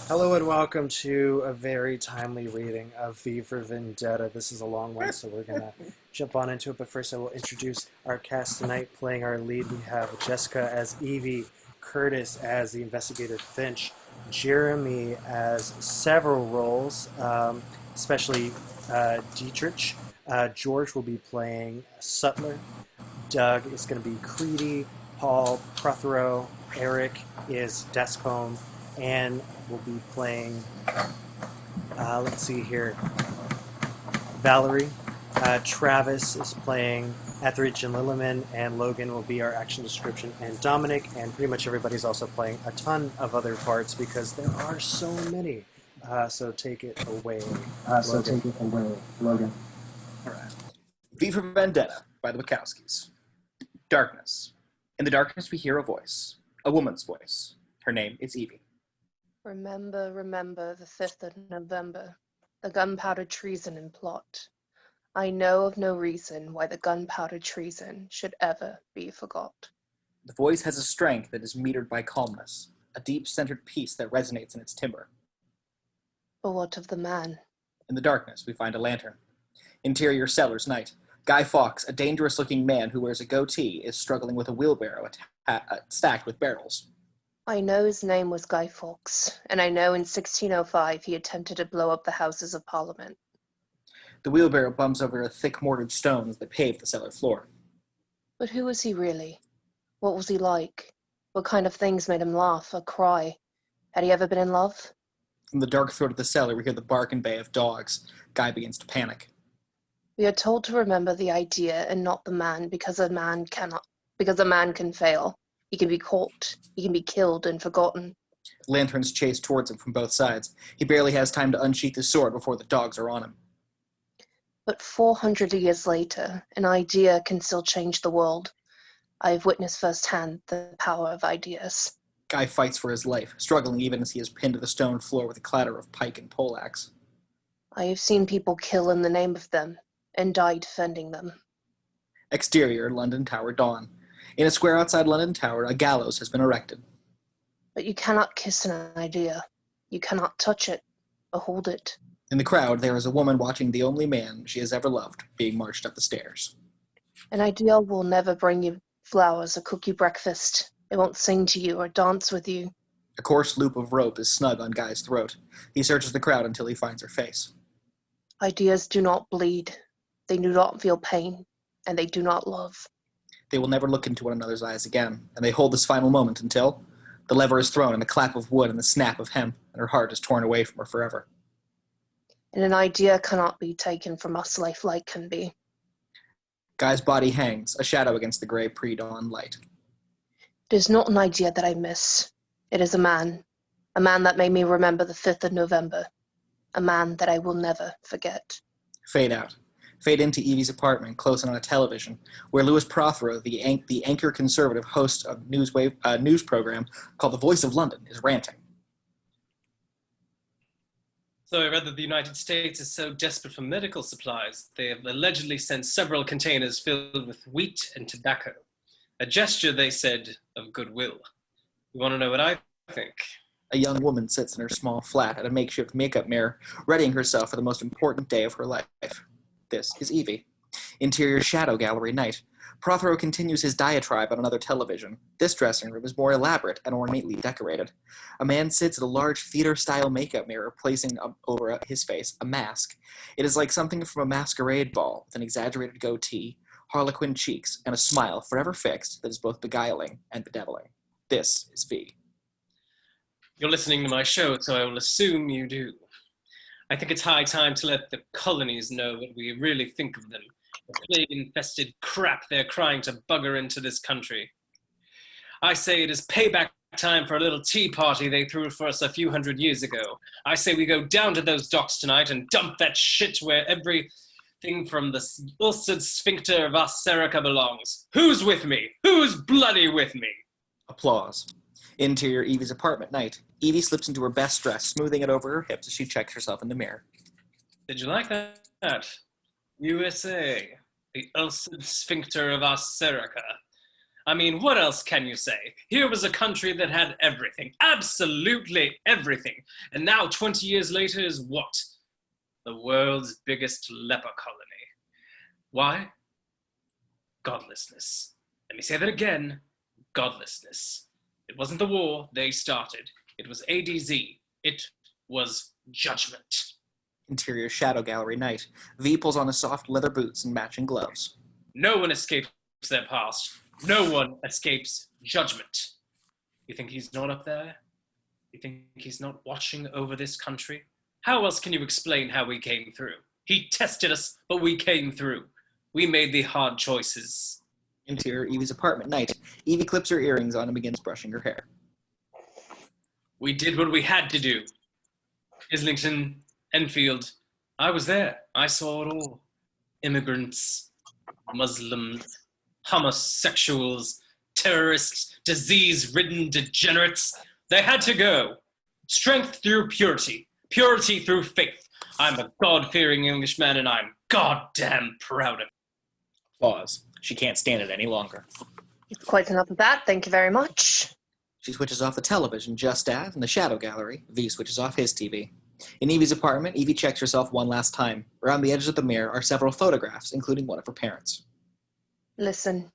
Hello and welcome to a very timely reading of V for Vendetta. This is a long one, so we're going to jump on into it. But first, I will introduce our cast tonight. Playing our lead, we have Jessica as Evie, Curtis as the investigator Finch, Jeremy as several roles, especially Dietrich. George will be playing Sutler. Doug is going to be Creedy. Paul Prothero. Eric is Descombe. Anne will be playing, let's see here, Valerie. Travis is playing Etheridge and Lilliman, and Logan will be our action description, and Dominic, and pretty much everybody's also playing a ton of other parts because there are so many. So take it away, Logan. All right. V for Vendetta by the Wachowskis. Darkness. In the darkness we hear a voice. A woman's voice. Her name is Evie. Remember, remember the 5th of November, the gunpowder treason and plot. I know of no reason why the gunpowder treason should ever be forgot. The voice has a strength that is metered by calmness, a deep-centered peace that resonates in its timbre. But what of the man? In the darkness, we find a lantern. Interior cellar's night. Guy Fawkes, a dangerous-looking man who wears a goatee, is struggling with a wheelbarrow stacked with barrels. I know his name was Guy Fawkes, and I know in 1605 he attempted to blow up the Houses of Parliament. The wheelbarrow bumps over a thick mortared stones that pave the cellar floor. But who was he really? What was he like? What kind of things made him laugh or cry? Had he ever been in love? From the dark throat of the cellar, we hear the bark and bay of dogs. Guy begins to panic. We are told to remember the idea and not the man because a man can fail. He can be caught, he can be killed and forgotten. Lanterns chase towards him from both sides. He barely has time to unsheath his sword before the dogs are on him. But 400 years later, an idea can still change the world. I have witnessed firsthand the power of ideas. Guy fights for his life, struggling even as he is pinned to the stone floor with a clatter of pike and poleaxe. I have seen people kill in the name of them, and die defending them. Exterior, London Tower dawn. In a square outside London Tower, a gallows has been erected. But you cannot kiss an idea. You cannot touch it, or hold it. In the crowd, there is a woman watching the only man she has ever loved being marched up the stairs. An idea will never bring you flowers or cook you breakfast. It won't sing to you or dance with you. A coarse loop of rope is snug on Guy's throat. He searches the crowd until he finds her face. Ideas do not bleed. They do not feel pain, and they do not love. They will never look into one another's eyes again, and they hold this final moment until the lever is thrown and a clap of wood and the snap of hemp, and her heart is torn away from her forever. And an idea cannot be taken from us lifelike can be. Guy's body hangs, a shadow against the gray pre-dawn light. It is not an idea that I miss. It is a man that made me remember the 5th of November, a man that I will never forget. Fade out. Fade into Evie's apartment, close on a television, where Louis Prothero, the anchor conservative host of a news program called The Voice of London, is ranting. So I read that the United States is so desperate for medical supplies, they have allegedly sent several containers filled with wheat and tobacco. A gesture, they said, of goodwill. You want to know what I think? A young woman sits in her small flat at a makeshift makeup mirror, readying herself for the most important day of her life. This is Evie. Interior shadow gallery night. Prothero continues his diatribe on another television. This dressing room is more elaborate and ornately decorated. A man sits at a large theater-style makeup mirror, placing over his face a mask. It is like something from a masquerade ball, with an exaggerated goatee, harlequin cheeks, and a smile forever fixed that is both beguiling and bedeviling. This is V. You're listening to my show, so I will assume you do. I think it's high time to let the colonies know what we really think of them. The plague-infested crap they're crying to bugger into this country. I say it is payback time for a little tea party they threw for us a few hundred years ago. I say we go down to those docks tonight and dump that shit where everything from the ulcered sphincter of Asserica belongs. Who's with me? Who's bloody with me? Applause. Interior Evie's apartment night. Evie slips into her best dress, smoothing it over her hips as she checks herself in the mirror. Did you like that? USA, the ulcered sphincter of Asserica. I mean, what else can you say? Here was a country that had everything, absolutely everything. And now, 20 years later, is what? The world's biggest leper colony. Why? Godlessness. Let me say that again. Godlessness. It wasn't the war they started. It was ADZ. It was judgment. Interior shadow gallery night. V pulls on his soft leather boots and matching gloves. No one escapes their past. No one escapes judgment. You think he's not up there? You think he's not watching over this country? How else can you explain how we came through? He tested us, but we came through. We made the hard choices. Interior Evie's apartment night. Evie clips her earrings on and begins brushing her hair. We did what we had to do. Islington, Enfield, I was there. I saw it all. Immigrants, Muslims, homosexuals, terrorists, disease-ridden degenerates. They had to go. Strength through purity. Purity through faith. I'm a God-fearing Englishman, and I'm goddamn proud of it. Pause. She can't stand it any longer. Quite enough of that, thank you very much. She switches off the television just as, in the shadow gallery, V switches off his TV. In Evie's apartment, Evie checks herself one last time. Around the edges of the mirror are several photographs, including one of her parents. Listen,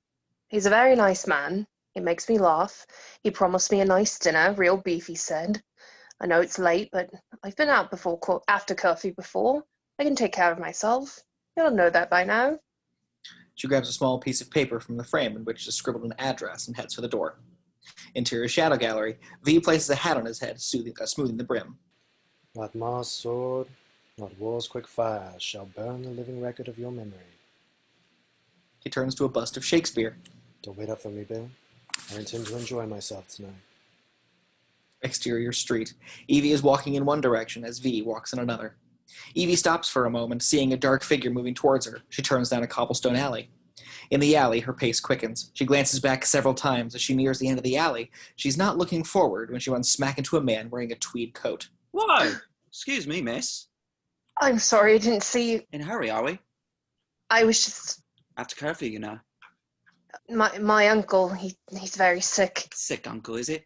he's a very nice man. He makes me laugh. He promised me a nice dinner, real beef, he said. I know it's late, but I've been out after curfew before. I can take care of myself. You'll know that by now. She grabs a small piece of paper from the frame in which is scribbled an address and heads for the door. Interior shadow gallery, V places a hat on his head, smoothing the brim. Not Mars' sword, not war's quick fire shall burn the living record of your memory. He turns to a bust of Shakespeare. Don't wait up for me, Bill. I intend to enjoy myself tonight. Exterior street. Evie is walking in one direction as V walks in another. Evie stops for a moment, seeing a dark figure moving towards her. She turns down a cobblestone alley. In the alley, her pace quickens. She glances back several times as she nears the end of the alley. She's not looking forward when she runs smack into a man wearing a tweed coat. Whoa! Excuse me, miss. I'm sorry, I didn't see you. In a hurry, are we? I was just... After curfew, you know. My uncle, he's very sick. Sick uncle, is it?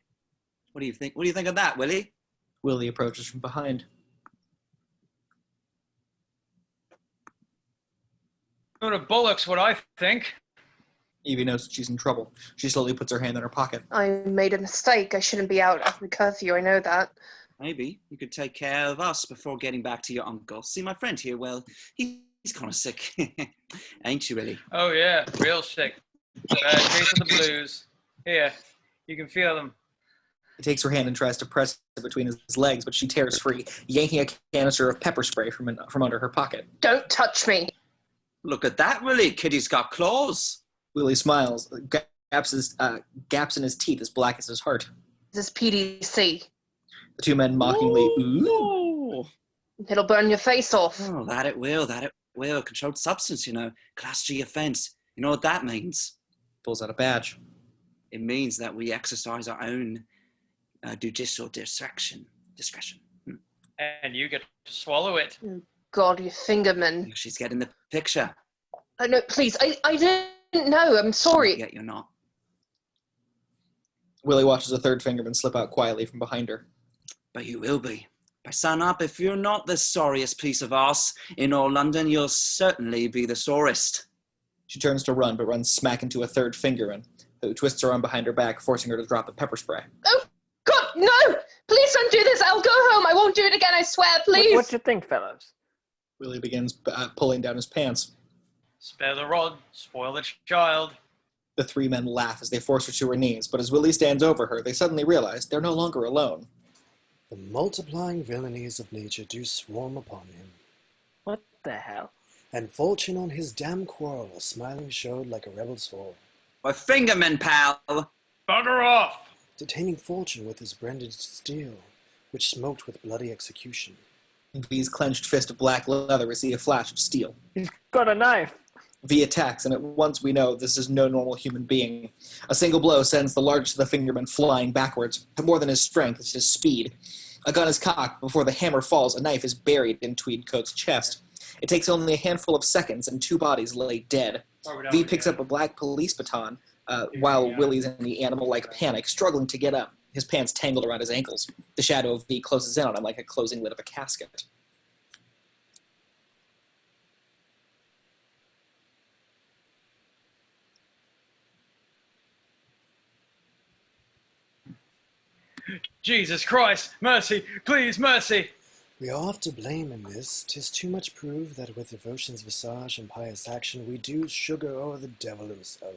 What do you think? What do you think of that, Willie? Willie approaches from behind. Go to Bullock's, what I think. Evie knows that she's in trouble. She slowly puts her hand in her pocket. I made a mistake. I shouldn't be out after curfew, I know that. Maybe you could take care of us before getting back to your uncle. See, my friend here, well, he's kind of sick. Ain't you, Willie? Oh, yeah, real sick. Case of the blues. Here, you can feel them. He takes her hand and tries to press it between his legs, but she tears free, yanking a canister of pepper spray from under her pocket. Don't touch me. Look at that, Willie. Kitty's got claws. Willie smiles, gaps in his teeth as black as his heart. This is PDC. The two men mockingly, ooh. Ooh. It'll burn your face off. Oh, that it will. Controlled substance, you know. Class G offence. You know what that means? Pulls out a badge. It means that we exercise our own judicial discretion. And you get to swallow it. God, you fingerman. She's getting the picture. No, please, I didn't know. I'm sorry. Yet you're not. Willie watches a third fingerman slip out quietly from behind her. But you will be. By sun-up, if you're not the sorriest piece of arse in all London, you'll certainly be the sorest. She turns to run, but runs smack into a third fingerman, who twists her arm behind her back, forcing her to drop the pepper spray. Oh, God, no! Please don't do this. I'll go home. I won't do it again, I swear, please. What you think, fellas? Willie begins pulling down his pants. Spare the rod, spoil the child. The three men laugh as they force her to her knees, but as Willie stands over her, they suddenly realize they're no longer alone. The multiplying villainies of nature do swarm upon him. What the hell? And fortune on his damn quarrel smiling showed like a rebel sword. By fingerman, pal! Bugger off! Detaining fortune with his branded steel, which smoked with bloody execution. V's clenched fist of black leather we see a flash of steel. He's got a knife. V attacks, and at once we know this is no normal human being. A single blow sends the largest of the fingermen flying backwards. More than his strength, it's his speed. A gun is cocked. Before the hammer falls, a knife is buried in Tweedcoat's chest. It takes only a handful of seconds, and two bodies lay dead. V picks up a black police baton, while Willie's in the animal-like panic, struggling to get up, his pants tangled around his ankles. The shadow of V closes in on him like a closing lid of a casket. Jesus Christ! Mercy! Please, mercy! We are oft to blame in this. 'Tis too much proved that with devotion's visage and pious action we do sugar o'er the devil himself.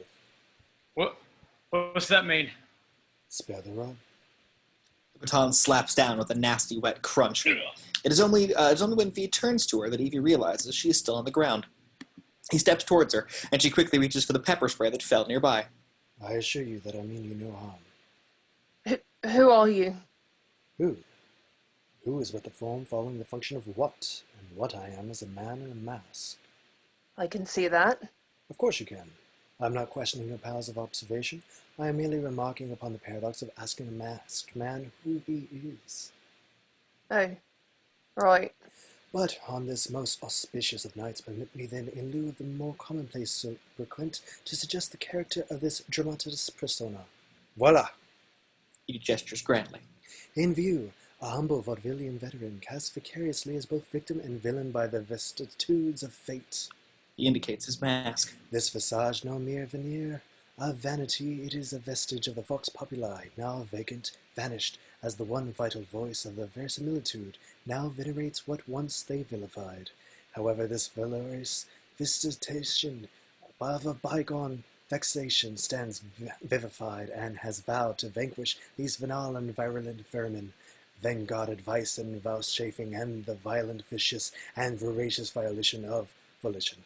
What's that mean? Spare the rod. The baton slaps down with a nasty, wet crunch. It is only when V turns to her that Evie realizes she is still on the ground. He steps towards her, and she quickly reaches for the pepper spray that fell nearby. I assure you that I mean you no harm. Who are you? Who? Who is but the form following the function of what, and what I am is a man in a mask. I can see that. Of course you can. I'm not questioning your powers of observation. I am merely remarking upon the paradox of asking a masked man who he is. Oh, right. But on this most auspicious of nights, permit me then, in lieu of the more commonplace so frequent, to suggest the character of this dramatis persona. Voila! He gestures grandly. In view, a humble vaudevillian veteran cast vicariously as both victim and villain by the vicissitudes of fate. He indicates his mask. This visage no mere veneer of vanity, it is a vestige of the vox populi, now vacant, vanished, as the one vital voice of the verisimilitude now venerates what once they vilified. However, this valorous visitation of a bygone vexation stands vivified, and has vowed to vanquish these venal and virulent vermin, then-guarded vice and vouchsafing, and the violent, vicious, and voracious violation of volition.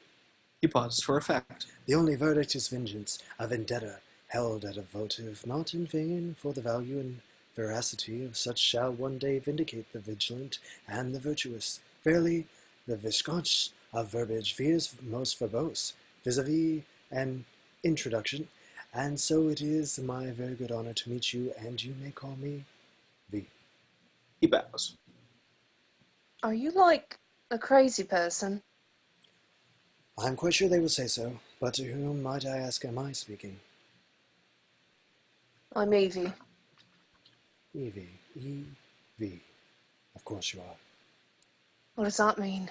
He pauses for effect. The only verdict is vengeance, a vendetta, held at a votive, not in vain, for the value and veracity of such shall one day vindicate the vigilant and the virtuous. Verily, the viscount of verbiage veers most verbose, vis-a-vis an introduction, and so it is my very good honor to meet you, and you may call me V. He bows. Are you like a crazy person? I'm quite sure they would say so, but to whom, might I ask, am I speaking? I'm Evie. Evie. E-V. Of course you are. What does that mean?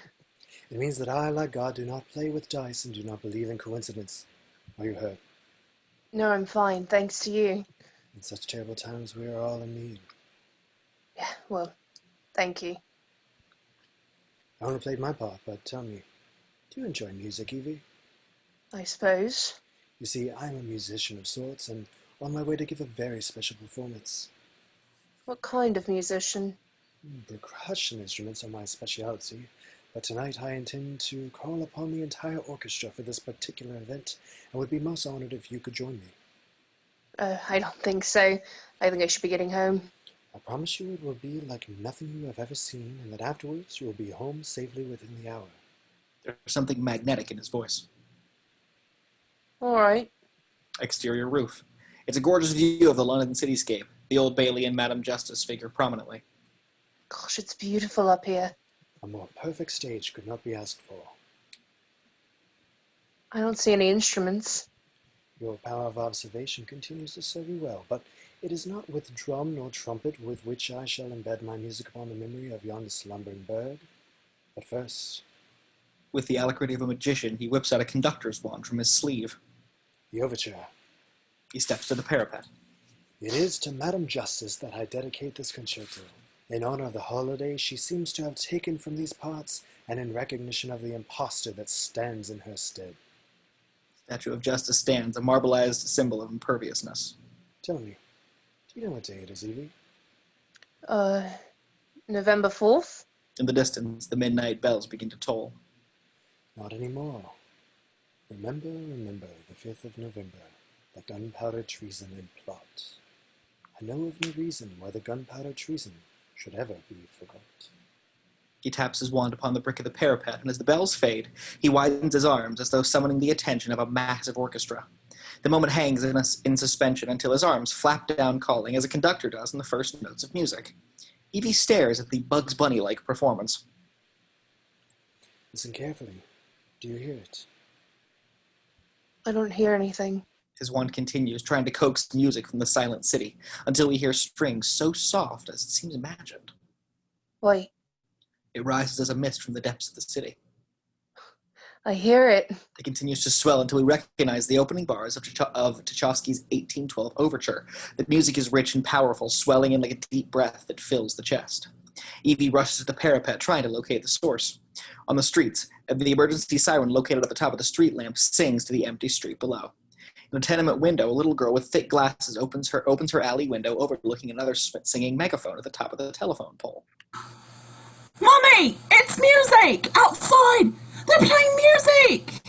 It means that I, like God, do not play with dice and do not believe in coincidence. Are you hurt? No, I'm fine, thanks to you. In such terrible times we are all in need. Yeah, well, thank you. I only played my part, but tell me, do you enjoy music, Evie? I suppose. You see, I'm a musician of sorts, and on my way to give a very special performance. What kind of musician? Percussion instruments are my specialty, but tonight I intend to call upon the entire orchestra for this particular event, and would be most honored if you could join me. I don't think so. I think I should be getting home. I promise you it will be like nothing you have ever seen, and that afterwards you will be home safely within the hour. There's something magnetic in his voice. All right. Exterior roof. It's a gorgeous view of the London cityscape. The Old Bailey and Madame Justice figure prominently. Gosh, it's beautiful up here. A more perfect stage could not be asked for. I don't see any instruments. Your power of observation continues to serve you well, but it is not with drum nor trumpet with which I shall embed my music upon the memory of yonder slumbering bird. But first, With the alacrity of a magician, he whips out a conductor's wand from his sleeve. the overture. He steps to the parapet. It is to Madame Justice that I dedicate this concerto. In honor of the holiday she seems to have taken from these parts, and in recognition of the impostor that stands in her stead. Statue of Justice stands, a marbleized symbol of imperviousness. Tell me, do you know what day it is, Evie? November 4th? In the distance, the midnight bells begin to toll. Not anymore. Remember, the 5th of November, the gunpowder treason and plot. I know of no reason why the gunpowder treason should ever be forgot. He taps his wand upon the brick of the parapet, and as the bells fade, he widens his arms as though summoning the attention of a massive orchestra. The moment hangs in suspension until his arms flap down calling, as a conductor does in the first notes of music. Evie stares at the Bugs Bunny-like performance. Listen carefully. Do you hear it? I don't hear anything. His wand continues, trying to coax music from the silent city, until we hear strings so soft as it seems imagined. Wait, It rises as a mist from the depths of the city. I hear it. It continues to swell until we recognize the opening bars of Tchaikovsky's 1812 overture. The music is rich and powerful, swelling in like a deep breath that fills the chest. Evie rushes to the parapet, trying to locate the source. On the streets, the emergency siren located at the top of the street lamp sings to the empty street below. In a tenement window, a little girl with thick glasses opens her alley window overlooking another singing megaphone at the top of the telephone pole. Mommy, it's music! Outside! They're playing music!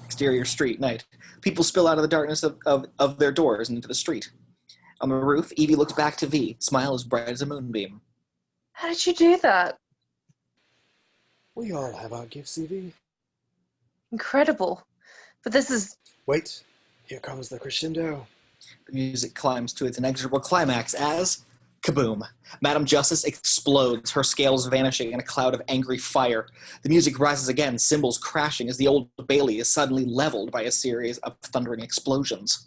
Exterior street, night. People spill out of the darkness of their doors and into the street. On the roof, Evie looks back to V, smile as bright as a moonbeam. How did you do that? We all have our gifts, Evie. Incredible. But this is... Wait, here comes the crescendo. The music climbs to its inexorable climax as... Kaboom! Madam Justice explodes, her scales vanishing in a cloud of angry fire. The music rises again, cymbals crashing as the Old Bailey is suddenly leveled by a series of thundering explosions.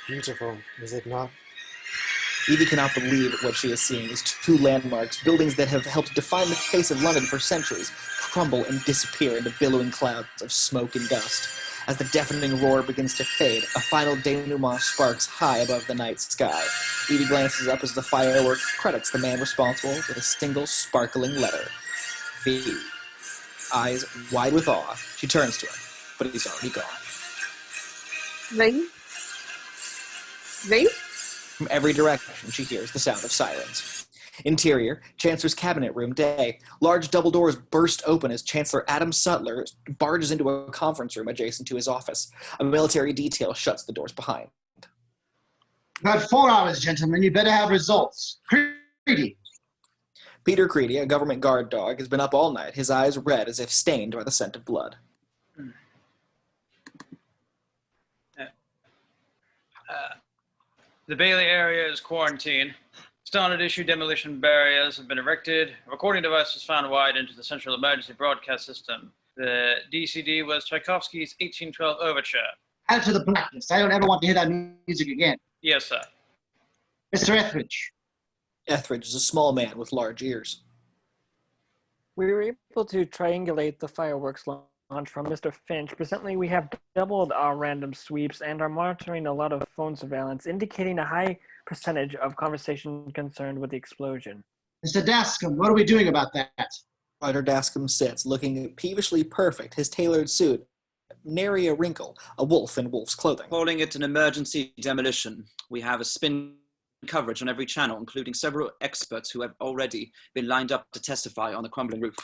Beautiful, is it not? Evie cannot believe what she is seeing as two landmarks, buildings that have helped define the face of London for centuries, crumble and disappear into billowing clouds of smoke and dust. As the deafening roar begins to fade, a final denouement sparks high above the night sky. Evie glances up as the firework credits the man responsible with a single sparkling letter. V. Eyes wide with awe, she turns to him, but he's already gone. Ring? Ring? From every direction, she hears the sound of sirens. Interior, Chancellor's cabinet room, day. Large double doors burst open as Chancellor Adam Sutler barges into a conference room adjacent to his office. A military detail shuts the doors behind. About 4 hours, gentlemen. You better have results. Creedy. Peter Creedy, a government guard dog, has been up all night, his eyes red as if stained by the scent of blood. The Bailey area is quarantined. Standard issue demolition barriers have been erected. A recording device was found wired into the central emergency broadcast system. The DCD was Tchaikovsky's 1812 overture. Add to the blacklist. I don't ever want to hear that music again. Yes, sir. Mr. Etheridge. Etheridge is a small man with large ears. We were able to triangulate the fireworks launch from Mr. Finch. Presently, we have doubled our random sweeps and are monitoring a lot of phone surveillance, indicating a high percentage of conversation concerned with the explosion. Mr. Dascom, what are we doing about that? Ryder Dascom sits, looking peevishly perfect, his tailored suit, nary a wrinkle, a wolf in wolf's clothing. Calling it an emergency demolition. We have a spin coverage on every channel, including several experts who have already been lined up to testify on the crumbling roof.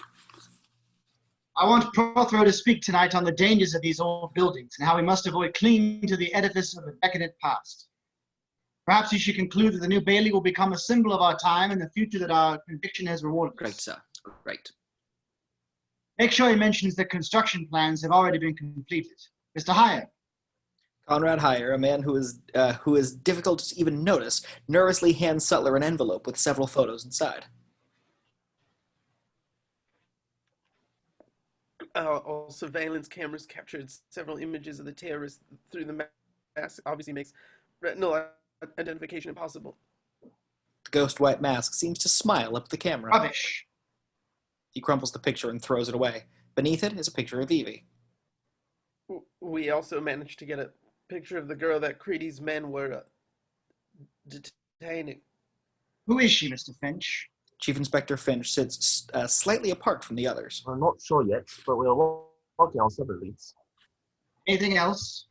I want Prothero to speak tonight on the dangers of these old buildings and how we must avoid clinging to the edifice of a decadent past. Perhaps you should conclude that the new Bailey will become a symbol of our time and the future that our conviction has rewarded us. Great, sir. Great. Make sure he mentions that construction plans have already been completed. Mr. Heyer. Conrad Heyer, a man who is difficult to even notice, nervously hands Sutler an envelope with several photos inside. All surveillance cameras captured several images of the terrorists through the mask. Obviously makes retinal identification impossible. The ghost white mask seems to smile up at the camera. Rubbish. He crumples the picture and throws it away. Beneath it is a picture of Evie. We also managed to get a picture of the girl that Creedy's men were detaining. Who is she, Mr. Finch? Chief Inspector Finch sits slightly apart from the others. I'm not sure yet, but we are working on several leads. Anything else?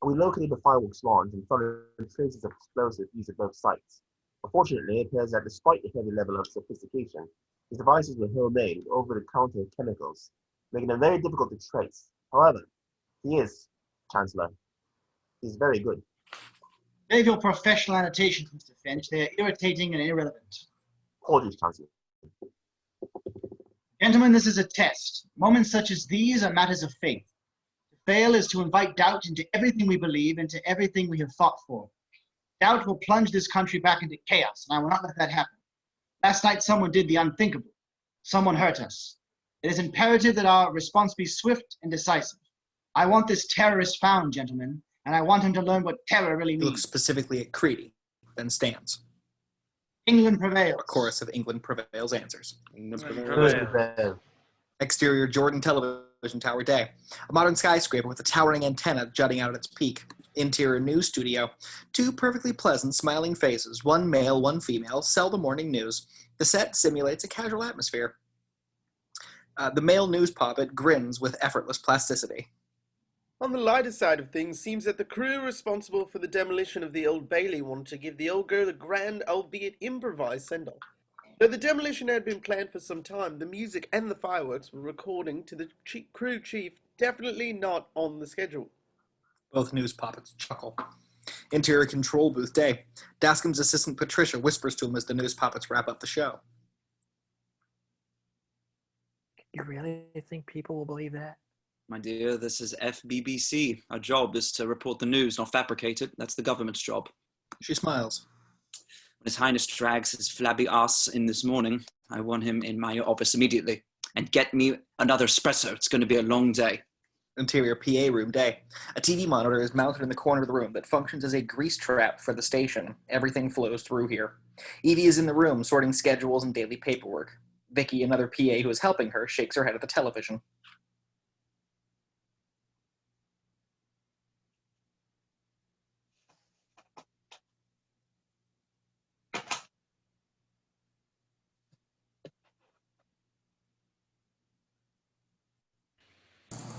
We located the fireworks launch and found traces of explosives used at both sites. Unfortunately, it appears that despite the heavy level of sophistication, these devices were homemade with over-the-counter chemicals, making them very difficult to trace. However, he is, Chancellor. He's very good. Save your professional annotations, Mr. Finch. They are irritating and irrelevant. Apologies, Chancellor. Gentlemen, this is a test. Moments such as these are matters of faith. To fail is to invite doubt into everything we believe, into everything we have fought for. Doubt will plunge this country back into chaos, and I will not let that happen. Last night, someone did the unthinkable. Someone hurt us. It is imperative that our response be swift and decisive. I want this terrorist found, gentlemen, and I want him to learn what terror really He looks means. specifically at Creedy, then stands. England prevails. A chorus of England Prevails answers. Prevails. Exterior Jordan television tower day. A modern skyscraper with a towering antenna jutting out at its peak. Interior news studio. Two perfectly pleasant, smiling faces, one male, one female, sell the morning news. The set simulates a casual atmosphere. The male news puppet grins with effortless plasticity. On the lighter side of things, seems that the crew responsible for the demolition of the Old Bailey wanted to give the old girl a grand, albeit improvised send-off. Though the demolition had been planned for some time, the music and the fireworks were recording to the crew chief definitely not on the schedule. Both news puppets chuckle. Interior control booth day. Dascom's assistant Patricia whispers to him as the news puppets wrap up the show. You really think people will believe that? My dear, this is FBBC. Our job is to report the news, not fabricate it. That's the government's job. She smiles. When His Highness drags his flabby ass in this morning, I want him in my office immediately. And get me another espresso. It's going to be a long day. Interior PA room day. A TV monitor is mounted in the corner of the room that functions as a grease trap for the station. Everything flows through here. Evie is in the room, sorting schedules and daily paperwork. Vicky, another PA who is helping her, shakes her head at the television.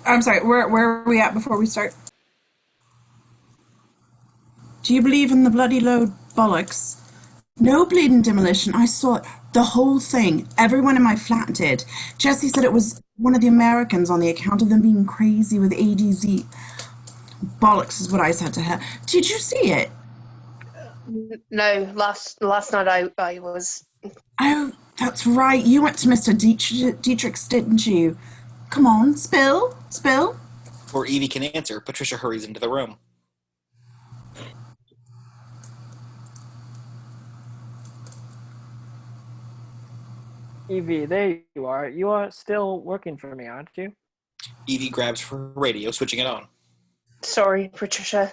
I'm sorry, where are we at before we start? Do you believe in the bloody load bollocks? No bleeding demolition. I saw it. The whole thing. Everyone in my flat did. Jessie said it was one of the Americans on the account of them being crazy with ADZ. Bollocks is what I said to her. Did you see it? No, last night I was. Oh, that's right. You went to Mr. Dietrich's, didn't you? Come on, spill. Before Evie can answer, Patricia hurries into the room. Evie, there you are. You are still working for me, aren't you? Evie grabs her radio, switching it on. Sorry, Patricia.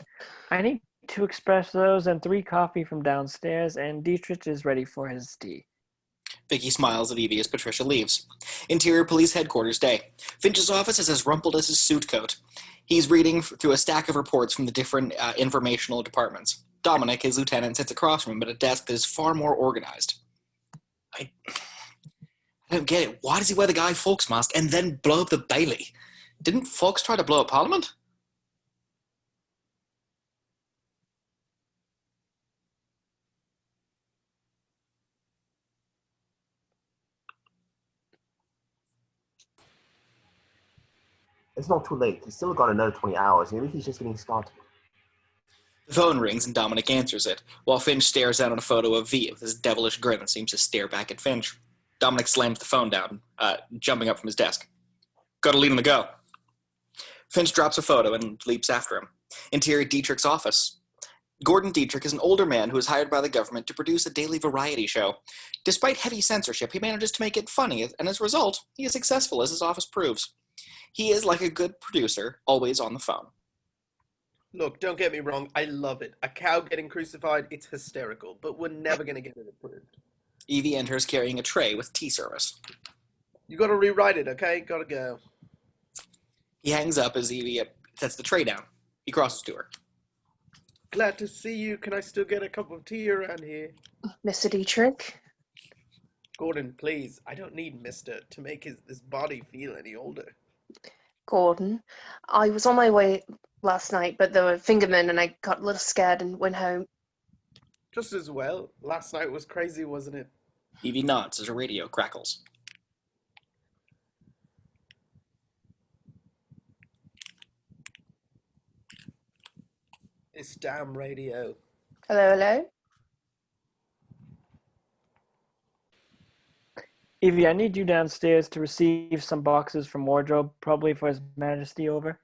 I need 2 espressos and 3 coffee from downstairs, and Dietrich is ready for his tea. Vicky smiles at Evie as Patricia leaves. Interior Police Headquarters day. Finch's office is as rumpled as his suit coat. He's reading through a stack of reports from the different informational departments. Dominic, his lieutenant, sits across from him at a desk that is far more organized. I don't get it. Why does he wear the Guy Fawkes mask and then blow up the Bailey? Didn't Fawkes try to blow up Parliament? It's not too late. He's still got another 20 hours. Maybe he's just getting started. The phone rings and Dominic answers it, while Finch stares down at a photo of V with his devilish grin that seems to stare back at Finch. Dominic slams the phone down, jumping up from his desk. Got a lead on the go. Finch drops a photo and leaps after him. Interior Dietrich's office. Gordon Dietrich is an older man who is hired by the government to produce a daily variety show. Despite heavy censorship, he manages to make it funny, and as a result, he is successful, as his office proves. He is, like a good producer, always on the phone. Look, don't get me wrong, I love it. A cow getting crucified, it's hysterical, but we're never going to get it approved. Evie enters carrying a tray with tea service. You gotta rewrite it, okay? Gotta go. He hangs up as Evie sets the tray down. He crosses to her. Glad to see you. Can I still get a cup of tea around here? Mr. Dietrich? Gordon, please. I don't need Mr. to make his body feel any older. Gordon, I was on my way last night, but there were fingermen and I got a little scared and went home. Just as well. Last night was crazy, wasn't it? Evie nods as her radio crackles. This damn radio. Hello? Evie, I need you downstairs to receive some boxes from wardrobe, probably for His Majesty, over.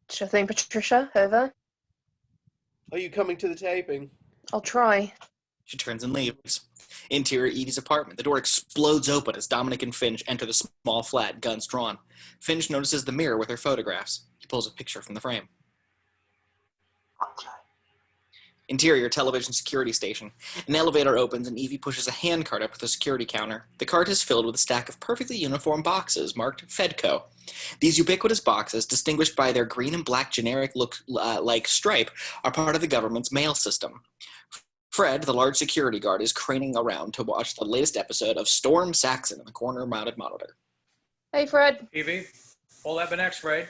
Sure thing, Patricia. Over. Are you coming to the taping? I'll try. She turns and leaves. Interior Evie's apartment. The door explodes open as Dominic and Finch enter the small flat, guns drawn. Finch notices the mirror with her photographs. He pulls a picture from the frame. Interior television security station. An elevator opens and Evie pushes a handcart up to the security counter. The cart is filled with a stack of perfectly uniform boxes marked Fedco. These ubiquitous boxes, distinguished by their green and black generic look-like stripe, are part of the government's mail system. Fred, the large security guard, is craning around to watch the latest episode of Storm Saxon in the corner-mounted monitor. Hey, Fred. Evie, all that been x-rayed?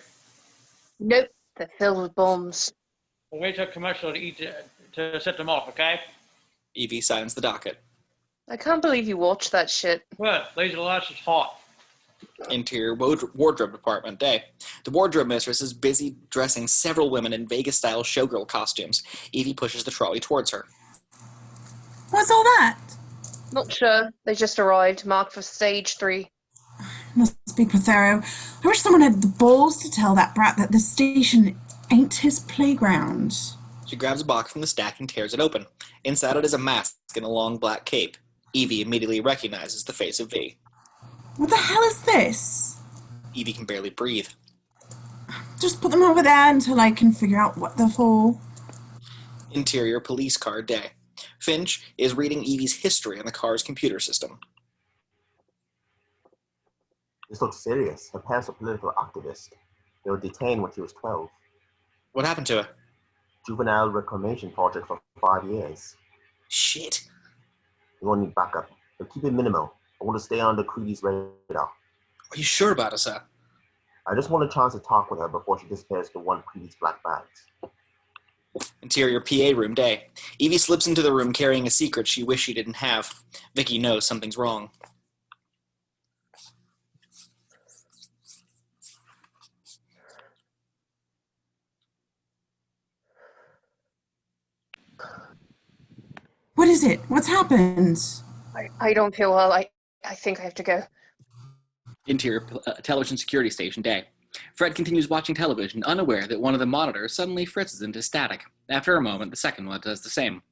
Nope, they're filled with bombs. We'll wait till commercial to set them off, okay? Evie signs the docket. I can't believe you watched that shit. Good. Laser lights is hot. Interior wardrobe department day. The wardrobe mistress is busy dressing several women in Vegas-style showgirl costumes. Evie pushes the trolley towards her. What's all that? Not sure. They just arrived, marked for stage 3. Must be Prothero. I wish someone had the balls to tell that brat that the station ain't his playground. She grabs a box from the stack and tears it open. Inside it is a mask and a long black cape. Evie immediately recognizes the face of V. What the hell is this? Evie can barely breathe. Just put them over there until I can figure out what they're for. Interior police car day. Finch is reading Evie's history on the car's computer system. This looks serious. Her parents were political activists. They were detained when she was 12. What happened to her? Juvenile reclamation project for 5 years. Shit. We won't need backup, but keep it minimal. I want to stay under Creedy's radar. Are you sure about it, sir? I just want a chance to talk with her before she disappears to one of Creedy's black bags. Interior PA room day. Evie slips into the room carrying a secret she wished she didn't have. Vicky knows something's wrong. What is it? What's happened? I don't feel well. I think I have to go. Interior television security station day. Fred continues watching television, unaware that one of the monitors suddenly fritzes into static. After a moment, the second one does the same.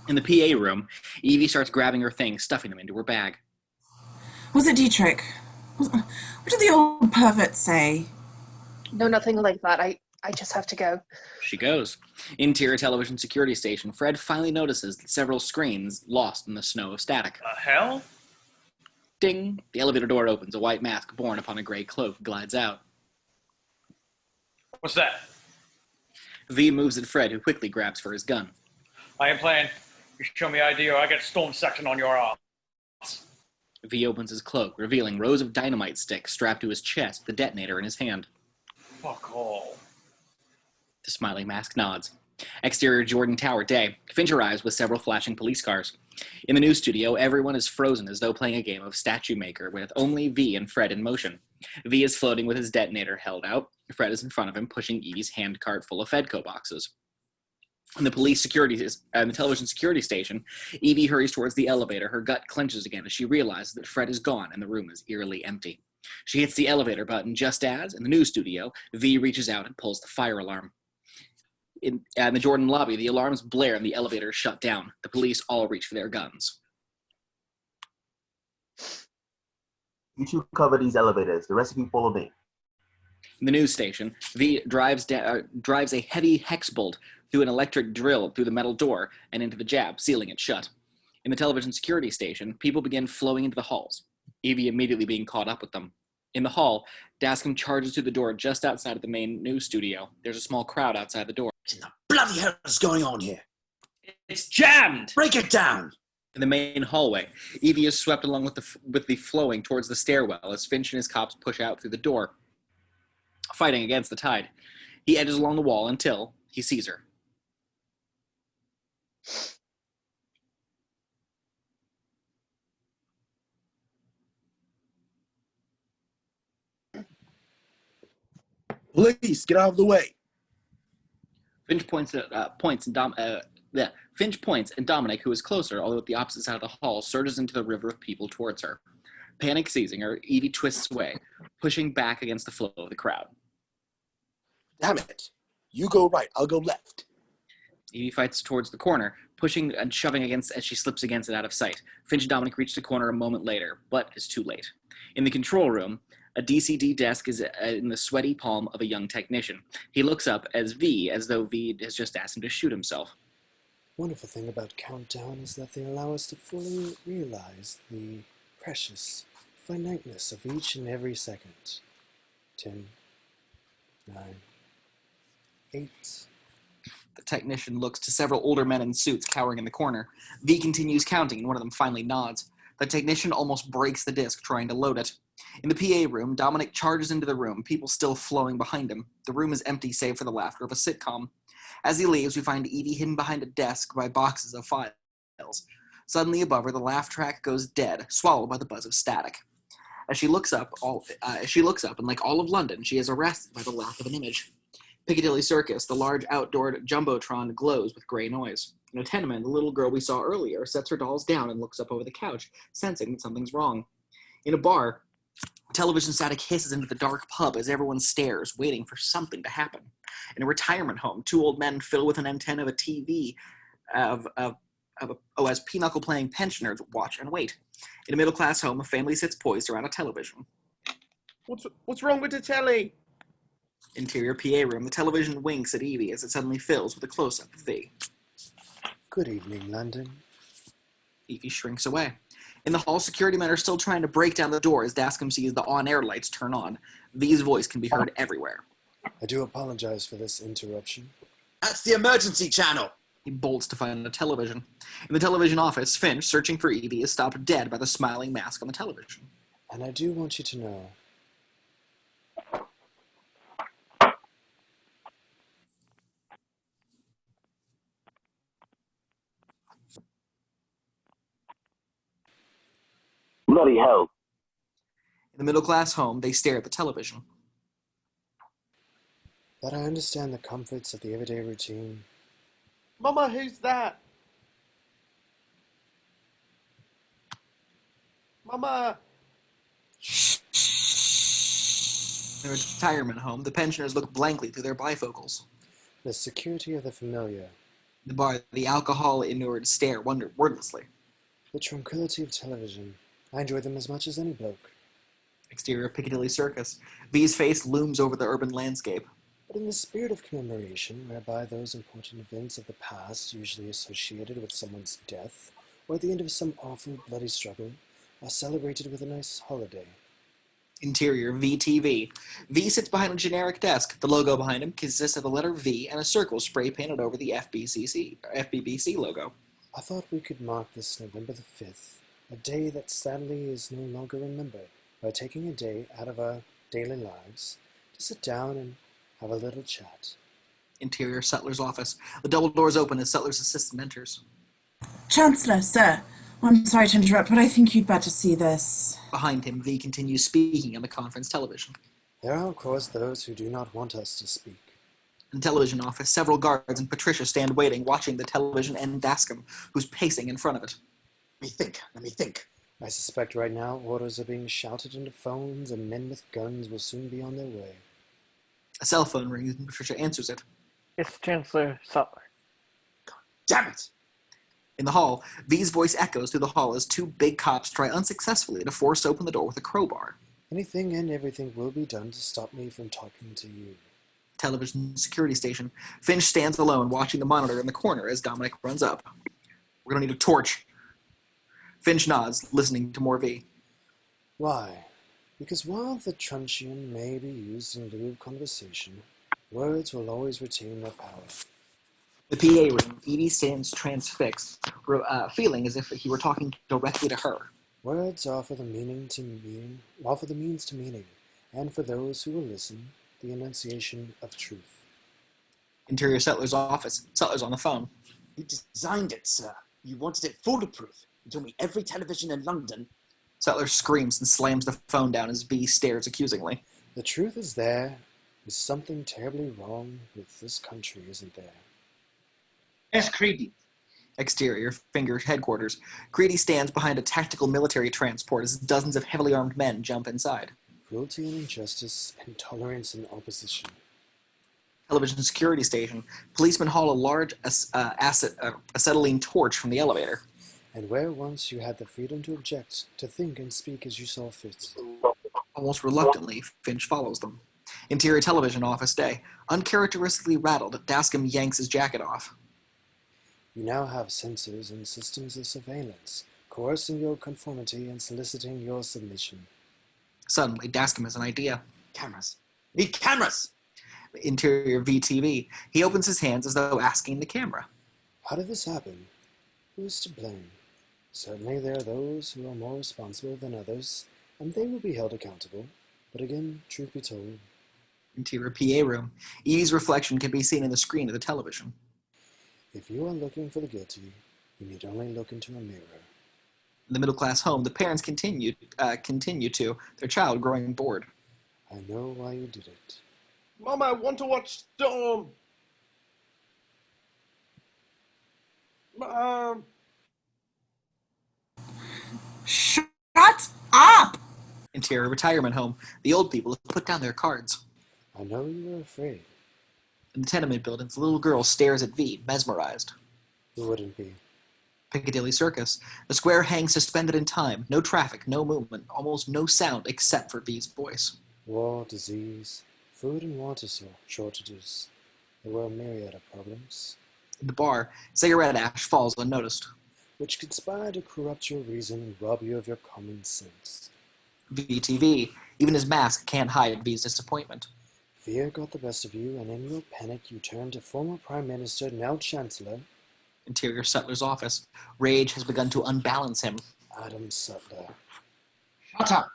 In the PA room, Evie starts grabbing her things, stuffing them into her bag. Was it Dietrich? What did the old pervert say? No, nothing like that. I just have to go. She goes. Interior television security station. Fred finally notices several screens lost in the snow of static. The hell? Ding! The elevator door opens. A white mask borne upon a gray cloak glides out. What's that? V moves at Fred, who quickly grabs for his gun. I ain't playing. You show me ID or I get Storm Saxon on your ass. V opens his cloak, revealing rows of dynamite sticks strapped to his chest, the detonator in his hand. Fuck all. The smiling mask nods. Exterior Jordan Tower day. Finch arrives with several flashing police cars. In the news studio, everyone is frozen as though playing a game of Statue Maker with only V and Fred in motion. V is floating with his detonator held out. Fred is in front of him, pushing Evie's handcart full of Fedco boxes. In the the television security station, Evie hurries towards the elevator. Her gut clenches again as she realizes that Fred is gone and the room is eerily empty. She hits the elevator button just as, in the news studio, V reaches out and pulls the fire alarm. In the Jordan lobby, the alarms blare and the elevator is shut down. The police all reach for their guns. You two cover these elevators. The rest of you follow me. In the news station, V drives a heavy hex bolt through an electric drill through the metal door and into the jab, sealing it shut. In the television security station, people begin flowing into the halls, Evie immediately being caught up with them. In the hall, Dascom charges through the door just outside of the main news studio. There's a small crowd outside the door. What in the bloody hell is going on here? It's jammed! Break it down! In the main hallway, Evie is swept along with the flowing towards the stairwell as Finch and his cops push out through the door, fighting against the tide. He edges along the wall until he sees her. Please, get out of the way. Finch points and Dominic, who is closer, although at the opposite side of the hall, surges into the river of people towards her. Panic seizing her, Evie twists away, pushing back against the flow of the crowd. Damn it. You go right, I'll go left. Evie fights towards the corner, pushing and shoving against as she slips against it out of sight. Finch and Dominic reach the corner a moment later, but is too late. In the control room, a DCD desk is in the sweaty palm of a young technician. He looks up as though V has just asked him to shoot himself. Wonderful thing about Countdown is that they allow us to fully realize the precious finiteness of each and every second. 10, 9, 8. The technician looks to several older men in suits cowering in the corner. V continues counting, and one of them finally nods. The technician almost breaks the disc trying to load it. In the PA room, Dominic charges into the room, people still flowing behind him. The room is empty save for the laughter of a sitcom. As he leaves, we find Evie hidden behind a desk by boxes of files. Suddenly above her, the laugh track goes dead, swallowed by the buzz of static. As she looks up, and like all of London, she is arrested by the lack of an image. Piccadilly Circus, the large outdoor jumbotron, glows with gray noise. In a tenement, the little girl we saw earlier sets her dolls down and looks up over the couch, sensing that something's wrong. In a bar, television static hisses into the dark pub as everyone stares, waiting for something to happen. In a retirement home, two old men fiddle with an antenna of a TV as pinochle-playing pensioners watch and wait. In a middle-class home, a family sits poised around a television. What's wrong with the telly? Interior PA room, the television winks at Evie as it suddenly fills with a close-up of V. Good evening, London. Evie shrinks away. In the hall, security men are still trying to break down the door as Dascom sees the on-air lights turn on. V's voice can be heard everywhere. I do apologize for this interruption. That's the emergency channel. He bolts to find a television. In the television office, Finch, searching for Evie, is stopped dead by the smiling mask on the television. And I do want you to know. Bloody hell. In the middle-class home, they stare at the television. That I understand the comforts of the everyday routine. Mama, who's that? Mama! In a retirement home, the pensioners look blankly through their bifocals. The security of the familiar. In the bar, the alcohol-inured stare wordlessly. The tranquility of television. I enjoy them as much as any bloke. Exterior Piccadilly Circus. V's face looms over the urban landscape. But in the spirit of commemoration, whereby those important events of the past, usually associated with someone's death, or at the end of some awful bloody struggle, are celebrated with a nice holiday. Interior VTV. V sits behind a generic desk. The logo behind him consists of the letter V and a circle spray painted over the FBBC logo. I thought we could mark this November the 5th, a day that sadly is no longer remembered, by taking a day out of our daily lives to sit down and have a little chat. Interior Sutler's office. The double doors open as Sutler's assistant enters. Chancellor, sir. I'm sorry to interrupt, but I think you'd better see this. Behind him, V continues speaking on the conference television. There are, of course, those who do not want us to speak. In the television office, several guards and Patricia stand waiting, watching the television and Dascom, who's pacing in front of it. Let me think. I suspect right now orders are being shouted into phones and men with guns will soon be on their way. A cell phone rings and Patricia answers it. It's Chancellor Sutler. Damn it! In the hall, V's voice echoes through the hall as two big cops try unsuccessfully to force open the door with a crowbar. Anything and everything will be done to stop me from talking to you. Television security station. Finch stands alone, watching the monitor in the corner as Dominic runs up. We're gonna need a torch. Finch nods, listening to more V. Why? Because while the truncheon may be used in lieu of conversation, words will always retain their power. The PA room, Evie stands transfixed, feeling as if he were talking directly to her. Words offer the means to meaning, and for those who will listen, the enunciation of truth. Interior Sutler's office. Sutler's on the phone. You designed it, sir. You wanted it foolproof. You told me every television in London. Sutler screams and slams the phone down as V stares accusingly. The truth is there. There's something terribly wrong with this country, isn't there? Yes, Creedy. Exterior, Finger headquarters. Creedy stands behind a tactical military transport as dozens of heavily armed men jump inside. Cruelty and injustice, intolerance and opposition. Television security station. Policemen haul a large acetylene torch from the elevator. And where once you had the freedom to object, to think and speak as you saw fit. Almost reluctantly, Finch follows them. Interior television office day. Uncharacteristically rattled, Dascom yanks his jacket off. You now have sensors and systems of surveillance, coercing your conformity and soliciting your submission. Suddenly, Dascom has an idea. Cameras. Need cameras! Interior VTV. He opens his hands as though asking the camera. How did this happen? Who is to blame? Certainly there are those who are more responsible than others, and they will be held accountable. But again, truth be told. Interior PA room. Evie's reflection can be seen in the screen of the television. If you are looking for the guilty, you need only look into a mirror. In the middle-class home, the parents continue to, their child growing bored. I know why you did it. Mom, I want to watch Storm. Mom. Shut up! Interior retirement home. The old people have put down their cards. I know you are afraid. In the tenement buildings, the little girl stares at V, mesmerized. Who wouldn't be? Piccadilly Circus. The square hangs suspended in time. No traffic, no movement, almost no sound except for V's voice. War, disease, food and water shortages. There were a myriad of problems. In the bar, cigarette ash falls unnoticed. Which conspire to corrupt your reason and rob you of your common sense. VTV. Even his mask can't hide V's disappointment. Fear got the best of you, and in your panic you turned to former Prime Minister, now Chancellor. Interior Sutler's office. Rage has begun to unbalance him. Adam Sutler. Shut up!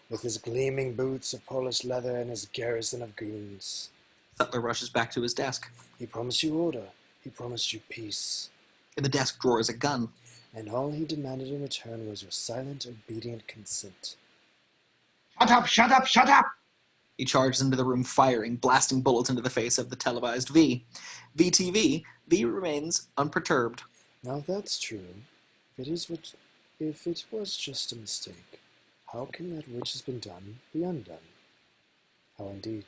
With his gleaming boots of polished leather and his garrison of goons. Sutler rushes back to his desk. He promised you order. He promised you peace. In the desk drawer is a gun. And all he demanded in return was your silent, obedient consent. Shut up! Shut up! Shut up! He charges into the room, firing, blasting bullets into the face of the televised V. VTV. V remains unperturbed. Now that's true. If it was just a mistake, how can that which has been done be undone? How indeed.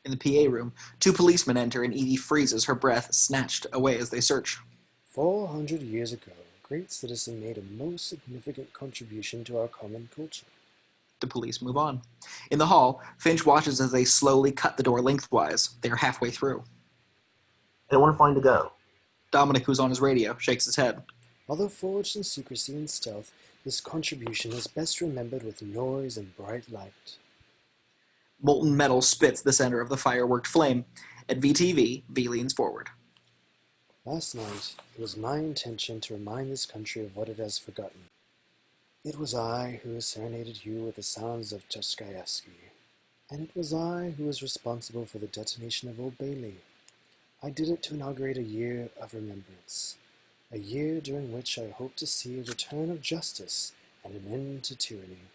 In the PA room, two policemen enter and Evie freezes, her breath snatched away as they search. 400 years ago, a great citizen made a most significant contribution to our common culture. The police move on. In the hall, Finch watches as they slowly cut the door lengthwise. They are halfway through. I don't want to find a go. Dominic, who's on his radio, shakes his head. Although forged in secrecy and stealth, this contribution is best remembered with noise and bright light. Molten metal spits the center of the fireworked flame. At VTV, V leans forward. Last night, it was my intention to remind this country of what it has forgotten. It was I who serenaded you with the sounds of Dostoevsky, and it was I who was responsible for the detonation of Old Bailey. I did it to inaugurate a year of remembrance, a year during which I hope to see a return of justice and an end to tyranny.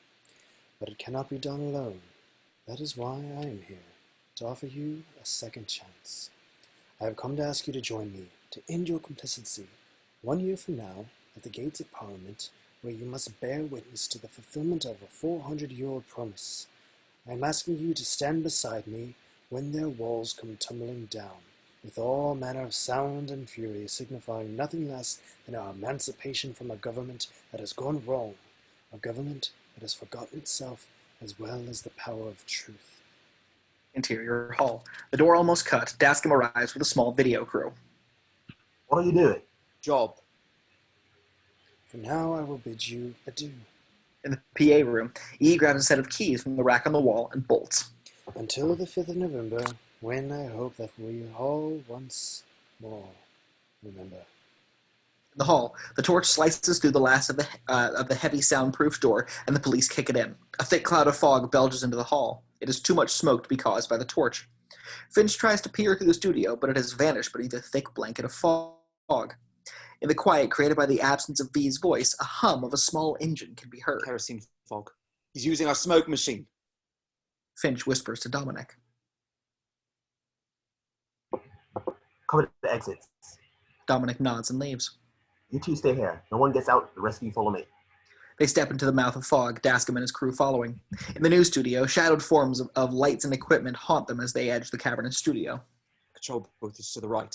But it cannot be done alone. That is why I am here, to offer you a second chance. I have come to ask you to join me, to end your complicity, 1 year from now, at the gates of Parliament, where you must bear witness to the fulfillment of a 400-year-old promise. I am asking you to stand beside me when their walls come tumbling down, with all manner of sound and fury signifying nothing less than our emancipation from a government that has gone wrong, a government that has forgotten itself as well as the power of truth. Interior hall. The door almost cut. Dascom arrives with a small video crew. What are you doing? Job. For now, I will bid you adieu. In the PA room, E grabs a set of keys from the rack on the wall and bolts. Until the 5th of November, when I hope that we all once more remember. In the hall, the torch slices through the last of the heavy soundproof door, and the police kick it in. A thick cloud of fog belches into the hall. It is too much smoke to be caused by the torch. Finch tries to peer through the studio, but it has vanished beneath a thick blanket of fog. In the quiet created by the absence of V's voice, a hum of a small engine can be heard. Kerosene fog. He's using our smoke machine. Finch whispers to Dominic. Come at the exits. Dominic nods and leaves. You two stay here. No one gets out. The rest of you follow me. They step into the mouth of fog, Dascom and his crew following. In the news studio, shadowed forms of lights and equipment haunt them as they edge the cavernous studio. Control booth is to the right.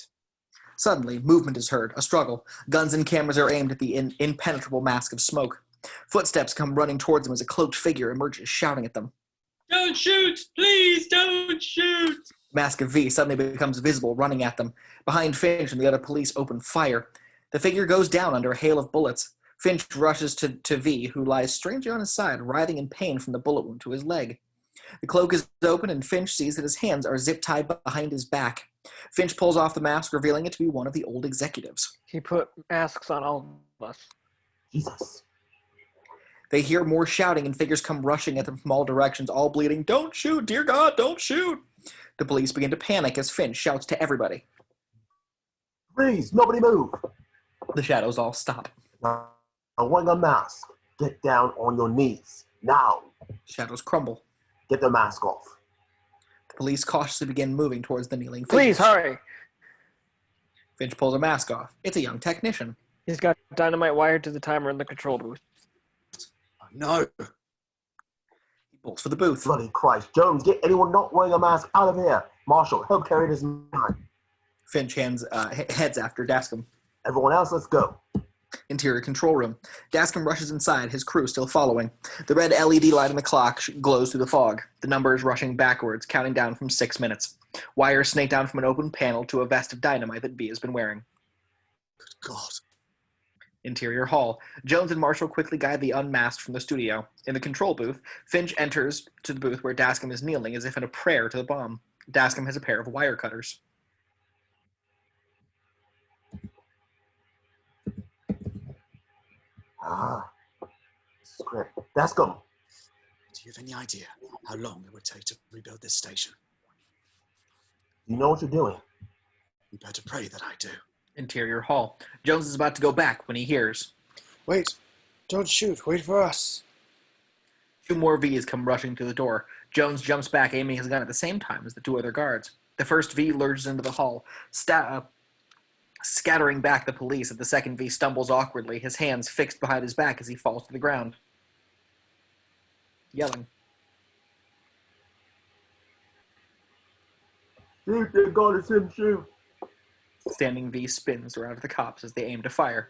Suddenly, movement is heard, a struggle. Guns and cameras are aimed at the impenetrable mask of smoke. Footsteps come running towards them as a cloaked figure emerges, shouting at them. Don't shoot! Please don't shoot! The mask of V suddenly becomes visible, running at them. Behind Finch and the other police open fire. The figure goes down under a hail of bullets. Finch rushes to V, who lies strangely on his side, writhing in pain from the bullet wound to his leg. The cloak is open, and Finch sees that his hands are zip-tied behind his back. Finch pulls off the mask, revealing it to be one of the old executives. He put masks on all of us. Jesus. They hear more shouting, and figures come rushing at them from all directions, all bleeding. Don't shoot! Dear God, don't shoot! The police begin to panic as Finch shouts to everybody. Please, nobody move. The shadows all stop. Now, wearing a mask. Get down on your knees. Now. Shadows crumble. Get the mask off. The police cautiously begin moving towards the kneeling Please, figures. hurry! Finch pulls a mask off. It's a young technician. He's got dynamite wired to the timer in the control booth. Oh, no. He pulls for the booth. Bloody Christ. Jones, get anyone not wearing a mask out of here. Marshall, help carry this man. Finch heads after Dascom. Everyone else, let's go. Interior control room. Dascom rushes inside, his crew still following. The red LED light on the clock glows through the fog. The number is rushing backwards, counting down from 6 minutes. Wires snake down from an open panel to a vest of dynamite that V has been wearing. Good God. Interior hall. Jones and Marshall quickly guide the unmasked from the studio. In the control booth, Finch enters to the booth where Dascom is kneeling as if in a prayer to the bomb. Dascom has a pair of wire cutters. Ah. Script. That's good. Do you have any idea how long it would take to rebuild this station? You know what you're doing. You better pray that I do. Interior hall. Jones is about to go back when he hears. Wait! Don't shoot! Wait for us! 2 more Vs come rushing to the door. Jones jumps back, aiming his gun at the same time as the 2 other guards. The first V lurches into the hall, scattering back the police as the second V stumbles awkwardly, his hands fixed behind his back as he falls to the ground. Yelling. Shoot, they got us him, shoot. Standing V spins around the cops as they aim to fire.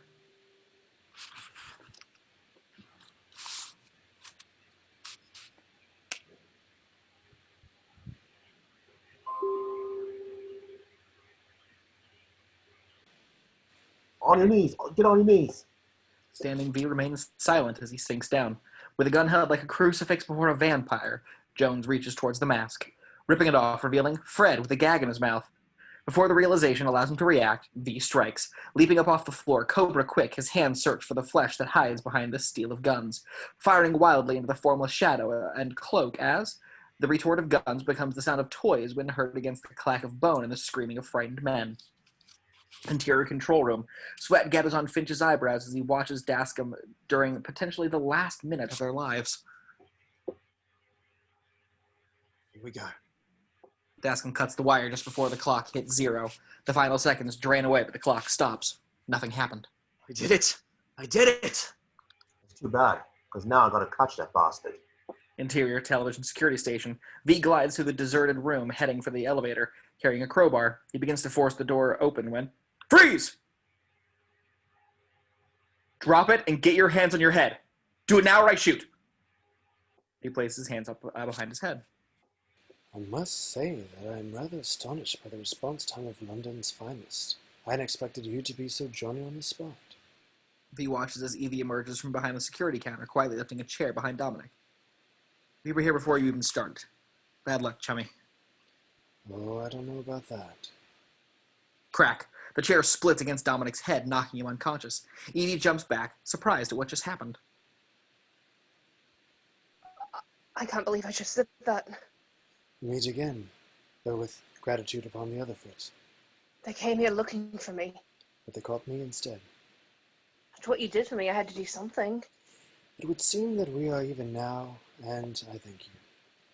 On your knees. Get on your knees. Standing V remains silent as he sinks down. With a gun held like a crucifix before a vampire, Jones reaches towards the mask, ripping it off, revealing Fred with a gag in his mouth. Before the realization allows him to react, V strikes. Leaping up off the floor, Cobra quick, his hands search for the flesh that hides behind the steel of guns, firing wildly into the formless shadow and cloak as the retort of guns becomes the sound of toys when heard against the clack of bone and the screaming of frightened men. Interior control room. Sweat gathers on Finch's eyebrows as he watches Dascom during potentially the last minute of their lives. Here we go. Dascom cuts the wire just before the clock hits 0. The final seconds drain away, but the clock stops. Nothing happened. I did it. I did it. It's too bad, because now I gotta catch that bastard. Interior television security station. V glides through the deserted room, heading for the elevator, carrying a crowbar. He begins to force the door open when... Freeze! Drop it and get your hands on your head. Do it now or I shoot. He places his hands up behind his head. I must say that I am rather astonished by the response time of London's finest. I hadn't expected you to be so Johnny on the spot. V watches as Evie emerges from behind the security counter, quietly lifting a chair behind Dominic. We were here before you even started. Bad luck, chummy. Oh, I don't know about that. Crack. The chair splits against Dominic's head, knocking him unconscious. Evie jumps back, surprised at what just happened. I can't believe I just did that. Meet again, though with gratitude upon the other foot. They came here looking for me. But they caught me instead. After what you did for me, I had to do something. It would seem that we are even now, and I thank you.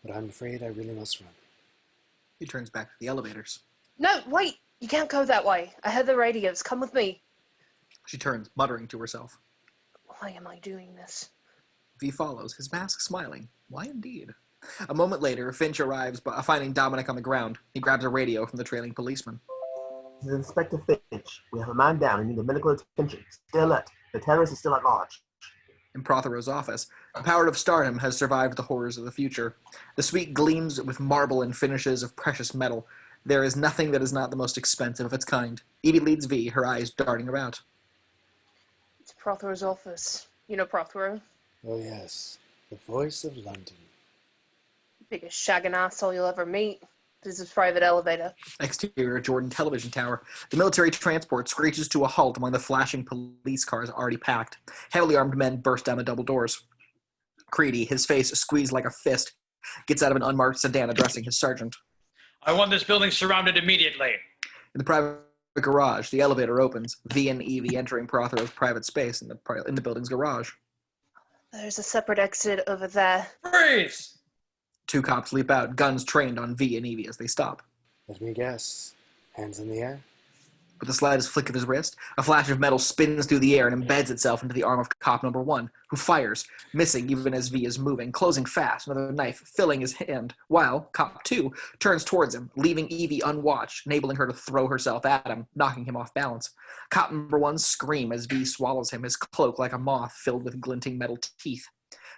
But I'm afraid I really must run. He turns back to the elevators. No, wait! You can't go that way. I heard the radios. Come with me. She turns, muttering to herself. Why am I doing this? V follows, his mask smiling. Why indeed? A moment later, Finch arrives, finding Dominic on the ground. He grabs a radio from the trailing policeman. This is Inspector Finch. We have a man down and need medical attention. Stay alert. The terrorist is still at large. In Prothero's office, the power of stardom has survived the horrors of the future. The suite gleams with marble and finishes of precious metal. There is nothing that is not the most expensive of its kind. Evie leads V, her eyes darting about. It's Prothero's office. You know Prothero? Oh yes, the voice of London. Biggest shagging asshole you'll ever meet. This is his private elevator. Exterior Jordan television tower. The military transport screeches to a halt among the flashing police cars already packed. Heavily armed men burst down the double doors. Creedy, his face squeezed like a fist, gets out of an unmarked sedan addressing his sergeant. I want this building surrounded immediately. In the private garage, the elevator opens. V and Evie entering Prothero's private space in the building's garage. There's a separate exit over there. Freeze! Two cops leap out, guns trained on V and Evie as they stop. Let me guess. Hands in the air. With the slightest flick of his wrist, a flash of metal spins through the air and embeds itself into the arm of cop number 1, who fires, missing even as V is moving, closing fast, another knife filling his hand, while cop 2 turns towards him, leaving Evie unwatched, enabling her to throw herself at him, knocking him off balance. Cop number 1 screams as V swallows him, his cloak like a moth filled with glinting metal teeth.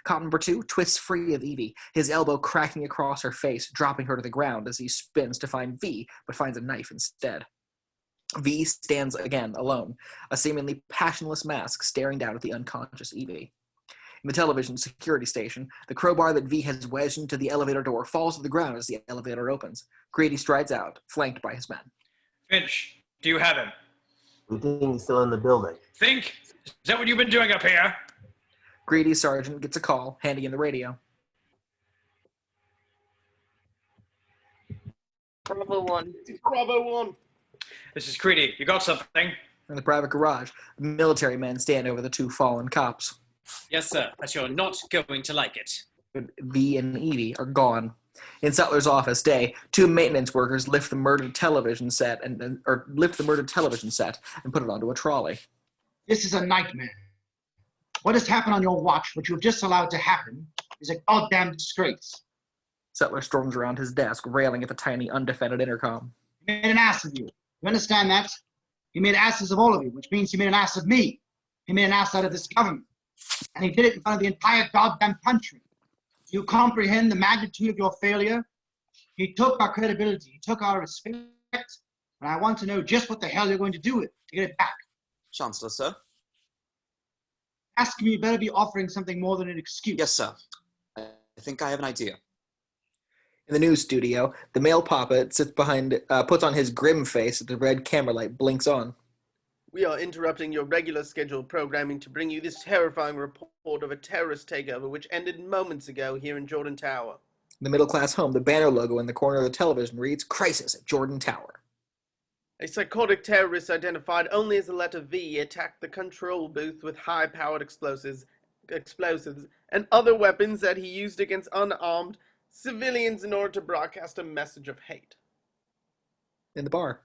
Cop number 2 twists free of Evie, his elbow cracking across her face, dropping her to the ground as he spins to find V, but finds a knife instead. V stands again, alone, a seemingly passionless mask staring down at the unconscious Evie. In the television security station, the crowbar that V has wedged into the elevator door falls to the ground as the elevator opens. Grady strides out, flanked by his men. Finch, do you have him? We think he's still in the building. Think? Is that what you've been doing up here? Grady's sergeant gets a call, handing in the radio. Bravo 1. Bravo 1. This is Creedy. You got something? In the private garage, military men stand over the two fallen cops. Yes, sir, but you're not going to like it. V and Evie are gone. In Sutler's office, Day, two maintenance workers lift the murdered television set and put it onto a trolley. This is a nightmare. What has happened on your watch, what you have just allowed to happen, is a goddamn disgrace. Sutler storms around his desk, railing at the tiny, undefended intercom. He made an ass of you. You understand that? He made asses of all of you, which means he made an ass of me. He made an ass out of this government. And he did it in front of the entire goddamn country. Do you comprehend the magnitude of your failure? He took our credibility. He took our respect. And I want to know just what the hell you're going to do with it, to get it back. Chancellor, sir? Ask me, you better be offering something more than an excuse. Yes, sir. I think I have an idea. In the news studio, the male puppet sits behind, puts on his grim face as the red camera light blinks on. We are interrupting your regular scheduled programming to bring you this terrifying report of a terrorist takeover which ended moments ago here in Jordan Tower. In the middle-class home, the banner logo in the corner of the television reads, "Crisis at Jordan Tower." A psychotic terrorist identified only as the letter V attacked the control booth with high-powered explosives and other weapons that he used against unarmed civilians in order to broadcast a message of hate. In the bar.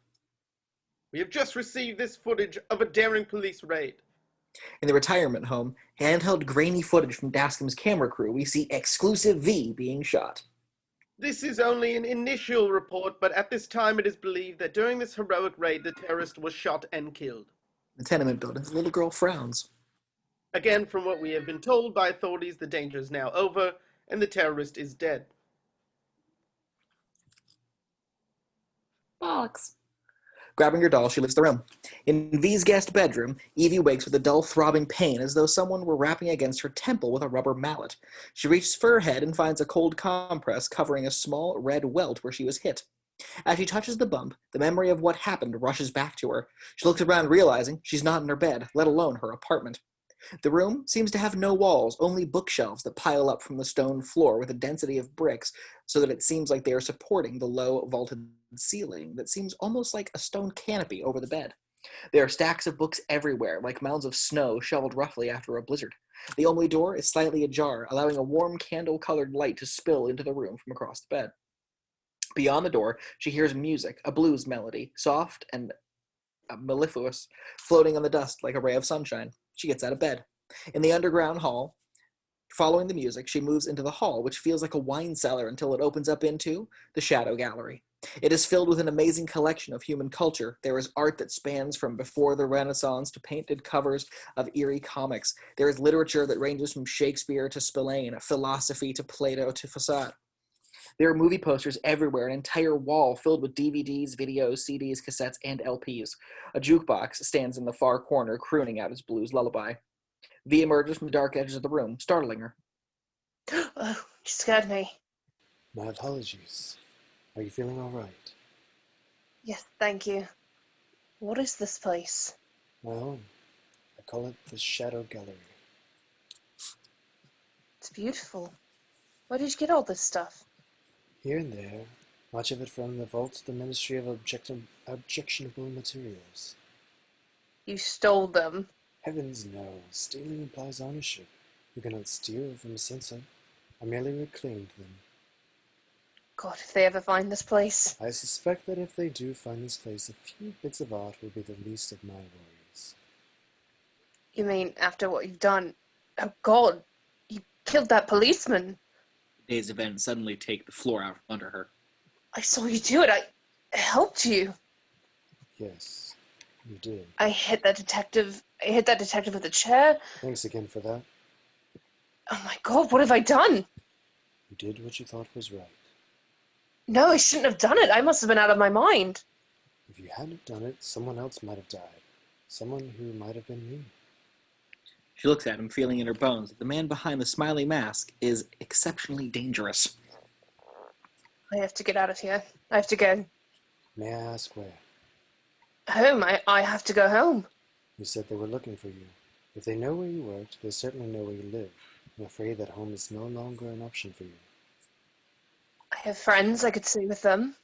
We have just received this footage of a daring police raid. In the retirement home, handheld grainy footage from Dascom's camera crew, we see exclusive V being shot. This is only an initial report, but at this time it is believed that during this heroic raid, the terrorist was shot and killed. The tenement building, the little girl frowns. Again, from what we have been told by authorities, the danger is now over, and the terrorist is dead. Box. Grabbing her doll, she leaves the room. In V's guest bedroom, Evie wakes with a dull throbbing pain as though someone were rapping against her temple with a rubber mallet. She reaches for her head and finds a cold compress covering a small red welt where she was hit. As she touches the bump, the memory of what happened rushes back to her. She looks around, realizing she's not in her bed, let alone her apartment. The room seems to have no walls, only bookshelves that pile up from the stone floor with a density of bricks so that it seems like they are supporting the low vaulted ceiling that seems almost like a stone canopy over the bed. There are stacks of books everywhere, like mounds of snow shoveled roughly after a blizzard. The only door is slightly ajar, allowing a warm candle-colored light to spill into the room from across the bed. Beyond the door, she hears music, a blues melody, soft and mellifluous, floating on the dust like a ray of sunshine. She gets out of bed. In the underground hall, Following the music, she moves into the hall, which feels like a wine cellar until it opens up into the Shadow Gallery. It is filled with an amazing collection of human culture. There is art that spans from before the Renaissance to painted covers of eerie comics. There is literature that ranges from Shakespeare to Spillane, philosophy to Plato to Faussat. There are movie posters everywhere, an entire wall filled with DVDs, videos, CDs, cassettes, and LPs. A jukebox stands in the far corner, crooning out its blues lullaby. V emerges from the dark edges of the room, startling her. Oh, you scared me. My apologies. Are you feeling all right? Yes, thank you. What is this place? Well, I call it the Shadow Gallery. It's beautiful. Where did you get all this stuff? Here and there, much of it from the vaults of the Ministry of Objectionable Materials. You stole them. Heavens no, stealing implies ownership. You cannot steal from a censor. I merely reclaimed them. God, if they ever find this place. I suspect that if they do find this place, a few bits of art will be the least of my worries. You mean after what you've done? Oh God, you killed that policeman. Today's events suddenly take the floor out from under her. I saw you do it. I helped you. Yes, you did. I hit that detective with a chair. Thanks again for that. Oh my God, what have I done? You did what you thought was right. No, I shouldn't have done it. I must have been out of my mind. If you hadn't done it, someone else might have died. Someone who might have been me. She looks at him, feeling in her bones that the man behind the smiling mask is exceptionally dangerous. I have to get out of here. I have to go. May I ask where? Home. I have to go home. You said they were looking for you. If they know where you worked, they certainly know where you live. I'm afraid that home is no longer an option for you. I have friends. I could stay with them.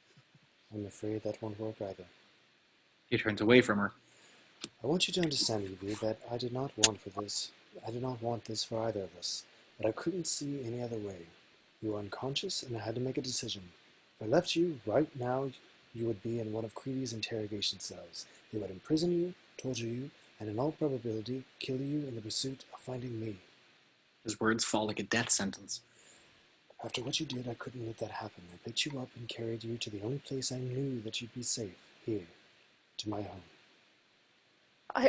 I'm afraid that won't work either. He turns away from her. I want you to understand, Evie, that I did not want this for either of us, but I couldn't see any other way. You were unconscious, and I had to make a decision. If I left you right now, you would be in one of Creedy's interrogation cells. They would imprison you, torture you, and in all probability, kill you in the pursuit of finding me. His words fall like a death sentence. After what you did, I couldn't let that happen. I picked you up and carried you to the only place I knew that you'd be safe, here, to my home.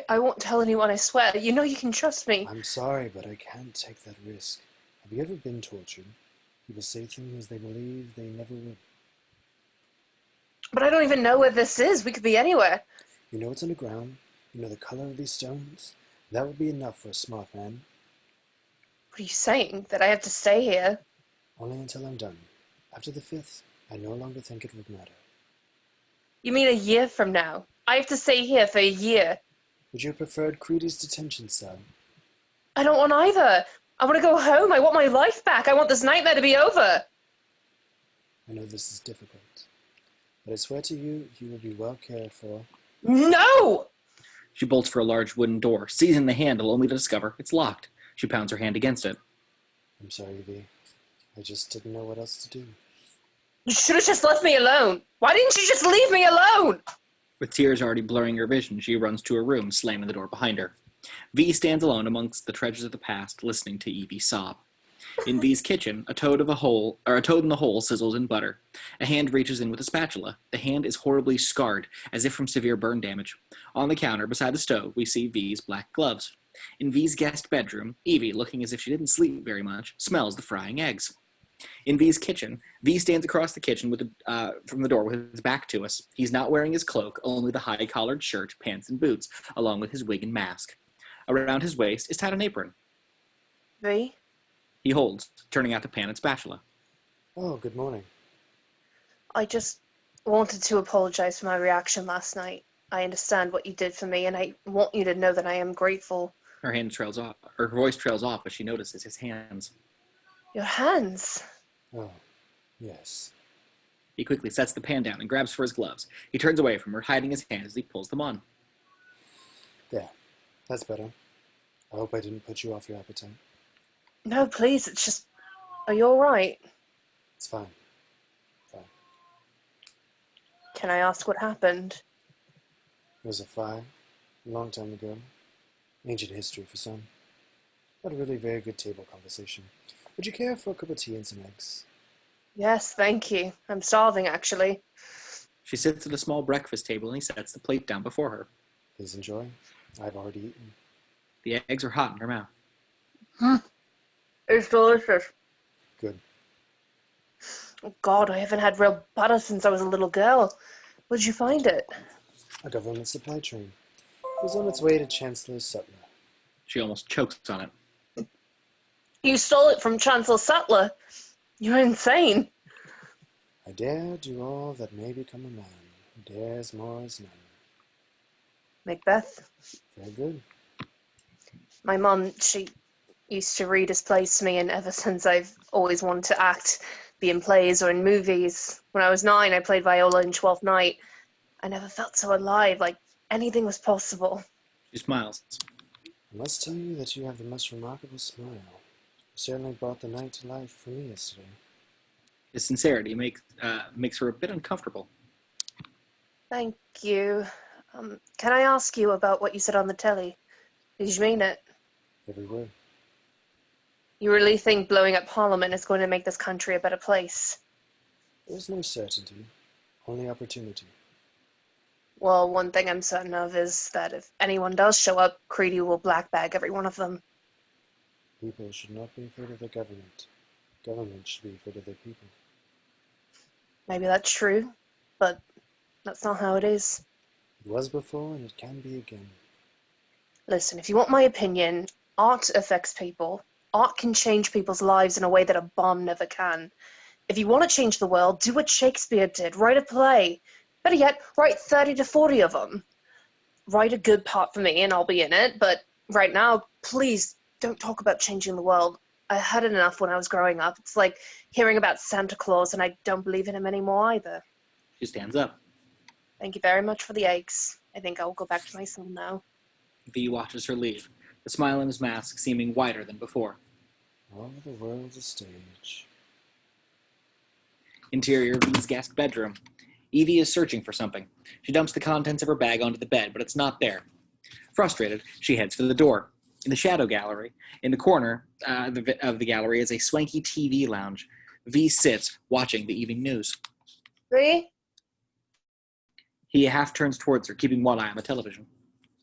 I won't tell anyone, I swear. You know you can trust me. I'm sorry, but I can't take that risk. Have you ever been tortured? People say things they believe they never would. But I don't even know where this is. We could be anywhere. You know it's underground. You know the color of these stones. That would be enough for a smart man. What are you saying? That I have to stay here? Only until I'm done. After the 5th, I no longer think it would matter. You mean a year from now? I have to stay here for a year. Would you have preferred Creedy's detention cell? I don't want either. I want to go home. I want my life back. I want this nightmare to be over. I know this is difficult, but I swear to you, you will be well cared for. No! She bolts for a large wooden door, seizing the handle only to discover it's locked. She pounds her hand against it. I'm sorry, V. I just didn't know what else to do. You should have just left me alone. Why didn't you just leave me alone? With tears already blurring her vision, she runs to her room, slamming the door behind her. V stands alone amongst the treasures of the past, listening to Evie sob. In V's kitchen, a toad in the hole sizzles in butter. A hand reaches in with a spatula. The hand is horribly scarred, as if from severe burn damage. On the counter, beside the stove, we see V's black gloves. In V's guest bedroom, Evie, looking as if she didn't sleep very much, smells the frying eggs. In V's kitchen, V stands across the kitchen from the door with his back to us. He's not wearing his cloak, only the high-collared shirt, pants, and boots, along with his wig and mask. Around his waist is tied an apron. V? He holds, turning out the pan and spatula. Oh, good morning. I just wanted to apologize for my reaction last night. I understand what you did for me, and I want you to know that I am grateful. Her voice trails off as she notices his hands. Your hands? Oh, yes. He quickly sets the pan down and grabs for his gloves. He turns away from her, hiding his hands as he pulls them on. There. That's better. I hope I didn't put you off your appetite. No, please, it's just... Are you alright? It's fine. Fine. Can I ask what happened? It was a fire. A long time ago. Ancient history for some. Not a really very good table conversation. Would you care for a cup of tea and some eggs? Yes, thank you. I'm starving, actually. She sits at a small breakfast table and he sets the plate down before her. Please enjoy. I've already eaten. The eggs are hot in her mouth. It's delicious. Good. Oh, God, I haven't had real butter since I was a little girl. Where'd you find it? A government supply train. It was on its way to Chancellor Sutler. She almost chokes on it. You stole it from Chancellor Sutler. You're insane. I dare do all that may become a man, who dares more as none. Macbeth. Very good. My mum, she used to read his plays to me, and ever since I've always wanted to act, be in plays or in movies. When I was 9, I played viola in Twelfth Night. I never felt so alive, like anything was possible. She smiles. I must tell you that you have the most remarkable smile. You certainly brought the night to life for me yesterday. His sincerity makes her a bit uncomfortable. Thank you. Can I ask you about what you said on the telly? Did you mean it? Every word. You really think blowing up Parliament is going to make this country a better place? There's no certainty, only opportunity. Well, one thing I'm certain of is that if anyone does show up, Creedy will blackbag every one of them. People should not be afraid of the government. Government should be afraid of their people. Maybe that's true, but that's not how it is. It was before, and it can be again. Listen, if you want my opinion, art affects people. Art can change people's lives in a way that a bomb never can. If you want to change the world, do what Shakespeare did. Write a play. Better yet, write 30 to 40 of them. Write a good part for me and I'll be in it, but right now, please don't talk about changing the world. I had it enough when I was growing up. It's like hearing about Santa Claus and I don't believe in him anymore either. She stands up. Thank you very much for the eggs. I think I'll go back to my cell now. V watches her leave, the smile in his mask seeming wider than before. All the world's a stage. Interior V's guest bedroom. Evie is searching for something. She dumps the contents of her bag onto the bed, but it's not there. Frustrated, she heads for the door. In the shadow gallery, in the corner of the gallery, is a swanky TV lounge. V sits, watching the evening news. V? He half turns towards her, keeping one eye on the television.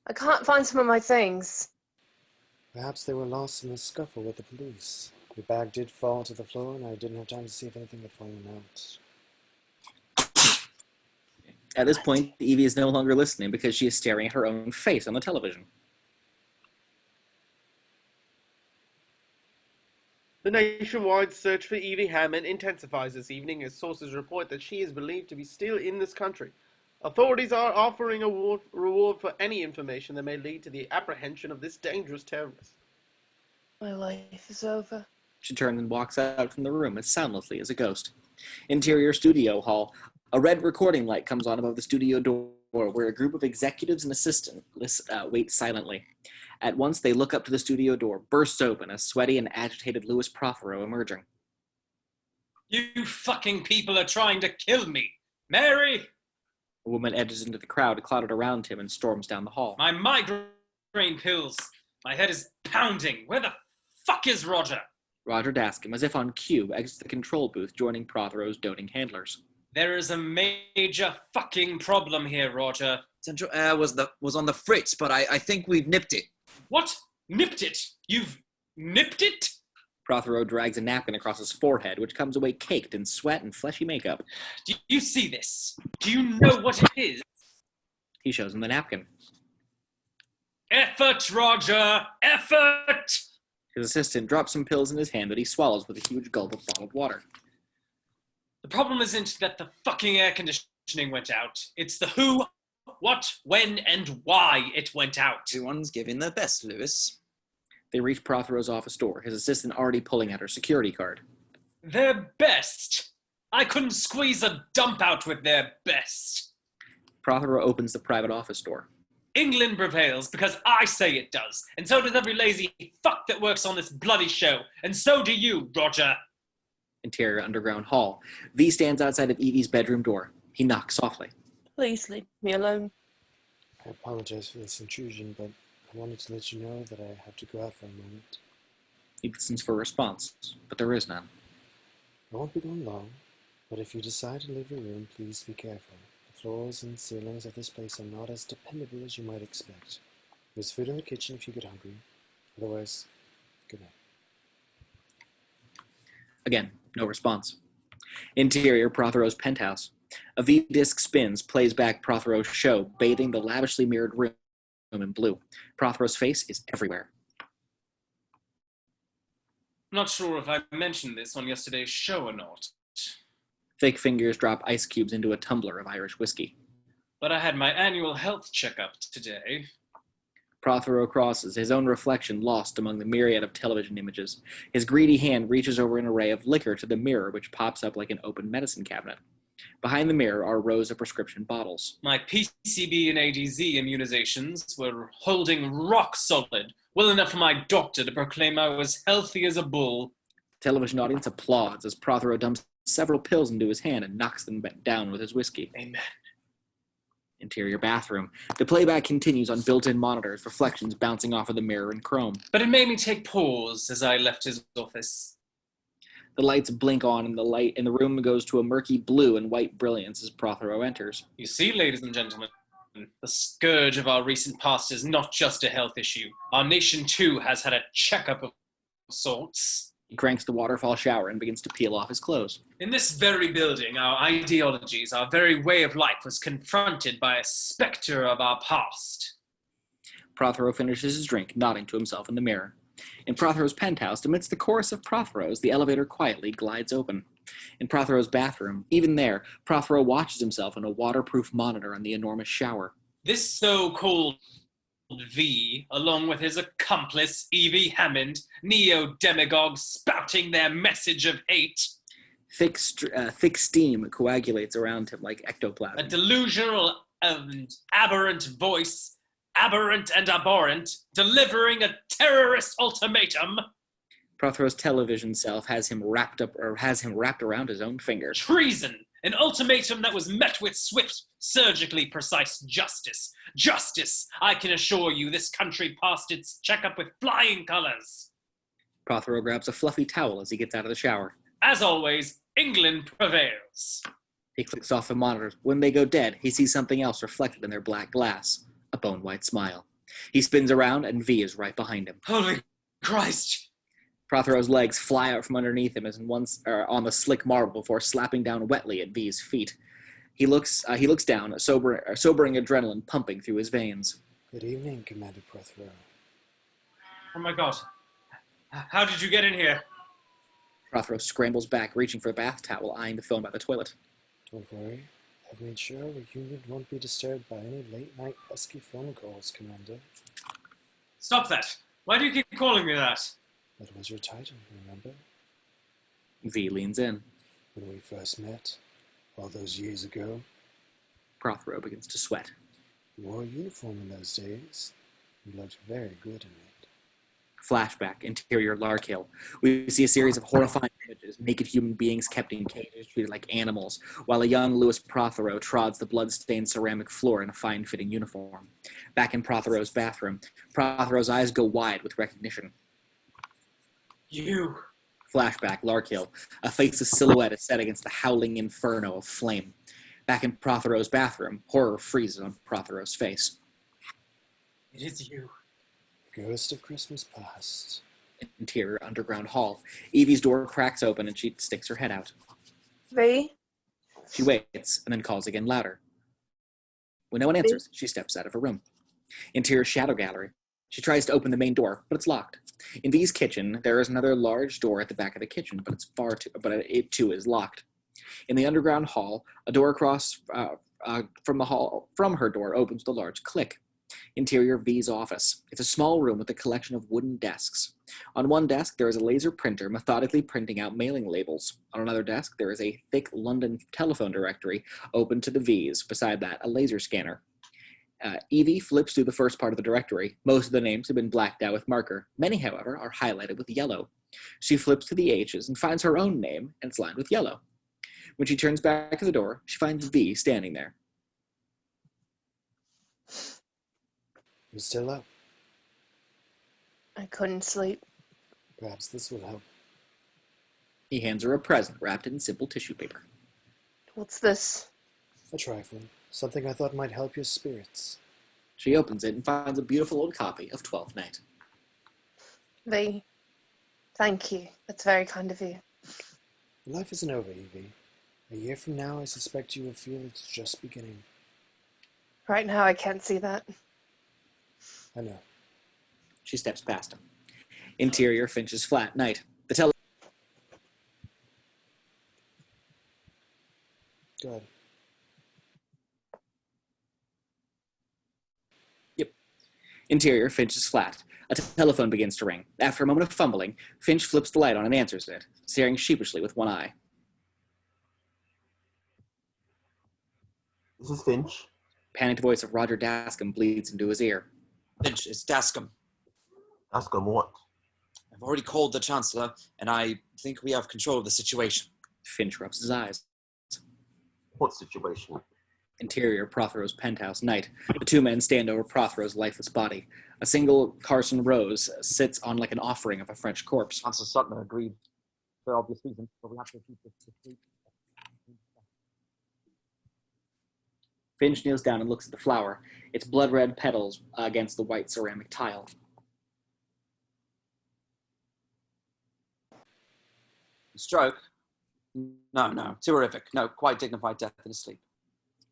I can't find some of my things. Perhaps they were lost in the scuffle with the police. Your bag did fall to the floor, and I didn't have time to see if anything had fallen out. At this point, Evie is no longer listening because she is staring at her own face on the television. The nationwide search for Evie Hammond intensifies this evening as sources report that she is believed to be still in this country. Authorities are offering a reward for any information that may lead to the apprehension of this dangerous terrorist. My life is over. She turns and walks out from the room as soundlessly as a ghost. Interior studio hall. A red recording light comes on above the studio door, where a group of executives and assistants wait silently. At once, they look up to the studio door, bursts open, a sweaty and agitated Louis Prothero emerging. You fucking people are trying to kill me! Mary! A woman edges into the crowd clouded around him and storms down the hall. My migraine pills! My head is pounding! Where the fuck is Roger? Roger Dascom, as if on cue, exits the control booth, joining Prothero's doting handlers. There is a major fucking problem here, Roger. Central Air was on the fritz, but I think we've nipped it. What? Nipped it? You've nipped it? Prothero drags a napkin across his forehead, which comes away caked in sweat and fleshy makeup. Do you see this? Do you know what it is? He shows him the napkin. Effort, Roger! Effort! His assistant drops some pills in his hand that he swallows with a huge gulp of bottled water. The problem isn't that the fucking air conditioning went out. It's the who, what, when, and why it went out. Everyone's giving their best, Lewis. They reach Prothero's office door, his assistant already pulling out her security card. Their best? I couldn't squeeze a dump out with their best. Prothero opens the private office door. England prevails because I say it does, and so does every lazy fuck that works on this bloody show, and so do you, Roger. Interior underground hall. V stands outside of Evie's bedroom door. He knocks softly. Please leave me alone. I apologize for this intrusion, but I wanted to let you know that I have to go out for a moment. He listens for a response, but there is none. I won't be gone long, but if you decide to leave your room, please be careful. The floors and ceilings of this place are not as dependable as you might expect. There's food in the kitchen if you get hungry. Otherwise, good night. Again, no response. Interior, Prothero's penthouse. A V-disc spins, plays back Prothero's show, bathing the lavishly mirrored room in blue. Prothero's face is everywhere. Not sure if I mentioned this on yesterday's show or not, Thick fingers drop ice cubes into a tumbler of Irish whiskey. but I had my annual health checkup today. Prothero crosses, his own reflection lost among the myriad of television images. His greedy hand reaches over an array of liquor to the mirror, which pops up like an open medicine cabinet. Behind the mirror are rows of prescription bottles. My PCB and ADZ immunizations were holding rock solid, well enough for my doctor to proclaim I was healthy as a bull. The television audience applauds as Prothero dumps several pills into his hand and knocks them down with his whiskey. Amen. Interior bathroom. The playback continues on built-in monitors, reflections bouncing off of the mirror and chrome. But it made me take pause as I left his office. The lights blink on and the room goes to a murky blue and white brilliance as Prothero enters. You see, ladies and gentlemen, the scourge of our recent past is not just a health issue. Our nation, too, has had a checkup of sorts. He cranks the waterfall shower and begins to peel off his clothes. In this very building, our ideologies, our very way of life was confronted by a specter of our past. Prothero finishes his drink, nodding to himself in the mirror. In Prothero's penthouse, amidst the chorus of Protheros, the elevator quietly glides open. In Prothero's bathroom, even there, Prothero watches himself in a waterproof monitor on the enormous shower. This so-called V, along with his accomplice, Evie Hammond, neo-demagogues spouting their message of hate. Thick steam coagulates around him like ectoplasm. A delusional and aberrant voice, aberrant and abhorrent, delivering a terrorist ultimatum. Prothero's television self has him wrapped around his own finger. Treason! An ultimatum that was met with swift, surgically precise justice. Justice! I can assure you this country passed its checkup with flying colors. Prothero grabs a fluffy towel as he gets out of the shower. As always, England prevails. He clicks off the monitors. When they go dead, he sees something else reflected in their black glass. A bone-white smile. He spins around, and V is right behind him. Holy Christ! Prothero's legs fly out from underneath him as on the slick marble before slapping down wetly at V's feet. He looks down, sobering adrenaline pumping through his veins. Good evening, Commander Prothero. Oh my God. How did you get in here? Prothero scrambles back, reaching for a bath towel, eyeing the phone by the toilet. Don't worry. I've made sure the unit won't be disturbed by any late-night pesky phone calls, Commander. Stop that. Why do you keep calling me that? That was your title, remember? V leans in. When we first met, all those years ago. Prothero begins to sweat. You wore a uniform in those days. You looked very good in it. Flashback, interior Larkhill. We see a series of horrifying images, naked human beings kept in cages, treated like animals, while a young Louis Prothero trods the blood-stained ceramic floor in a fine-fitting uniform. Back in Prothero's bathroom, Prothero's eyes go wide with recognition. You. Flashback, Larkhill. A faceless silhouette is set against the howling inferno of flame. Back in Prothero's bathroom, horror freezes on Prothero's face. It is you. The ghost of Christmas past. Interior underground hall. Evie's door cracks open and she sticks her head out. V? She waits and then calls again louder. When no one answers, she steps out of her room. Interior shadow gallery. She tries to open the main door, but it's locked. In V's kitchen, there is another large door at the back of the kitchen, but it too is locked. In the underground hall, a door across from her door opens with a large click. Interior V's office. It's a small room with a collection of wooden desks. On one desk, there is a laser printer methodically printing out mailing labels. On another desk, there is a thick London telephone directory open to the V's. Beside that, a laser scanner. Evie flips through the first part of the directory. Most of the names have been blacked out with marker. Many, however, are highlighted with yellow. She flips to the H's and finds her own name, and it's lined with yellow. When she turns back to the door, she finds V standing there. You still up? I couldn't sleep. Perhaps this will help. He hands her a present wrapped in simple tissue paper. What's this? A trifle. Something I thought might help your spirits. She opens it and finds a beautiful old copy of Twelfth Night. V, thank you. That's very kind of you. Life isn't over, Evie. A year from now, I suspect you will feel it's just beginning. Right now, I can't see that. I know. She steps past him. Interior, Finch's flat. Night. Go ahead. Interior, Finch's flat. A telephone begins to ring. After a moment of fumbling, Finch flips the light on and answers it, staring sheepishly with one eye. This is Finch. Panicked voice of Roger Dascom bleeds into his ear. Finch, it's Dascom. Dascom what? I've already called the Chancellor, and I think we have control of the situation. Finch rubs his eyes. What situation? Interior, Prothero's penthouse. Night. The two men stand over Prothero's lifeless body. A single Carson rose sits on like an offering of a French corpse. Chancellor Sutton agreed for obvious reasons, but we have to keep this discreet. Finch kneels down and looks at the flower, its blood-red petals against the white ceramic tile. Stroke? No, too horrific. No, quite dignified death in his sleep.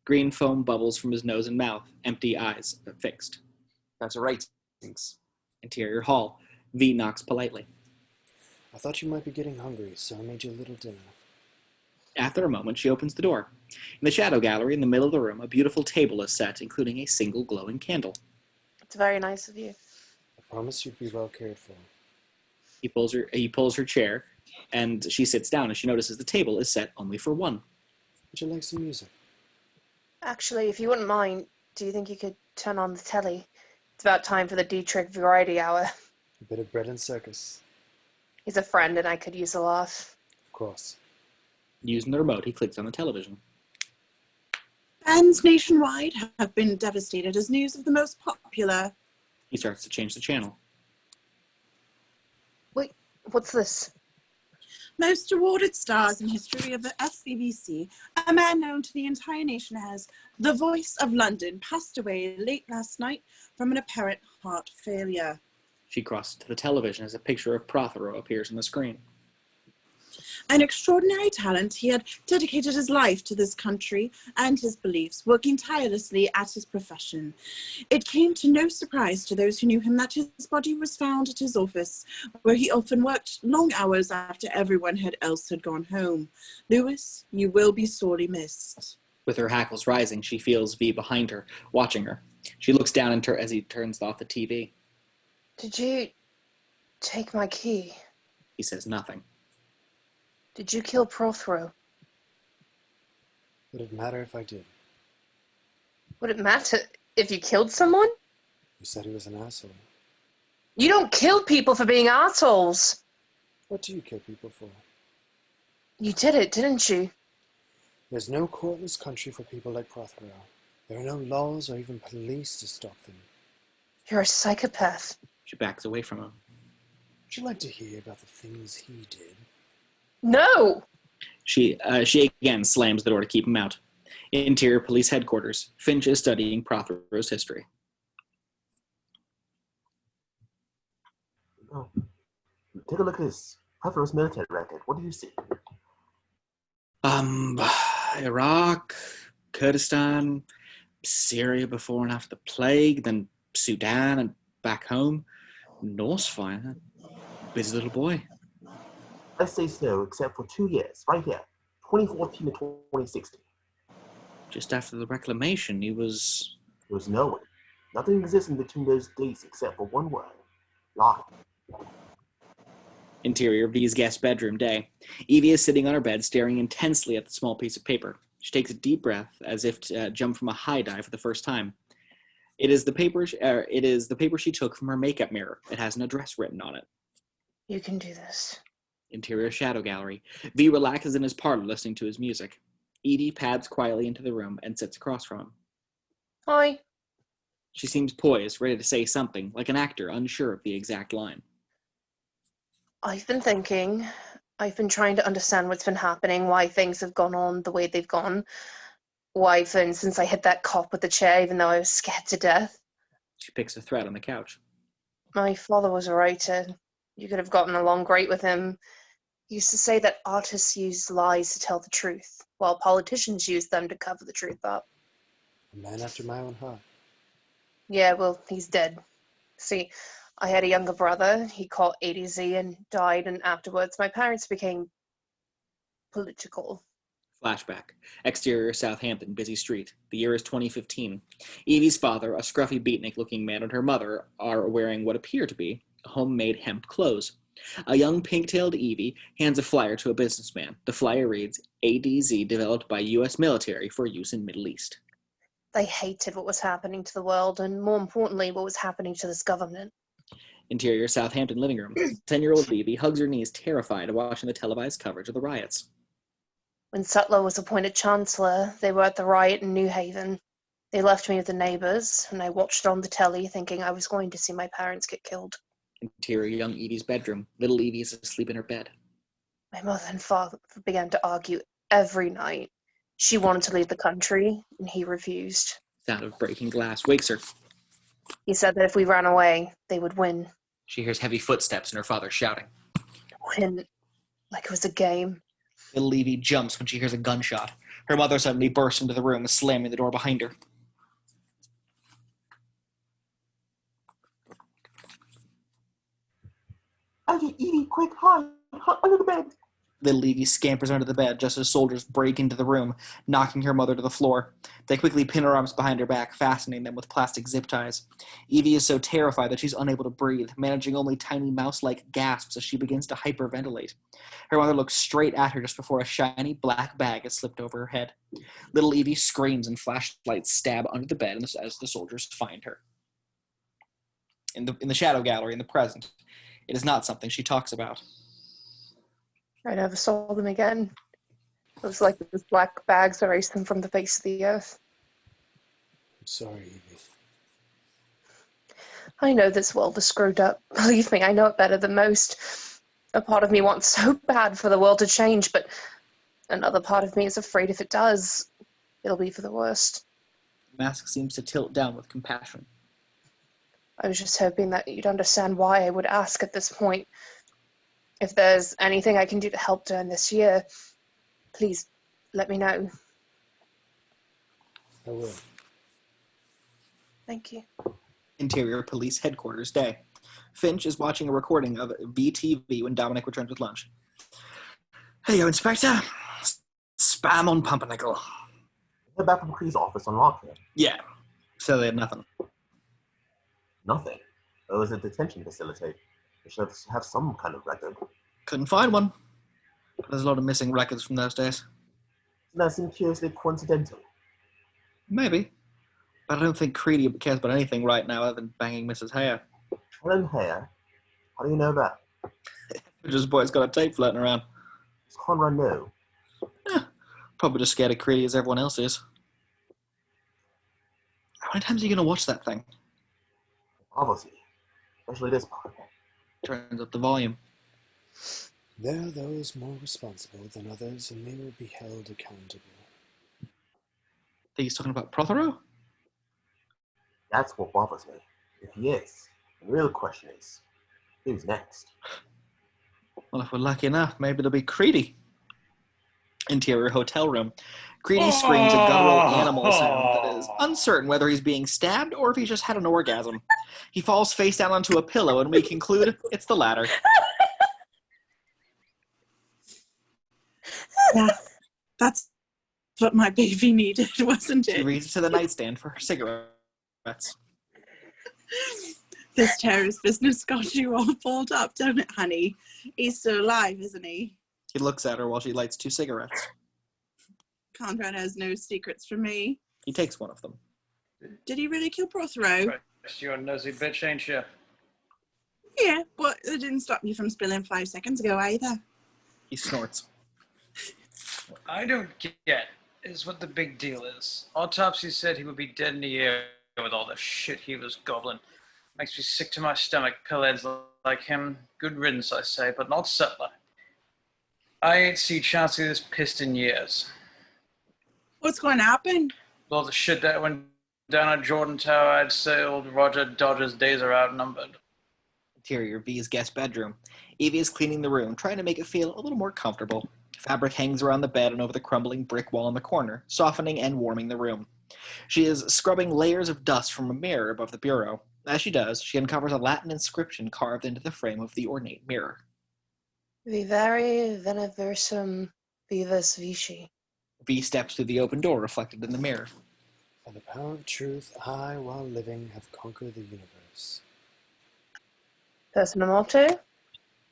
Green foam bubbles from his nose and mouth, empty eyes fixed. Better ratings. Interior hall. V knocks politely. I thought you might be getting hungry, so I made you a little dinner. After a moment, she opens the door. In the shadow gallery in the middle of the room, a beautiful table is set, including a single glowing candle. It's very nice of you. I promise you'd be well cared for. He pulls her chair, and she sits down as she notices the table is set only for one. Would you like some music? Actually, if you wouldn't mind, do you think you could turn on the telly? It's about time for the Dietrich Variety Hour. A bit of bread and circus. He's a friend and I could use a laugh. Of course. Using the remote, he clicks on the television. Fans nationwide have been devastated as news of the most popular. He starts to change the channel. Wait, what's this? Most awarded stars in history of the SBBC, a man known to the entire nation as the Voice of London, passed away late last night from an apparent heart failure. She crosses to the television as a picture of Prothero appears on the screen. An extraordinary talent, he had dedicated his life to this country and his beliefs, working tirelessly at his profession. It came to no surprise to those who knew him that his body was found at his office, where he often worked long hours after everyone else had gone home. Lewis, you will be sorely missed. With her hackles rising, she feels V behind her, watching her. She looks down at her as he turns off the TV. Did you take my key? He says nothing. Did you kill Prothero? Would it matter if I did? Would it matter if you killed someone? You said he was an asshole. You don't kill people for being assholes. What do you kill people for? You did it, didn't you? There's no court in this country for people like Prothero. There are no laws or even police to stop them. You're a psychopath. She backs away from him. Would you like to hear about the things he did? No! She again slams the door to keep him out. Interior Police Headquarters. Finch is studying Prothero's history. Oh. Take a look at this. Prothero's military record. What do you see? Iraq, Kurdistan, Syria before and after the plague, then Sudan and back home. Norse fire. Busy little boy. I say so, except for 2 years, right here, 2014 to 2016. Just after the reclamation, he was... There was no one. Nothing exists in between those dates except for one word. Lie. Interior V's guest bedroom day. Evie is sitting on her bed, staring intensely at the small piece of paper. She takes a deep breath, as if to jump from a high dive for the first time. It is the paper she took from her makeup mirror. It has an address written on it. You can do this. Interior shadow gallery. V relaxes in his parlor, listening to his music. Edie pads quietly into the room and sits across from him. Hi. She seems poised, ready to say something, like an actor unsure of the exact line. I've been thinking. I've been trying to understand what's been happening, why things have gone on the way they've gone. Why, for instance, I hit that cop with the chair even though I was scared to death. She picks a thread on the couch. My father was a writer. You could have gotten along great with him. He used to say that artists use lies to tell the truth, while politicians use them to cover the truth up. A man after my own heart. Yeah, well, he's dead. See, I had a younger brother. He caught ADZ and died, and afterwards my parents became political. Flashback. Exterior Southampton, busy street. The year is 2015. Evie's father, a scruffy beatnik-looking man, and her mother are wearing what appear to be homemade hemp clothes. A young pink-tailed Evie hands a flyer to a businessman. The flyer reads, ADZ developed by U.S. military for use in Middle East. They hated what was happening to the world, and more importantly, what was happening to this government. Interior Southampton living room. 10-year-old Evie hugs her knees, terrified, watching the televised coverage of the riots. When Sutler was appointed Chancellor, they were at the riot in New Haven. They left me with the neighbours, and I watched on the telly thinking I was going to see my parents get killed. Interior young Evie's bedroom. Little Evie is asleep in her bed. My mother and father began to argue every night. She wanted to leave the country, and he refused. Sound of breaking glass wakes her. He said that if we ran away, they would win. She hears heavy footsteps and her father shouting. Win. Like it was a game. Little Evie jumps when she hears a gunshot. Her mother suddenly bursts into the room, slamming the door behind her. Evie, quick, hide under the bed. Little Evie scampers under the bed just as soldiers break into the room, knocking her mother to the floor. They quickly pin her arms behind her back, fastening them with plastic zip ties. Evie is so terrified that she's unable to breathe, managing only tiny mouse-like gasps as she begins to hyperventilate. Her mother looks straight at her just before a shiny black bag is slipped over her head. Little Evie screams and flashlights stab under the bed as the soldiers find her. In the shadow gallery in the present, it is not something she talks about. I never saw them again. It was like those black bags erased them from the face of the earth. I'm sorry, Evie. I know this world is screwed up. Believe me, I know it better than most. A part of me wants so bad for the world to change, but another part of me is afraid if it does, it'll be for the worst. The mask seems to tilt down with compassion. I was just hoping that you'd understand why I would ask at this point. If there's anything I can do to help during this year, please let me know. I will. Thank you. Interior Police Headquarters Day. Finch is watching a recording of VTV when Dominic returns with lunch. Hey, yo, Inspector. Spam on Pumpernickel. They're back from Cree's office on Rockhill. Yeah. So they had nothing. Nothing. It was a detention facility. They should have some kind of record. Couldn't find one. There's a lot of missing records from those days. Doesn't that seem curiously coincidental? Maybe. But I don't think Creedy cares about anything right now other than banging Mrs. Hare. Helen Hare? How do you know that? Just boy's got a tape floating around. Does Conrad know? Probably just scared of Creedy as everyone else is. How many times are you going to watch that thing? Obviously. Especially this part. Turns up the volume. There are those more responsible than others, and they will be held accountable. Think he's talking about Prothero? That's what bothers me. If he is, the real question is, who's next? Well, if we're lucky enough, maybe it'll be Creedy. Interior hotel room. Creedy screams a guttural animal sound that is uncertain whether he's being stabbed or if he just had an orgasm. He falls face down onto a pillow, and we conclude it's the latter. Yeah, that's what my baby needed, wasn't She it? reaches to the nightstand for her cigarettes. This terrorist business got you all balled up, don't it, honey? He's still alive, isn't he? He looks at her while she lights 2 cigarettes. Conrad has no secrets from me. He takes one of them. Did he really kill Prothero? You're a nosy bitch, ain't you? Yeah, but it didn't stop you from spilling 5 seconds ago either. He snorts. What I don't get is what the big deal is. Autopsy said he would be dead in a year with all the shit he was gobbling. Makes me sick to my stomach, pillheads like him. Good riddance, I say, but not Sutler. I ain't seen Chauncey this pissed in years. What's going to happen? All the shit that went down at Jordan Tower, I'd say old Roger Dodger's days are outnumbered. Interior V's guest bedroom. Evie is cleaning the room, trying to make it feel a little more comfortable. Fabric hangs around the bed and over the crumbling brick wall in the corner, softening and warming the room. She is scrubbing layers of dust from a mirror above the bureau. As she does, she uncovers a Latin inscription carved into the frame of the ornate mirror. Vivere veneversum vivus vici. V steps through the open door reflected in the mirror. By the power of truth, I, while living, have conquered the universe. Personal motto?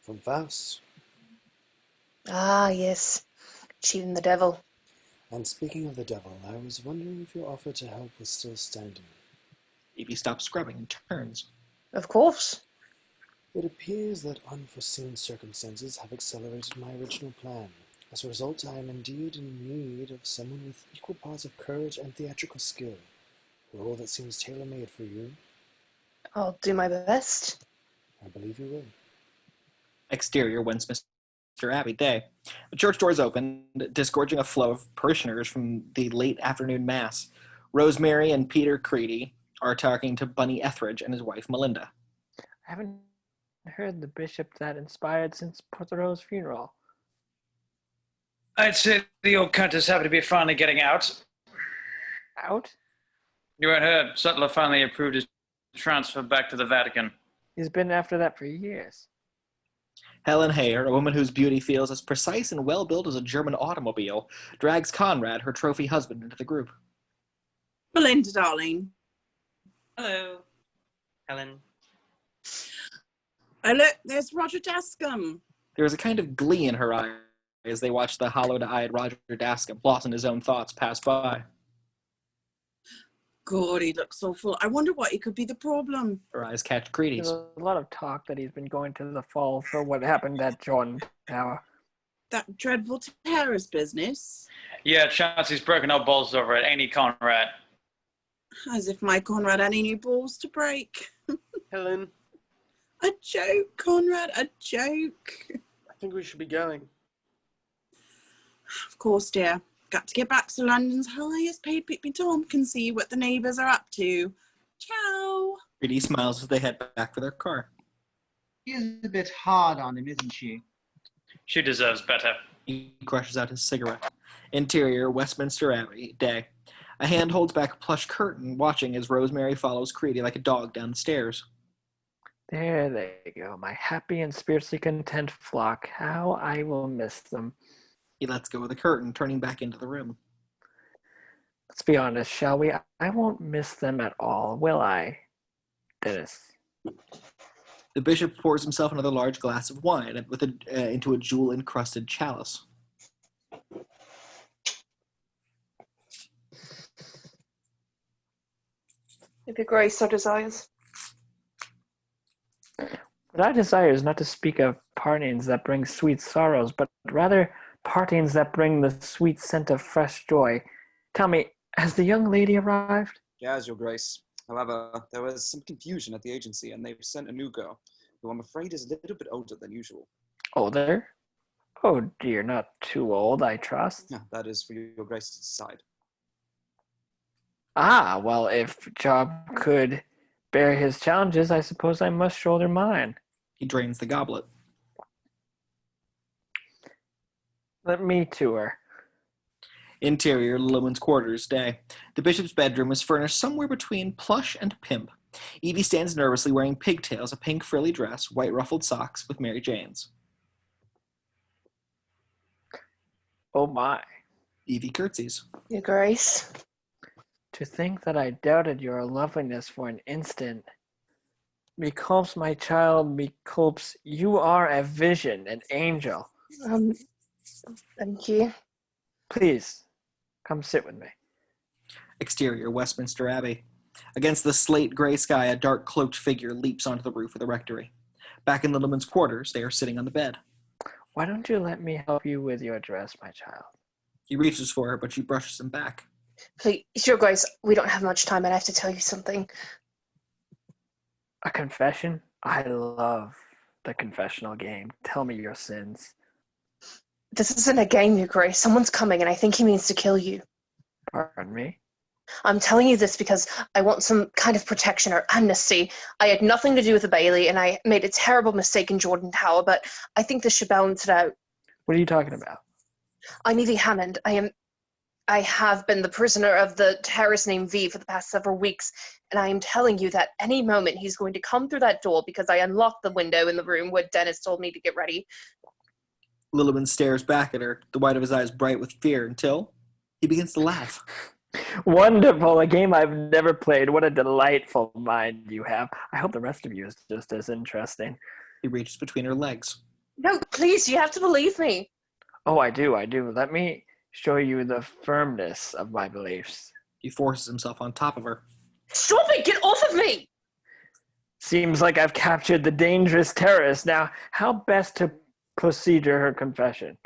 From Faust. Ah, yes. Cheating the devil. And speaking of the devil, I was wondering if your offer to help was still standing. Evie stops scrubbing and turns. Of course. It appears that unforeseen circumstances have accelerated my original plan. As a result, I am indeed in need of someone with equal parts of courage and theatrical skill. A role that seems tailor-made for you. I'll do my best. I believe you will. Exterior Westminster Abbey day. The church doors open, disgorging a flow of parishioners from the late afternoon mass. Rosemary and Peter Creedy are talking to Bunny Etheridge and his wife Melinda. I haven't heard the bishop that inspired since Porthero's funeral. I'd say the old cunt is happy to be finally getting out. Out? You weren't heard. Sutler finally approved his transfer back to the Vatican. He's been after that for years. Helen Hayer, a woman whose beauty feels as precise and well-built as a German automobile, drags Conrad, her trophy husband, into the group. Melinda, darling. Hello, Helen. Oh, look, there's Roger Dascombe. There is a kind of glee in her eyes as they watch the hollow-eyed Roger Dascombe, lost in his own thoughts, pass by. God, he looks awful. I wonder what could be the problem. Her eyes catch Creedy's. There's a lot of talk that he's been going to the fall for what happened at Jordan Tower. That dreadful terrorist business. Yeah, Chauncey's broken our balls over it, ain't he, Conrad? As if my Conrad had any balls to break. Helen, A joke, Conrad, a joke. I think we should be going. Of course, dear. Got to get back so London's highest paid Pippin Tom can see what the neighbours are up to. Ciao. Creedy smiles as they head back for their car. She is a bit hard on him, isn't she? She deserves better. He crushes out his cigarette. Interior, Westminster Abbey, day. A hand holds back a plush curtain, watching as Rosemary follows Creedy like a dog down the stairs. There they go, my happy and spiritually content flock. How I will miss them. He lets go of the curtain, turning back into the room. Let's be honest, shall we? I won't miss them at all, will I, Dennis? The bishop pours himself another large glass of wine into a jewel-encrusted chalice. If your grace so desires. What I desire is not to speak of partings that bring sweet sorrows, but rather partings that bring the sweet scent of fresh joy. Tell me, has the young lady arrived? Yes, Your Grace. However, there was some confusion at the agency, and they've sent a new girl, who I'm afraid is a little bit older than usual. Older? Oh dear, not too old, I trust. No, that is for Your Grace to decide. Ah, well, if Job could bear his challenges, I suppose I must shoulder mine. He drains the goblet. Let me to her. Interior, Lillowman's quarters, day. The bishop's bedroom is furnished somewhere between plush and pimp. Evie stands nervously wearing pigtails, a pink frilly dress, white ruffled socks with Mary Jane's. Oh my. Evie curtsies. Your grace. To think that I doubted your loveliness for an instant. Meculps, my child, Meculps, you are a vision, an angel. Thank you. Please, come sit with me. Exterior, Westminster Abbey. Against the slate gray sky, a dark cloaked figure leaps onto the roof of the rectory. Back in Littleman's quarters, they are sitting on the bed. Why don't you let me help you with your dress, my child? He reaches for her, but she brushes him back. Please, your grace, we don't have much time and I have to tell you something. A confession? I love the confessional game. Tell me your sins. This isn't a game, Your Grace. Someone's coming, and I think he means to kill you. Pardon me? I'm telling you this because I want some kind of protection or amnesty. I had nothing to do with the Bailey, and I made a terrible mistake in Jordan Tower, but I think this should balance it out. What are you talking about? I'm Evie Hammond. I have been the prisoner of the terrorist named V for the past several weeks, and I am telling you that any moment he's going to come through that door because I unlocked the window in the room where Dennis told me to get ready. Lilliman stares back at her, the white of his eyes bright with fear, until he begins to laugh. Wonderful, a game I've never played. What a delightful mind you have. I hope the rest of you is just as interesting. He reaches between her legs. No, please, you have to believe me. Oh, I do. Let me show you the firmness of my beliefs. He forces himself on top of her. Stop it! Get off of me! Seems like I've captured the dangerous terrorist. Now, how best to procedure her confession?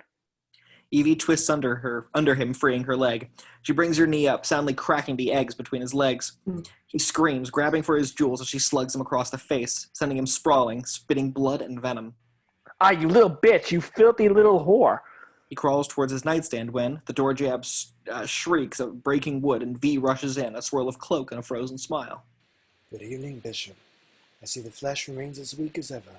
Evie twists under him, freeing her leg. She brings her knee up, soundly cracking the eggs between his legs. He screams, grabbing for his jewels as she slugs him across the face, sending him sprawling, spitting blood and venom. Ah, you little bitch, you filthy little whore. He crawls towards his nightstand when the door jab shrieks of breaking wood and V rushes in, a swirl of cloak and a frozen smile. Good evening, Bishop. I see the flesh remains as weak as ever.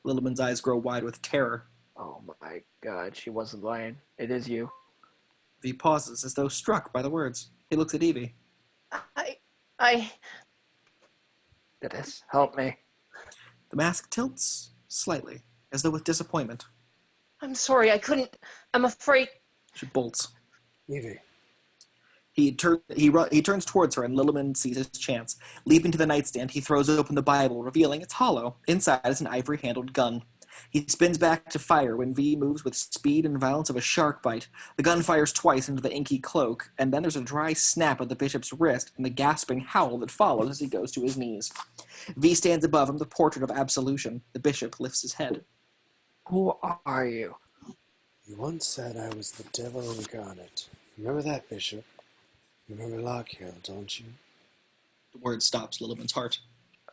Lilliman's eyes grow wide with terror. Oh my god, she wasn't lying. It is you. V pauses as though struck by the words. He looks at Evie. Dennis, help me. The mask tilts slightly, as though with disappointment. I'm sorry, I couldn't. I'm afraid. She bolts. Evie. He turns towards her, and Lilliman sees his chance. Leaping to the nightstand, he throws open the Bible, revealing it's hollow. Inside is an ivory-handled gun. He spins back to fire when V moves with speed and violence of a shark bite. The gun fires twice into the inky cloak, and then there's a dry snap of the bishop's wrist and the gasping howl that follows as he goes to his knees. V stands above him, the portrait of absolution. The bishop lifts his head. Who are you? You once said I was the devil incarnate. Remember that, Bishop? You remember Lockhill, don't you? The word stops Lilliman's heart.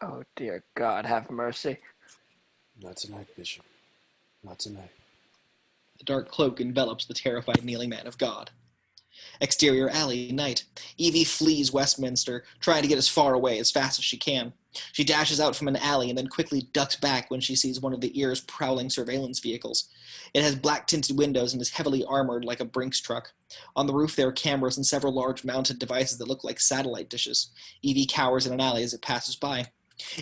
Oh, dear God, have mercy. Not tonight, Bishop. Not tonight. The dark cloak envelops the terrified kneeling man of God. Exterior alley, night. Evie flees Westminster, trying to get as far away as fast as she can. She dashes out from an alley and then quickly ducks back when she sees one of the ear's prowling surveillance vehicles. It has black-tinted windows and is heavily armored like a Brinks truck. On the roof there are cameras and several large mounted devices that look like satellite dishes. Evie cowers in an alley as it passes by.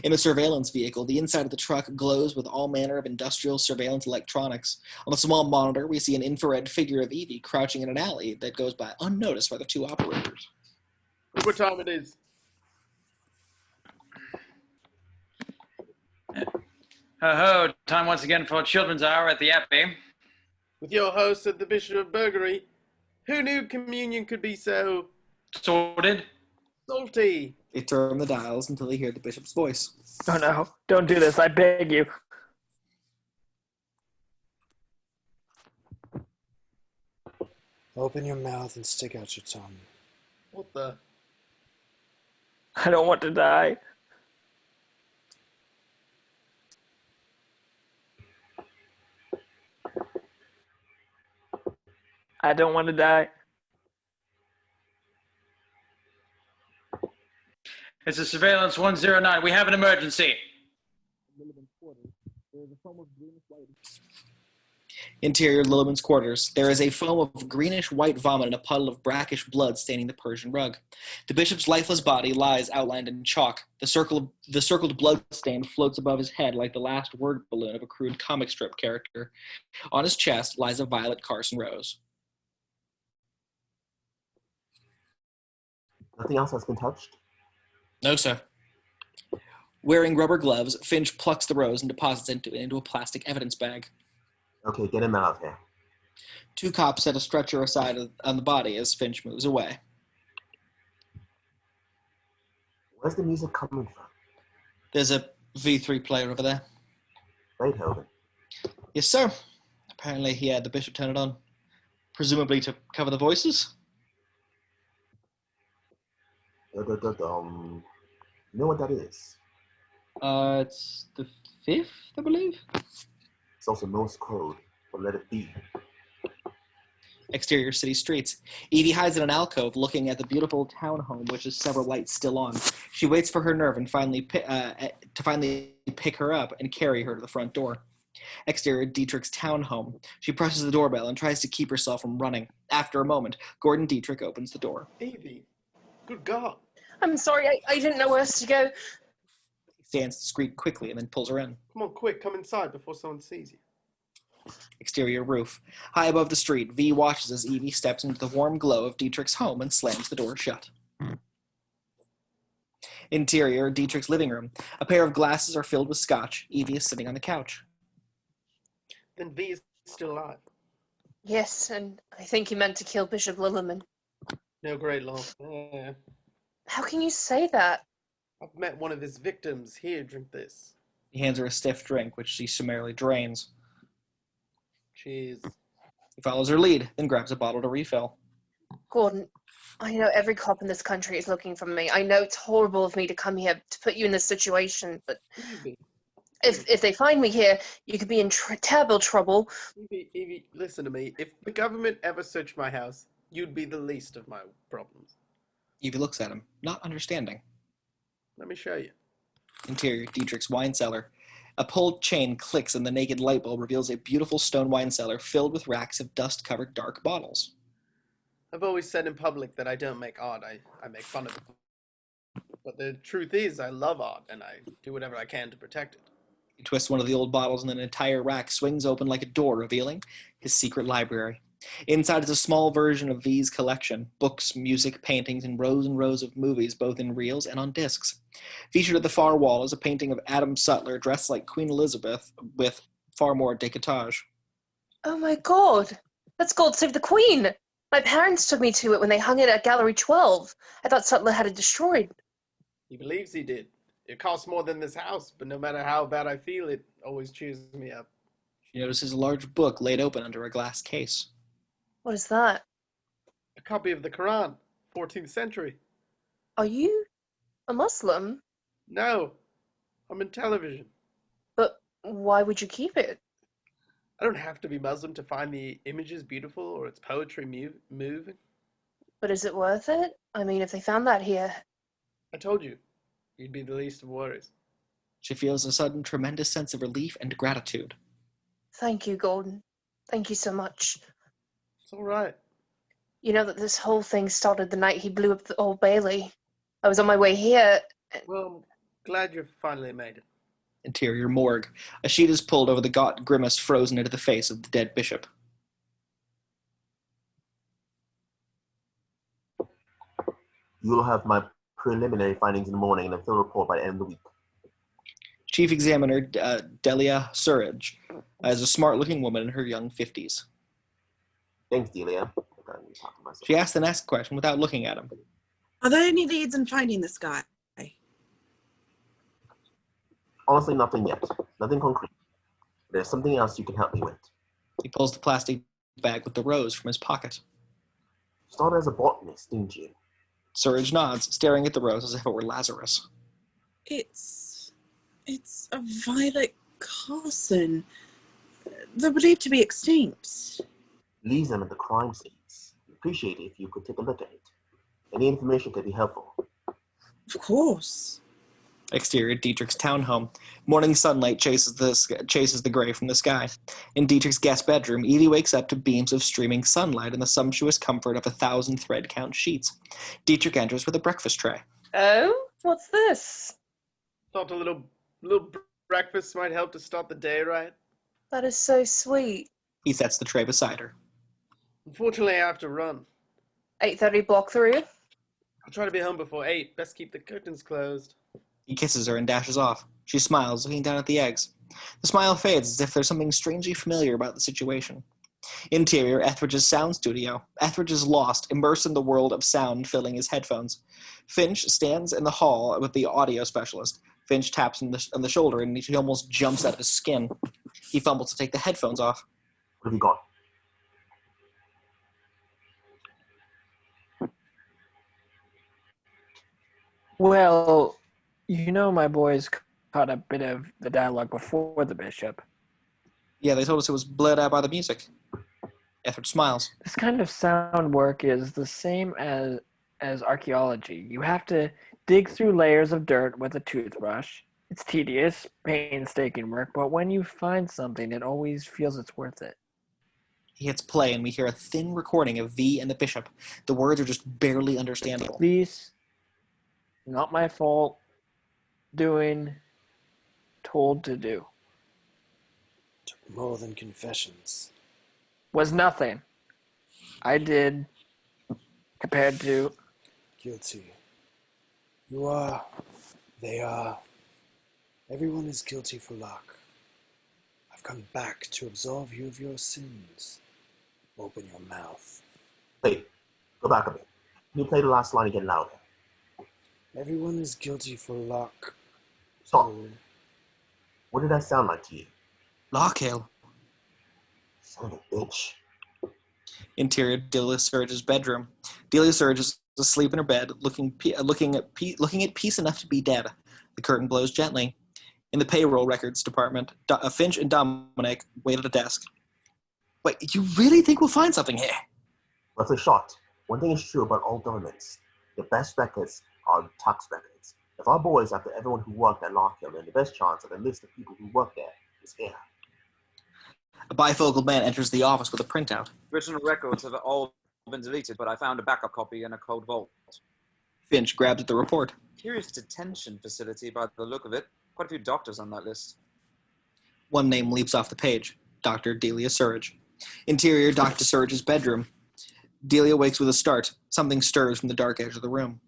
In the surveillance vehicle, the inside of the truck glows with all manner of industrial surveillance electronics. On the small monitor, we see an infrared figure of Evie crouching in an alley that goes by unnoticed by the two operators. Look what time it is. Ho-ho, time once again for Children's Hour at the Abbey. With your host at the Bishop of Burglary. Who knew communion could be so... Sorted? Salty. They turn the dials until they hear the bishop's voice. Oh no, don't do this, I beg you. Open your mouth and stick out your tongue. What the... I don't want to die. I don't want to die. This is Surveillance 109. We have an emergency. Interior Lilliman's quarters. There is a foam of greenish-white vomit and a puddle of brackish blood staining the Persian rug. The bishop's lifeless body lies outlined in chalk. The circled blood stain floats above his head like the last word balloon of a crude comic strip character. On his chest lies a violet Carson rose. Nothing else has been touched? No, sir. Wearing rubber gloves, Finch plucks the rose and deposits it into a plastic evidence bag. Okay, get him out of here. Two cops set a stretcher aside on the body as Finch moves away. Where's the music coming from? There's a V3 player over there. Beethoven. Yes, sir. Apparently he had the bishop turn it on. Presumably to cover the voices? You know what that is? It's the 5th, I believe. It's also Morse code, but let it be. Exterior city streets. Evie hides in an alcove looking at the beautiful townhome, which has several lights still on. She waits for her nerve and finally pick her up and carry her to the front door. Exterior Dietrich's townhome. She presses the doorbell and tries to keep herself from running. After a moment, Gordon Dietrich opens the door. Evie, good God. I'm sorry, I didn't know where else to go. He stands discreet quickly and then pulls her in. Come on, quick, come inside before someone sees you. Exterior roof. High above the street, V watches as Evie steps into the warm glow of Dietrich's home and slams the door shut. Interior, Dietrich's living room. A pair of glasses are filled with scotch. Evie is sitting on the couch. Then V is still alive. Yes, and I think he meant to kill Bishop Lilliman. No great loss. Yeah. How can you say that? I've met one of his victims. Here, drink this. He hands her a stiff drink, which she summarily drains. Cheers. He follows her lead, then grabs a bottle to refill. Gordon, I know every cop in this country is looking for me. I know it's horrible of me to come here to put you in this situation, but if they find me here, you could be in terrible trouble. Evie, listen to me. If the government ever searched my house, you'd be the least of my problems. Evie looks at him, not understanding. Let me show you. Interior, Dietrich's wine cellar. A pulled chain clicks and the naked light bulb reveals a beautiful stone wine cellar filled with racks of dust-covered dark bottles. I've always said in public that I don't make art, I make fun of it. But the truth is, I love art, and I do whatever I can to protect it. He twists one of the old bottles and an entire rack swings open like a door, revealing his secret library. Inside is a small version of V's collection, books, music, paintings, and rows of movies, both in reels and on discs. Featured at the far wall is a painting of Adam Sutler dressed like Queen Elizabeth with far more décolletage. Oh my God, that's God Save the Queen. My parents took me to it when they hung it at Gallery 12. I thought Sutler had it destroyed. He believes he did. It costs more than this house, but no matter how bad I feel, it always cheers me up. She notices a large book laid open under a glass case. What is that? A copy of the Quran, 14th century. Are you a Muslim? No, I'm in television. But why would you keep it? I don't have to be Muslim to find the images beautiful or its poetry moving. But is it worth it? I mean, if they found that here. I told you, you'd be the least of worries. She feels a sudden tremendous sense of relief and gratitude. Thank you, Gordon. Thank you so much. It's all right. You know that this whole thing started the night he blew up the Old Bailey. I was on my way here. Well, I'm glad you finally made it. Interior morgue. A sheet is pulled over the gaunt grimace frozen into the face of the dead bishop. You'll have my preliminary findings in the morning and a full report by the end of the week. Chief Examiner Delia Surridge is a smart-looking woman in her young 50s. Thanks, Delia. She asks the next question without looking at him. Are there any leads in finding this guy? Honestly, nothing yet. Nothing concrete. There's something else you can help me with. He pulls the plastic bag with the rose from his pocket. Started as a botanist, didn't you? Surridge nods, staring at the rose as if it were Lazarus. It's a violet Carson. They're believed to be extinct. Leaves them at the crime scenes. Appreciate it if you could take a look at it. Any information could be helpful. Of course. Exterior, Dietrich's townhome. Morning sunlight chases the gray from the sky. In Dietrich's guest bedroom, Evie wakes up to beams of streaming sunlight and the sumptuous comfort of 1,000 thread-count sheets. Dietrich enters with a breakfast tray. Oh? What's this? Thought a little breakfast might help to start the day right. That is so sweet. He sets the tray beside her. Unfortunately, I have to run. 8:30 block through? I'll try to be home before 8. Best keep the curtains closed. He kisses her and dashes off. She smiles, looking down at the eggs. The smile fades as if there's something strangely familiar about the situation. Interior, Etheridge's sound studio. Etheridge is lost, immersed in the world of sound filling his headphones. Finch stands in the hall with the audio specialist. Finch taps him on the shoulder and he almost jumps out of his skin. He fumbles to take the headphones off. What have you got? Well, you know my boys caught a bit of the dialogue before the bishop. Yeah, they told us it was blurred out by the music. Ethard smiles. This kind of sound work is the same as archaeology. You have to dig through layers of dirt with a toothbrush. It's tedious, painstaking work, but when you find something, it always feels it's worth it. He hits play, and we hear a thin recording of V and the bishop. The words are just barely understandable. Please, not my fault. Doing, told to do. Took more than confessions. Was nothing. I did, compared to... Guilty. You are. They are. Everyone is guilty for Locke. I've come back to absolve you of your sins. Open your mouth. Hey, go back a bit. Can you play the last line again louder? Everyone is guilty for Locke. Stop. What did that sound like to you? Lockhill. Son of a bitch. Interior Delia Surge's bedroom. Delia Surge is asleep in her bed, looking at peace enough to be dead. The curtain blows gently. In the payroll records department, Finch and Dominic wait at a desk. Wait, you really think we'll find something here? Worth a shot. One thing is true about all governments. The best records are tax records. If our boys, after everyone who worked at Lockhill, then the best chance of a list of people who worked there is here. A bifocal man enters the office with a printout. Original records have all been deleted, but I found a backup copy in a cold vault. Finch grabs at the report. Curious detention facility by the look of it. Quite a few doctors on that list. One name leaps off the page. Dr. Delia Surge. Interior Dr. Surge's bedroom. Delia wakes with a start. Something stirs from the dark edge of the room.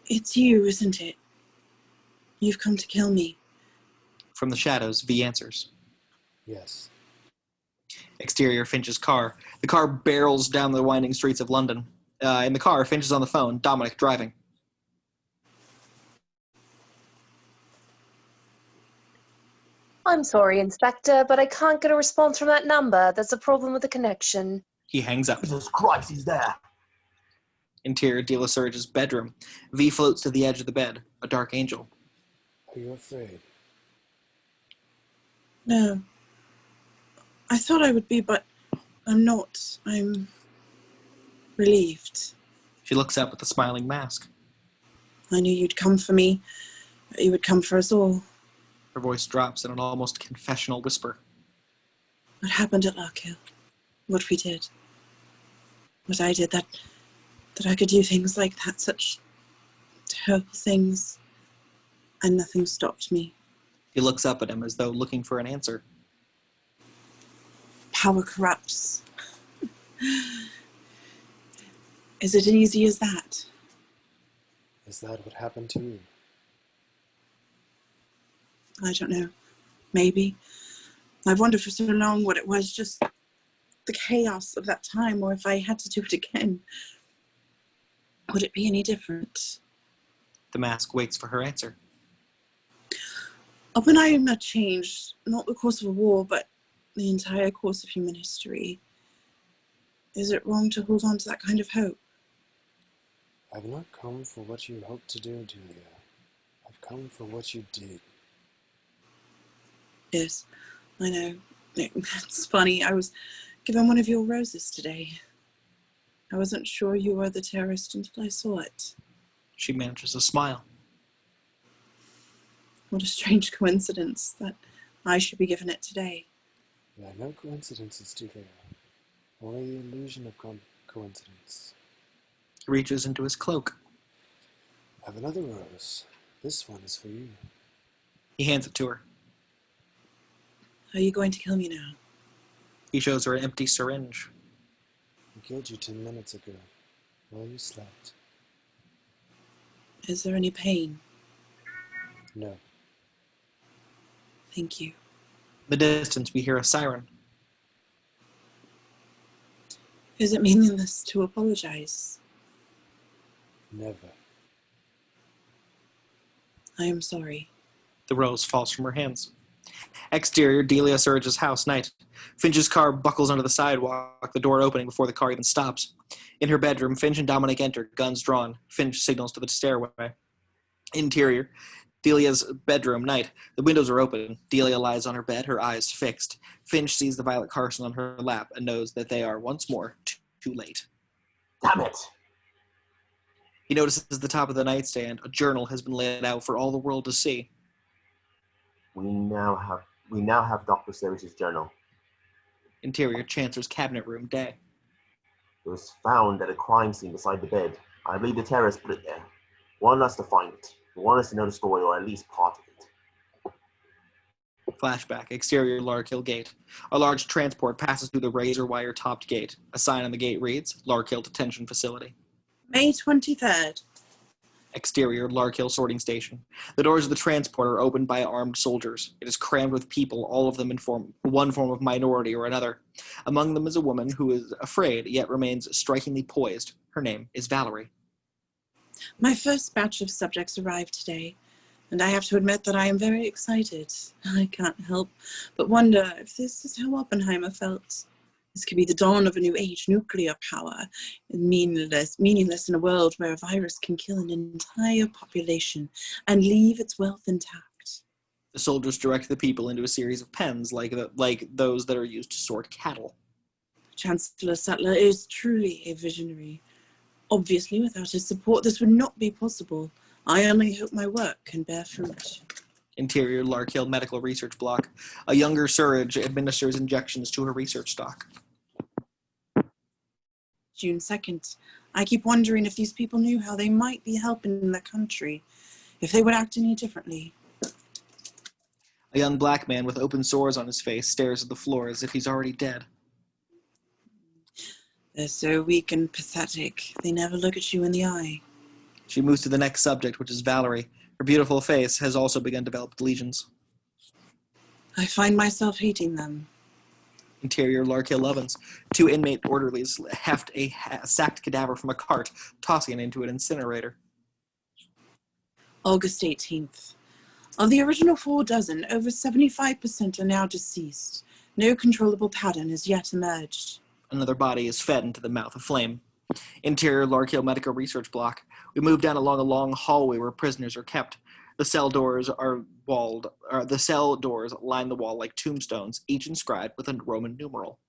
It's you, isn't it? You've come to kill me. From the shadows, V answers. Yes. Exterior Finch's car. The car barrels down the winding streets of London. In the car, Finch is on the phone, Dominic driving. I'm sorry, Inspector, but I can't get a response from that number. There's a problem with the connection. He hangs up. Jesus Christ, he's there. Interior Delia Surge's bedroom. V floats to the edge of the bed, a dark angel. Are you afraid? No. I thought I would be, but I'm not. I'm relieved. She looks up with a smiling mask. I knew you'd come for me. You would come for us all. Her voice drops in an almost confessional whisper. What happened at Lockhill? What we did. What I did, that I could do things like that, such terrible things, and nothing stopped me. He looks up at him as though looking for an answer. Power corrupts. Is it as easy as that? Is that what happened to you? I don't know. Maybe. I've wondered for so long what it was, just the chaos of that time, or if I had to do it again, would it be any different? The mask waits for her answer. Oppenheimer changed, not the course of a war, but the entire course of human history. Is it wrong to hold on to that kind of hope? I've not come for what you hoped to do, Delia. I've come for what you did. Yes, I know. It's funny. I was given one of your roses today. I wasn't sure you were the terrorist until I saw it. She manages a smile. What a strange coincidence that I should be given it today. There are no coincidences, Delia. Only the illusion of coincidence. He reaches into his cloak. I have another rose. This one is for you. He hands it to her. Are you going to kill me now? He shows her an empty syringe. I killed you 10 minutes ago, while you slept. Is there any pain? No. Thank you. In the distance, we hear a siren. Is it meaningless to apologize? Never. I am sorry. The rose falls from her hands. Exterior, Delia Surge's house, night. Finch's car buckles onto the sidewalk, the door opening before the car even stops. In her bedroom, Finch and Dominic enter, guns drawn. Finch signals to the stairway. Interior. Delia's bedroom, night. The windows are open. Delia lies on her bed, her eyes fixed. Finch sees the Violet Carson on her lap and knows that they are once more too late. Damn it! He notices at the top of the nightstand a journal has been laid out for all the world to see. We now have Dr. Service's journal. Interior, Chancellor's cabinet room, day. It was found at a crime scene beside the bed. I believe the terrorists put it there. Wanted us to find it. They wanted us to know the story, or at least part of it. Flashback, exterior Larkhill Gate. A large transport passes through the razor wire topped gate. A sign on the gate reads, Larkhill Detention Facility. May 23rd. Exterior Larkhill Sorting Station. The doors of the transport are opened by armed soldiers. It is crammed with people, all of them in one form of minority or another. Among them is a woman who is afraid, yet remains strikingly poised. Her name is Valerie. My first batch of subjects arrived today, and I have to admit that I am very excited. I can't help but wonder if this is how Oppenheimer felt. This could be the dawn of a new age, nuclear power, meaningless in a world where a virus can kill an entire population and leave its wealth intact. The soldiers direct the people into a series of pens like those that are used to sort cattle. Chancellor Sattler is truly a visionary. Obviously, without his support, this would not be possible. I only hope my work can bear fruit. Interior Larkhill Medical Research Block. A younger Surge administers injections to her research stock. June 2nd. I keep wondering if these people knew how they might be helping their country, if they would act any differently. A young black man with open sores on his face stares at the floor as if he's already dead. They're so weak and pathetic. They never look at you in the eye. She moves to the next subject, which is Valerie. Her beautiful face has also begun to develop lesions. I find myself hating them. Interior Larkhill Ovens. 2 inmate orderlies heft a sacked cadaver from a cart, tossing it into an incinerator. August 18th. Of the original 4 dozen, over 75% are now deceased. No controllable pattern has yet emerged. Another body is fed into the mouth of flame. Interior Larkhill Medical Research Block. We move down along a long hallway where prisoners are kept. The cell doors line the wall like tombstones, each inscribed with a Roman numeral.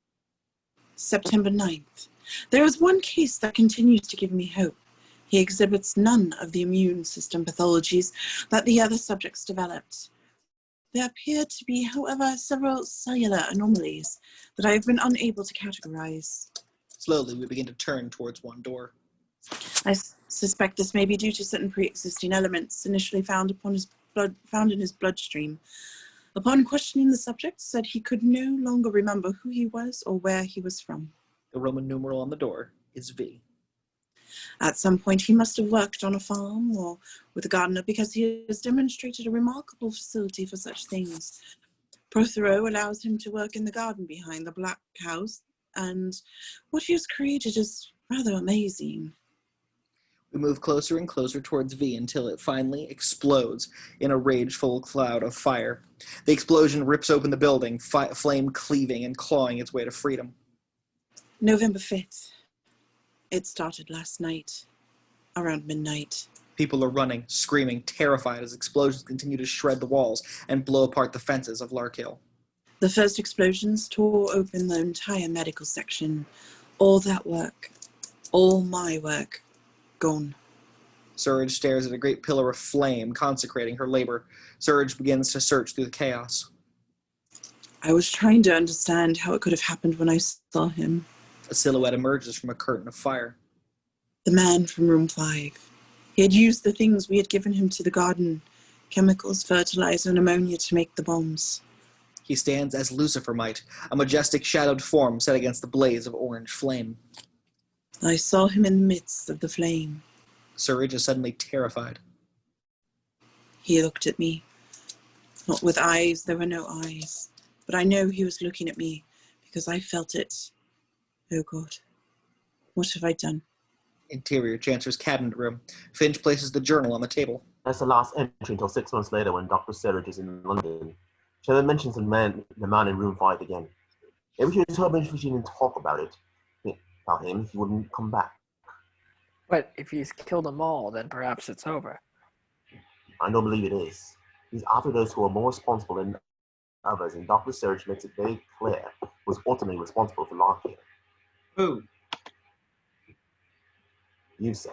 September 9th. There is one case that continues to give me hope. He exhibits none of the immune system pathologies that the other subjects developed. There appear to be, however, several cellular anomalies that I have been unable to categorize. Slowly, we begin to turn towards one door. I suspect this may be due to certain pre-existing elements initially found in his bloodstream. Upon questioning the subject, said he could no longer remember who he was or where he was from. The Roman numeral on the door is V. At some point, he must have worked on a farm or with a gardener because he has demonstrated a remarkable facility for such things. Prothero allows him to work in the garden behind the Black House, and what he has created is rather amazing. We move closer and closer towards V until it finally explodes in a rageful cloud of fire. The explosion rips open the building, flame cleaving and clawing its way to freedom. November 5th. It started last night, around midnight. People are running, screaming, terrified as explosions continue to shred the walls and blow apart the fences of Larkhill. The first explosions tore open the entire medical section. All that work, all my work, gone. Surge stares at a great pillar of flame consecrating her labor. Surge begins to search through the chaos. I was trying to understand how it could have happened when I saw him. A silhouette emerges from a curtain of fire. The man from room 5. He had used the things we had given him to the garden, chemicals, fertilizer, and ammonia to make the bombs. He stands as Lucifer might, a majestic shadowed form set against the blaze of orange flame. I saw him in the midst of the flame. Surge is suddenly terrified. He looked at me. Not with eyes, there were no eyes. But I know he was looking at me because I felt it. Oh God, what have I done? Interior Chancellor's cabinet room. Finch places the journal on the table. That's the last entry until 6 months later when Dr. Surridge is in London. She then mentions the man in room 5 again. Maybe she told me she didn't talk about him, he wouldn't come back. But if he's killed them all, then perhaps it's over. I don't believe it is. He's after those who are more responsible than others, and Dr. Surge makes it very clear was ultimately responsible for Larkin. Who? You, sir.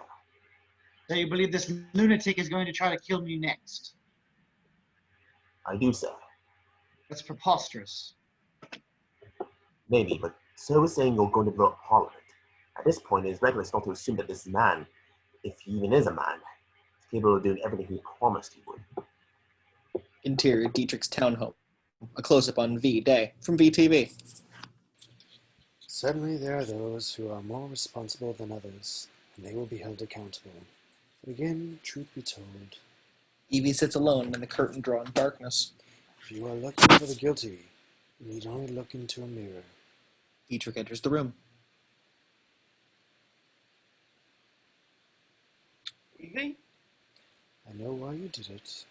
So you believe this lunatic is going to try to kill me next? I do, sir. That's preposterous. Maybe, but so is saying you're going to blow up Parliament. At this point, it is reckless not to assume that this man, if he even is a man, is capable of doing everything he promised he would. Interior Dietrich's townhome. A close-up on V Day from VTV. Certainly there are those who are more responsible than others, and they will be held accountable. But again, truth be told, Evie sits alone in the curtain-drawn darkness. if you are looking for the guilty, you need only look into a mirror. Dietrich enters the room. Evie? I know why you did it.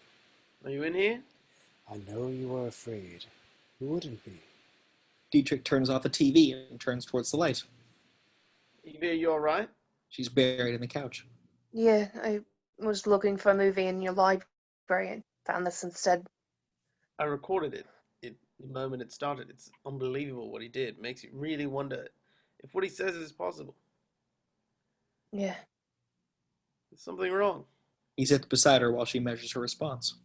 Are you in here? I know you were afraid. Who wouldn't be? Dietrich turns off the TV and turns towards the light. Evie, are you alright? She's buried in the couch. Yeah, I was looking for a movie in your library and found this instead. I recorded it. The moment it started. It's unbelievable what he did. Makes you really wonder if what he says is possible. Yeah. There's something wrong. He sits beside her while she measures her response.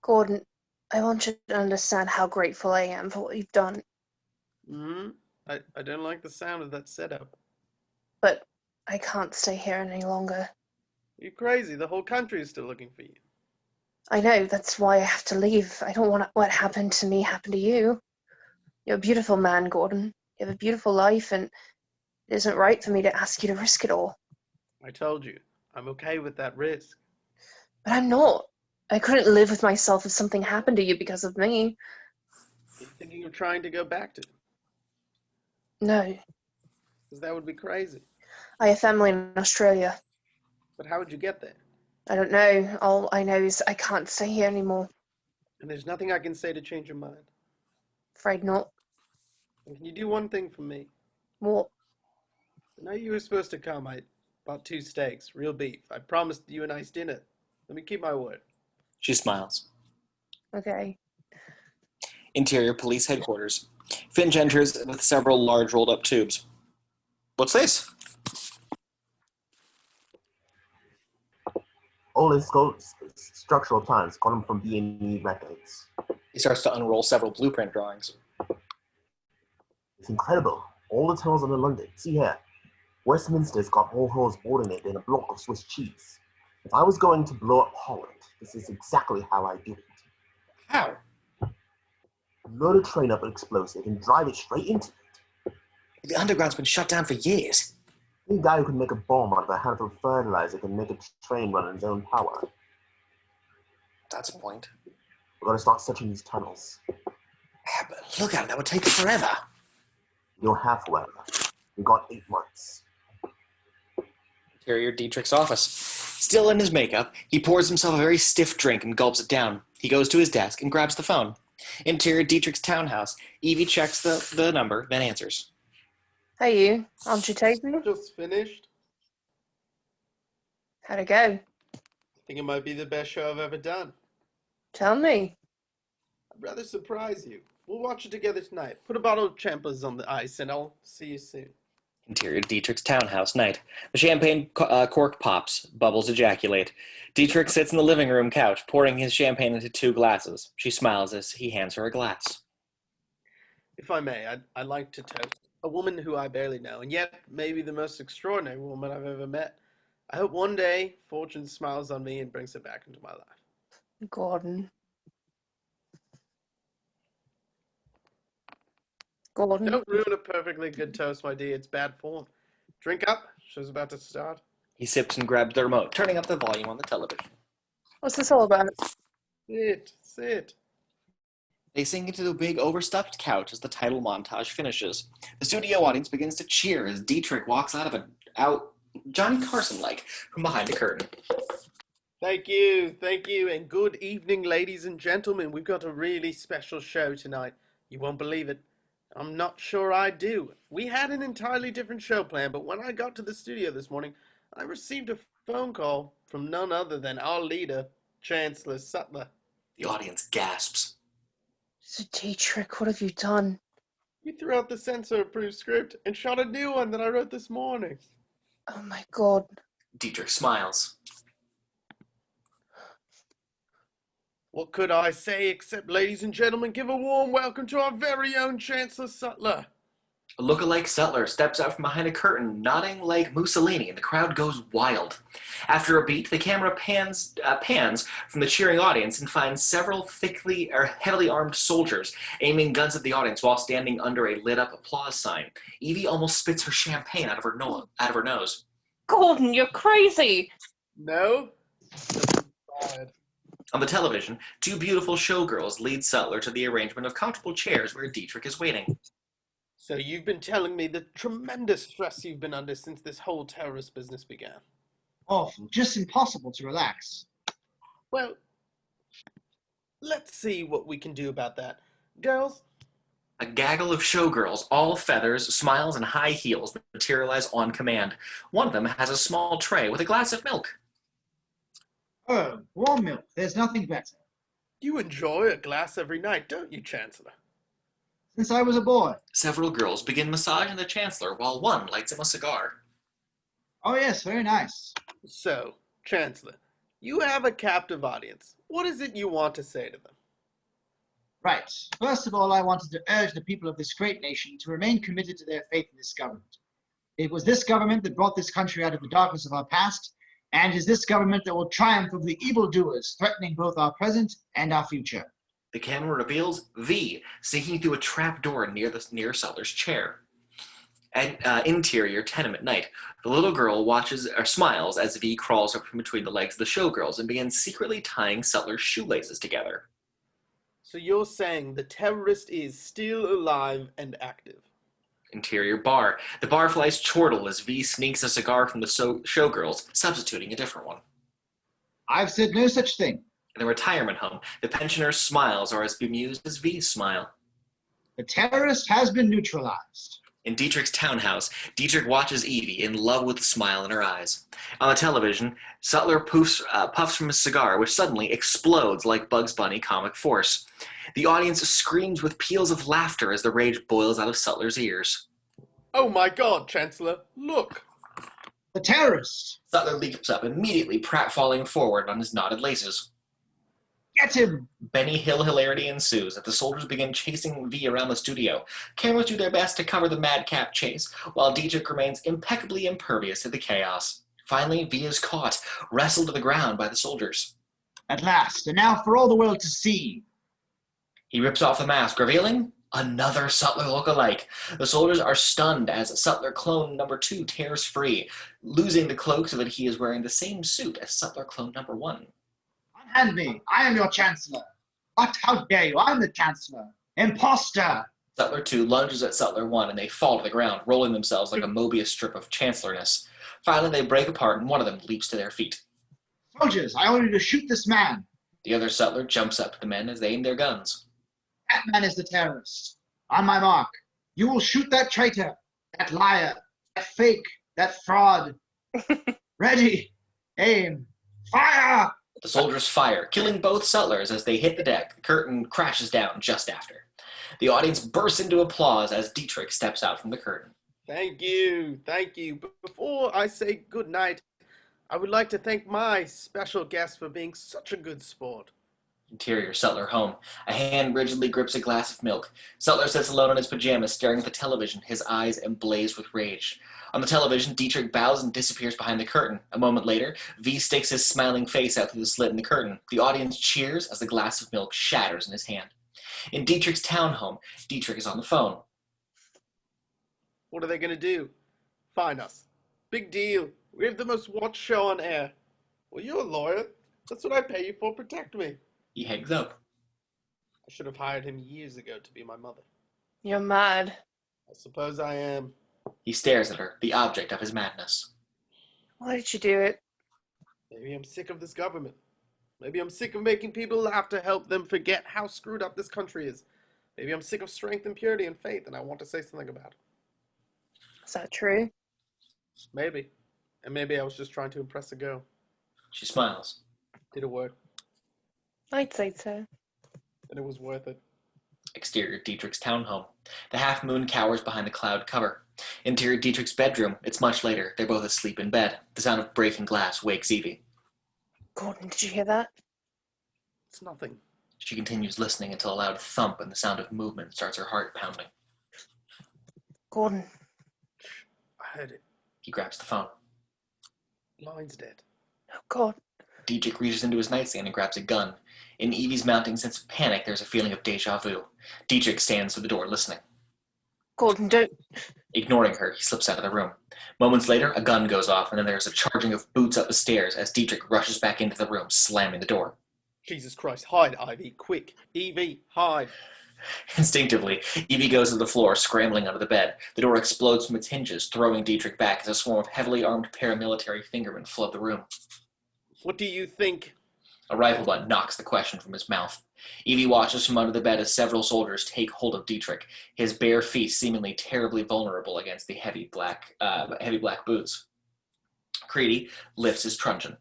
Gordon, I want you to understand how grateful I am for what you've done. Hmm? I don't like the sound of that setup. But I can't stay here any longer. You're crazy. The whole country is still looking for you. I know, that's why I have to leave. I don't want what happened to me happen to you. You're a beautiful man, Gordon. You have a beautiful life, and it isn't right for me to ask you to risk it all. I told you. I'm okay with that risk. But I'm not. I couldn't live with myself if something happened to you because of me. Are you thinking of trying to go back to him? No. Because that would be crazy. I have family in Australia. But how would you get there? I don't know. All I know is I can't stay here anymore. And there's nothing I can say to change your mind. Afraid not. And can you do one thing for me? What? The night you were supposed to come, I bought 2 steaks, real beef. I promised you a nice dinner. Let me keep my word. She smiles. Okay. Interior police headquarters. Finch enters with several large rolled-up tubes. What's this? All his structural plans got him from B&E records. He starts to unroll several blueprint drawings. It's incredible. All the tunnels under London. See here. Westminster's got more holes bored in it than a block of Swiss cheese. If I was going to blow up Holland, this is exactly how I do it. How? Load a train up an explosive and drive it straight into it. The underground's been shut down for years. Any guy who can make a bomb out of a handful of fertilizer can make a train run on his own power. That's a point. We're going to start searching these tunnels. Yeah, but look at it, that would take forever. You don't have forever. We've got 8 months. Interior Dietrich's office. Still in his makeup, he pours himself a very stiff drink and gulps it down. He goes to his desk and grabs the phone. Interior Dietrich's townhouse. Evie checks the number, then answers. Hey you, aren't you taking? Just finished. How'd it go? I think it might be the best show I've ever done. Tell me. I'd rather surprise you. We'll watch it together tonight. Put a bottle of Champers on the ice and I'll see you soon. Interior Dietrich's townhouse night. The champagne cork pops. Bubbles ejaculate. Dietrich sits in the living room couch, pouring his champagne into 2 glasses. She smiles as he hands her a glass. If I may, I'd like to toast a woman who I barely know, and yet maybe the most extraordinary woman I've ever met. I hope one day fortune smiles on me and brings her back into my life. Gordon. Gordon. Don't ruin a perfectly good toast, my dear. It's bad form. Drink up. Show's about to start. He sips and grabs the remote, turning up the volume on the television. What's this all about? Sit. They sink into the big, overstuffed couch as the title montage finishes. The studio audience begins to cheer as Dietrich walks out Johnny Carson-like, from behind the curtain. Thank you, and good evening, ladies and gentlemen. We've got a really special show tonight. You won't believe it. I'm not sure I do. We had an entirely different show plan, but when I got to the studio this morning, I received a phone call from none other than our leader, Chancellor Sutler. The audience gasps. Sir Dietrich, what have you done? You threw out the censor-approved script and shot a new one that I wrote this morning. Oh my god. Dietrich smiles. What could I say except, ladies and gentlemen, give a warm welcome to our very own Chancellor Sutler. A look-alike Sutler steps out from behind a curtain, nodding like Mussolini, and the crowd goes wild. After a beat, the camera pans from the cheering audience and finds several heavily armed soldiers aiming guns at the audience while standing under a lit-up applause sign. Evie almost spits her champagne out of her nose. Gordon, you're crazy! No? On the television, two beautiful showgirls lead Sutler to the arrangement of comfortable chairs where Dietrich is waiting. So you've been telling me the tremendous stress you've been under since this whole terrorist business began. Awful. Just impossible to relax. Well, let's see what we can do about that. Girls? A gaggle of showgirls, all feathers, smiles, and high heels, materialize on command. One of them has a small tray with a glass of milk. Oh, warm milk. There's nothing better. You enjoy a glass every night, don't you, Chancellor? Since I was a boy. Several girls begin massaging the Chancellor while one lights him a cigar. Oh yes, very nice. So, Chancellor, you have a captive audience. What is it you want to say to them? Right. First of all, I wanted to urge the people of this great nation to remain committed to their faith in this government. It was this government that brought this country out of the darkness of our past, and it is this government that will triumph over the evildoers threatening both our present and our future. The camera reveals V sneaking through a trap door near Sutler's chair. At interior tenement night, the little girl watches or smiles as V crawls up from between the legs of the showgirls and begins secretly tying Sutler's shoelaces together. So you're saying the terrorist is still alive and active? Interior bar. The barflies chortle as V sneaks a cigar from the showgirls, substituting a different one. I've said no such thing. In the retirement home, the pensioners' smiles are as bemused as V's smile. The terrorist has been neutralized. In Dietrich's townhouse, Dietrich watches Evie, in love with the smile in her eyes. On the television, Sutler puffs from his cigar, which suddenly explodes like Bugs Bunny comic force. The audience screams with peals of laughter as the rage boils out of Sutler's ears. Oh my god, Chancellor, look! The terrorist! Sutler leaps up, immediately pratfalling forward on his knotted laces. Get him! Benny Hill hilarity ensues as the soldiers begin chasing V around the studio. Cameras do their best to cover the madcap chase, while Dietrich remains impeccably impervious to the chaos. Finally, V is caught, wrestled to the ground by the soldiers. At last, and now for all the world to see. He rips off the mask, revealing another Sutler look-alike. The soldiers are stunned as Sutler clone number 2 tears free, losing the cloak so that he is wearing the same suit as Sutler clone number 1. Unhand me! I am your Chancellor! What? How dare you? I'm the Chancellor! Imposter! Sutler 2 lunges at Sutler 1 and they fall to the ground, rolling themselves like a Mobius strip of Chancellorness. Finally, they break apart and one of them leaps to their feet. Soldiers, I order you to shoot this man! The other Sutler jumps up to the men as they aim their guns. That man is the terrorist. On my mark, you will shoot that traitor, that liar, that fake, that fraud. Ready, aim, fire! The soldiers fire, killing both Sutlers as they hit the deck. The curtain crashes down just after. The audience bursts into applause as Dietrich steps out from the curtain. Thank you, thank you. But before I say good night, I would like to thank my special guest for being such a good sport. Interior Sutler home. A hand rigidly grips a glass of milk. Sutler sits alone in his pajamas, staring at the television, his eyes ablaze with rage. On the television, Dietrich bows and disappears behind the curtain. A moment later, V sticks his smiling face out through the slit in the curtain. The audience cheers as the glass of milk shatters in his hand. In Dietrich's townhome, Dietrich is on the phone. What are they going to do? Fine us. Big deal. We have the most watched show on air. Well, you're a lawyer. That's what I pay you for. Protect me. He hangs up. I should have hired him years ago to be my mother. You're mad. I suppose I am. He stares at her, the object of his madness. Why did you do it? Maybe I'm sick of this government. Maybe I'm sick of making people laugh to help them forget how screwed up this country is. Maybe I'm sick of strength and purity and faith, and I want to say something about it. Is that true? Maybe. And maybe I was just trying to impress a girl. She smiles. Did it work? I'd say so. Then it was worth it. Exterior Dietrich's townhome. The half moon cowers behind the cloud cover. Interior Dietrich's bedroom. It's much later. They're both asleep in bed. The sound of breaking glass wakes Evie. Gordon, did you hear that? It's nothing. She continues listening until a loud thump and the sound of movement starts her heart pounding. Gordon. I heard it. He grabs the phone. Line's dead. Oh, God. Dietrich reaches into his nightstand and grabs a gun. In Evie's mounting sense of panic, there's a feeling of deja vu. Dietrich stands at the door listening. Gordon, don't... Ignoring her, he slips out of the room. Moments later, a gun goes off, and then there's a charging of boots up the stairs as Dietrich rushes back into the room, slamming the door. Jesus Christ, hide, Ivy, quick. Evie, hide. Instinctively, Evie goes to the floor, scrambling out of the bed. The door explodes from its hinges, throwing Dietrich back as a swarm of heavily armed paramilitary fingermen flood the room. What do you think? A rifle butt knocks the question from his mouth. Evie watches from under the bed as several soldiers take hold of Dietrich, his bare feet seemingly terribly vulnerable against the heavy black boots. Creedy lifts his truncheon.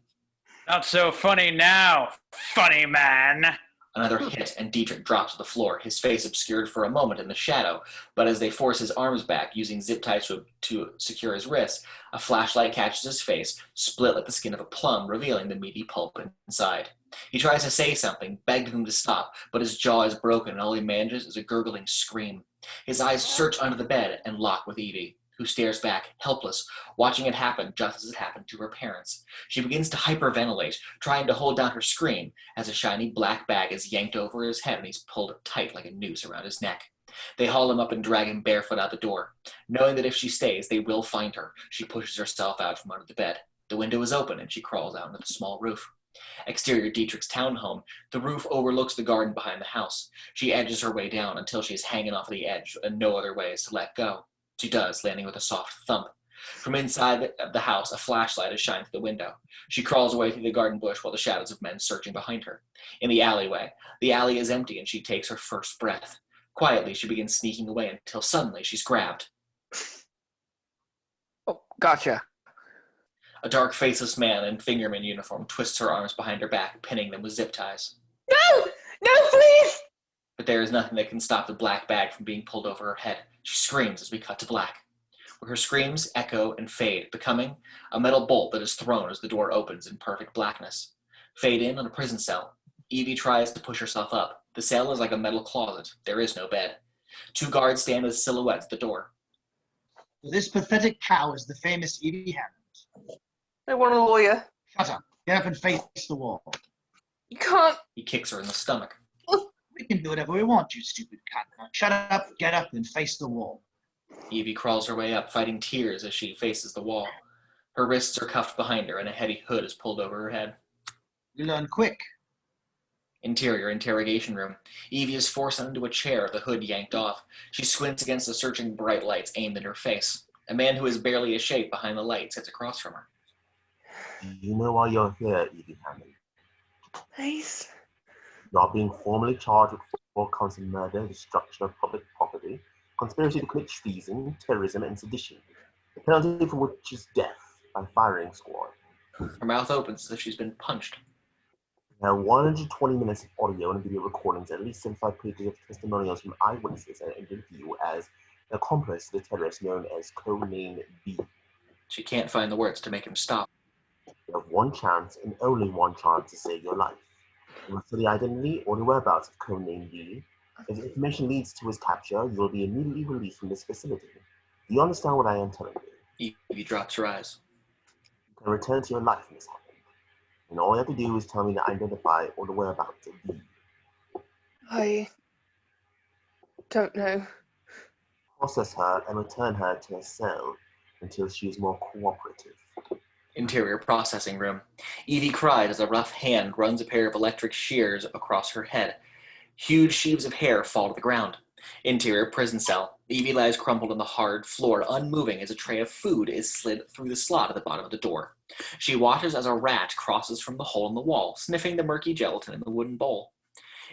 Not so funny now, funny man. Another hit, and Dietrich drops to the floor, his face obscured for a moment in the shadow, but as they force his arms back, using zip ties to secure his wrists, a flashlight catches his face, split like the skin of a plum, revealing the meaty pulp inside. He tries to say something, begging them to stop, but his jaw is broken, and all he manages is a gurgling scream. His eyes search under the bed and lock with Evie, who stares back, helpless, watching it happen just as it happened to her parents. She begins to hyperventilate, trying to hold down her scream, as a shiny black bag is yanked over his head and he's pulled tight like a noose around his neck. They haul him up and drag him barefoot out the door. Knowing that if she stays, they will find her, she pushes herself out from under the bed. The window is open and she crawls out into the small roof. Exterior Dietrich's townhome. The roof overlooks the garden behind the house. She edges her way down until she is hanging off the edge and no other way is to let go. She does, landing with a soft thump. From inside the house, a flashlight is shined through the window. She crawls away through the garden bush while the shadows of men searching behind her. In the alleyway, the alley is empty and she takes her first breath. Quietly, she begins sneaking away until suddenly she's grabbed. Oh, gotcha. A dark, faceless man in fingerman uniform twists her arms behind her back, pinning them with zip ties. No! No, please! But there is nothing that can stop the black bag from being pulled over her head. She screams as we cut to black, where her screams echo and fade, becoming a metal bolt that is thrown as the door opens in perfect blackness. Fade in on a prison cell. Evie tries to push herself up. The cell is like a metal closet. There is no bed. Two guards stand as silhouettes at the door. This pathetic cow is the famous Evie Hammond. I want a lawyer. Shut up. Get up and face the wall. You can't. He kicks her in the stomach. We can do whatever we want, you stupid cunt. Now shut up, get up, and face the wall. Evie crawls her way up, fighting tears as she faces the wall. Her wrists are cuffed behind her, and a heavy hood is pulled over her head. You learn quick. Interior interrogation room. Evie is forced into a chair, the hood yanked off. She squints against the searching bright lights aimed at her face. A man who is barely a shape behind the light sits across from her. Do you know why you're here, Evie Hammond? Please. You are being formally charged with 4 counts of murder, destruction of public property, conspiracy to commit treason, terrorism, and sedition. The penalty for which is death by firing squad. Her mouth opens as if she's been punched. There are 120 minutes of audio and video recordings, at least 75 pages of testimonials from eyewitnesses, and interview you as an accomplice to the terrorist known as Codename B. She can't find the words to make him stop. You have one chance, and only one chance, to save your life. You must know the identity or the whereabouts of Codename B. If the information leads to his capture, you will be immediately released from this facility. Do you understand what I am telling you? Evie drops her eyes. You can return to your life, Miss Hammond. And all you have to do is tell me to identify or the whereabouts of B. I don't know. Process her and return her to her cell until she is more cooperative. Interior processing room. Evie cried as a rough hand runs a pair of electric shears across her head. Huge sheaves of hair fall to the ground. Interior prison cell. Evie lies crumpled on the hard floor, unmoving as a tray of food is slid through the slot at the bottom of the door. She watches as a rat crosses from the hole in the wall, sniffing the murky gelatin in the wooden bowl.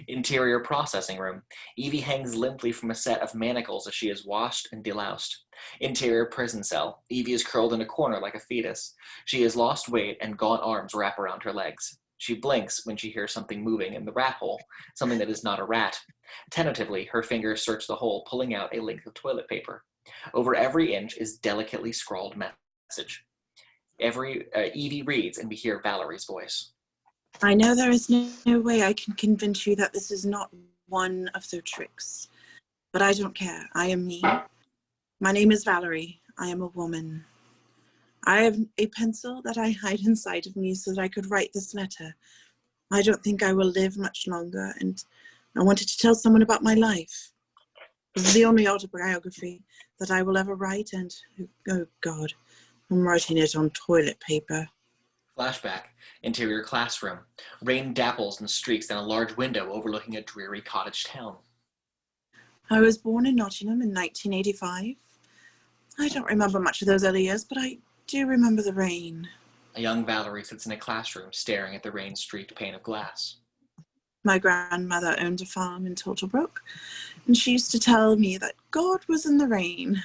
Interior processing room. Evie hangs limply from a set of manacles as she is washed and deloused. Interior prison cell. Evie is curled in a corner like a fetus. She has lost weight and gaunt arms wrap around her legs. She blinks when she hears something moving in the rat hole, something that is not a rat. Tentatively, her fingers search the hole, pulling out a length of toilet paper. Over every inch is delicately scrawled message. Evie reads, and we hear Valerie's voice. I know there is no way I can convince you that this is not one of their tricks. But I don't care. I am me. My name is Valerie. I am a woman. I have a pencil that I hide inside of me so that I could write this letter. I don't think I will live much longer, and I wanted to tell someone about my life. This is the only autobiography that I will ever write, and oh God, I'm writing it on toilet paper. Flashback. Interior classroom. Rain dapples and streaks down a large window overlooking a dreary cottage town. I was born in Nottingham in 1985. I don't remember much of those early years, but I do remember the rain. A young Valerie sits in a classroom staring at the rain-streaked pane of glass. My grandmother owned a farm in Turtlebrook, and she used to tell me that God was in the rain.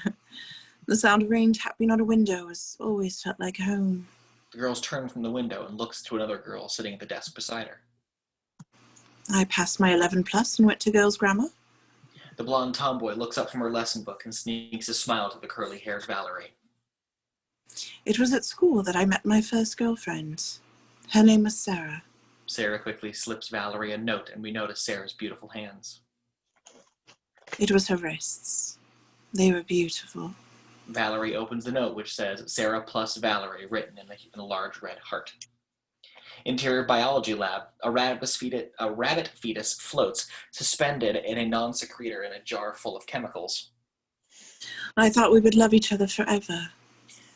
The sound of rain tapping on a window has always felt like home. The girl turns from the window and looks to another girl sitting at the desk beside her. I passed my 11 plus and went to girls' grammar. The blonde tomboy looks up from her lesson book and sneaks a smile to the curly-haired Valerie. It was at school that I met my first girlfriend. Her name was Sarah. Sarah quickly slips Valerie a note, and we notice Sarah's beautiful hands. It was her wrists. They were beautiful. Valerie opens the note, which says Sarah plus Valerie, written in a large red heart. Interior biology lab. A rabbit fetus floats, suspended in a non-secretor in a jar full of chemicals. I thought we would love each other forever.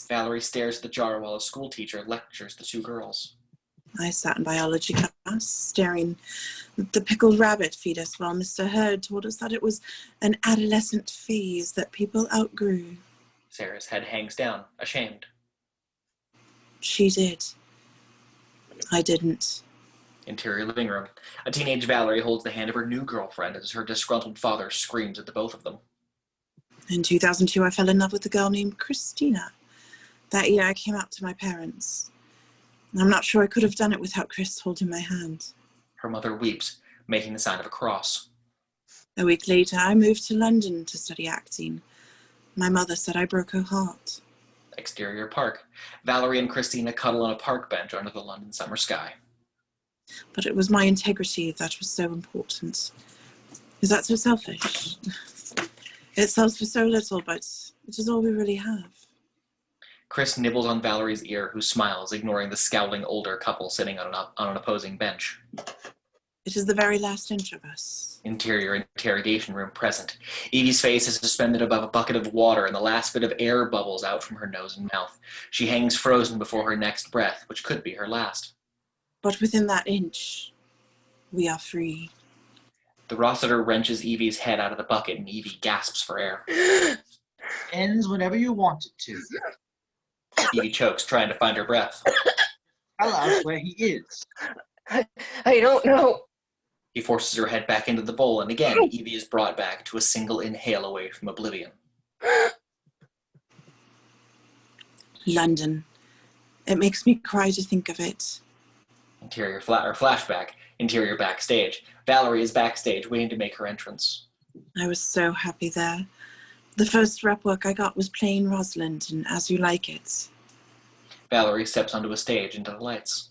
Valerie stares at the jar while a school teacher lectures the two girls. I sat in biology class, staring at the pickled rabbit fetus while Mr. Hurd told us that it was an adolescent phase that people outgrew. Sarah's head hangs down, ashamed. She did. I didn't. Interior living room. A teenage Valerie holds the hand of her new girlfriend as her disgruntled father screams at the both of them. In 2002, I fell in love with a girl named Christina. That year, I came out to my parents. I'm not sure I could have done it without Chris holding my hand. Her mother weeps, making the sign of a cross. A week later, I moved to London to study acting. My mother said I broke her heart. Exterior park. Valerie and Christina cuddle on a park bench under the London summer sky. But it was my integrity that was so important. Is that so selfish? It sells for so little, but it is all we really have. Chris nibbles on Valerie's ear, who smiles, ignoring the scowling older couple sitting on an opposing bench. It is the very last inch of us. Interior interrogation room present. Evie's face is suspended above a bucket of water, and the last bit of air bubbles out from her nose and mouth. She hangs frozen before her next breath, which could be her last. But within that inch, we are free. The Rossiter wrenches Evie's head out of the bucket, and Evie gasps for air. Ends whenever you want it to. Evie chokes, trying to find her breath. Tell us where he is. I don't know. He forces her head back into the bowl, and again, Evie is brought back to a single inhale away from oblivion. London. It makes me cry to think of it. Interior flashback. Interior backstage. Valerie is backstage, waiting to make her entrance. I was so happy there. The first rep work I got was playing Rosalind in As You Like It. Valerie steps onto a stage into the lights.